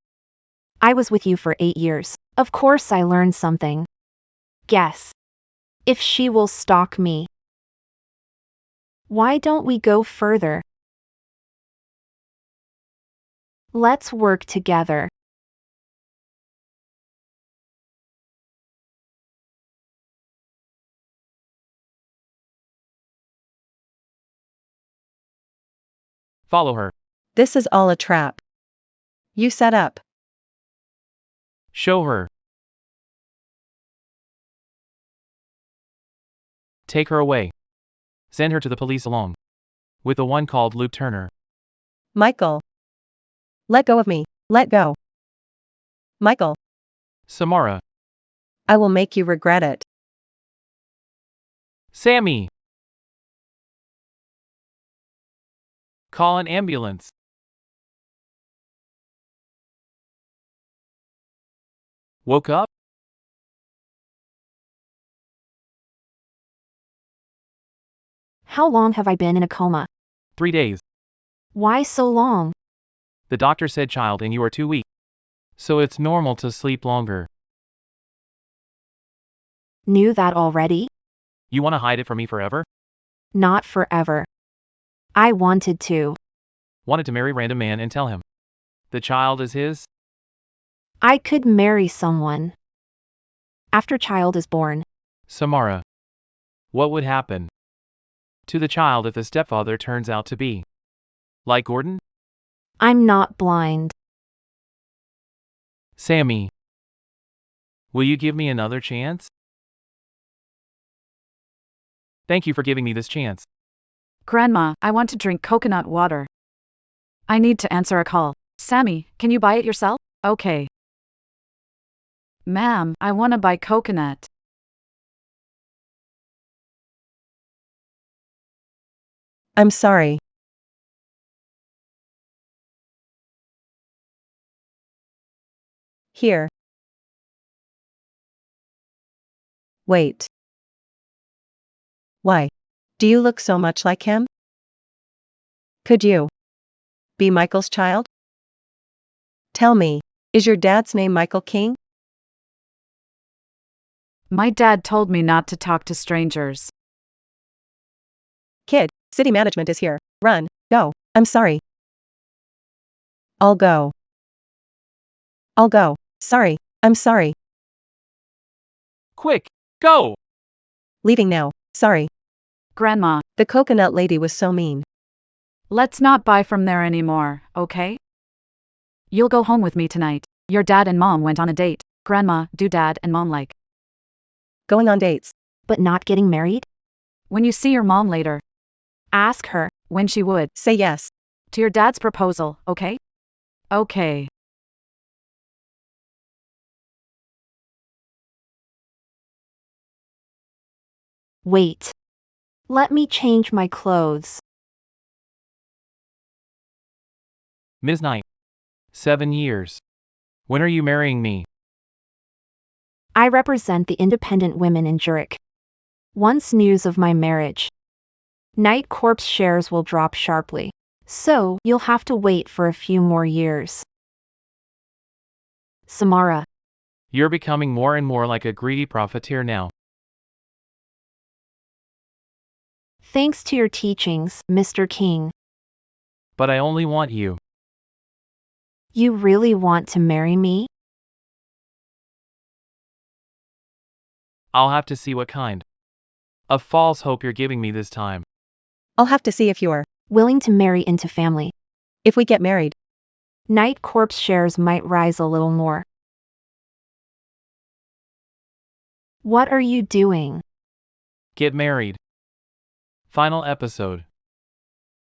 S1: I was with you for 8 years. Of course I learned something. Guess. If she will stalk me. Why don't we go further? Let's work together.
S4: Follow her.
S5: This is all a trap. You set up.
S4: Show her. Take her away. Send her to the police along with the one called Luke Turner.
S5: Michael. Let go of me. Let go. Michael,
S4: Samara.
S5: I will make you regret it.
S4: Sammy. Call an ambulance. Woke up?
S1: How long have I been in a coma?
S4: 3 days.
S1: Why so long?
S4: The doctor said child and you are too weak. So it's normal to sleep longer.
S1: Knew that already?
S4: You want to hide it from me forever?
S1: Not forever. I wanted to.
S4: Wanted to marry random man and tell him the child is his?
S1: I could marry someone. After child is born.
S4: Samara. What would happen to the child if the stepfather turns out to be like Gordon?
S1: I'm not blind.
S4: Sammy. Will you give me another chance? Thank you for giving me this chance.
S3: Grandma, I want to drink coconut water. I need to answer a call. Sammy, can you buy it yourself? Okay. Ma'am, I want to buy coconut.
S5: I'm sorry. Here. Wait. Why? Do you look so much like him? Could you be Michael's child? Tell me, is your dad's name Michael King?
S3: My dad told me not to talk to strangers.
S5: Kid, city management is here. Run, go. I'm sorry. I'll go. I'll go. Sorry, I'm sorry.
S4: Quick, go!
S5: Leaving now. Sorry.
S3: Grandma,
S5: The coconut lady was so mean.
S3: let's not buy from there anymore, okay? You'll go home with me tonight. Your dad and mom went on a date. Grandma, do dad and mom like?
S5: Going on dates.
S1: But not getting married?
S3: When you see your mom later,
S1: Ask her.
S3: when she would,
S5: Say yes.
S3: to your dad's proposal, okay? Okay.
S1: Wait. Let me change my clothes.
S4: Ms. Knight. 7 years. When are you marrying me?
S1: I represent the independent women in Zurich. Once news of my marriage, Night Corp's shares will drop sharply. So, you'll have to wait for a few more years. Samara.
S4: You're becoming more and more like a greedy profiteer now.
S1: Thanks to your teachings, Mr. King.
S4: But I only want you.
S1: You really want to marry me?
S4: I'll have to see what kind of false hope you're giving me this time.
S5: I'll have to see if you're,
S1: Willing to marry into family.
S5: if we get married.
S1: Night Corp's shares might rise a little more. What are you doing?
S4: Get married. Final episode.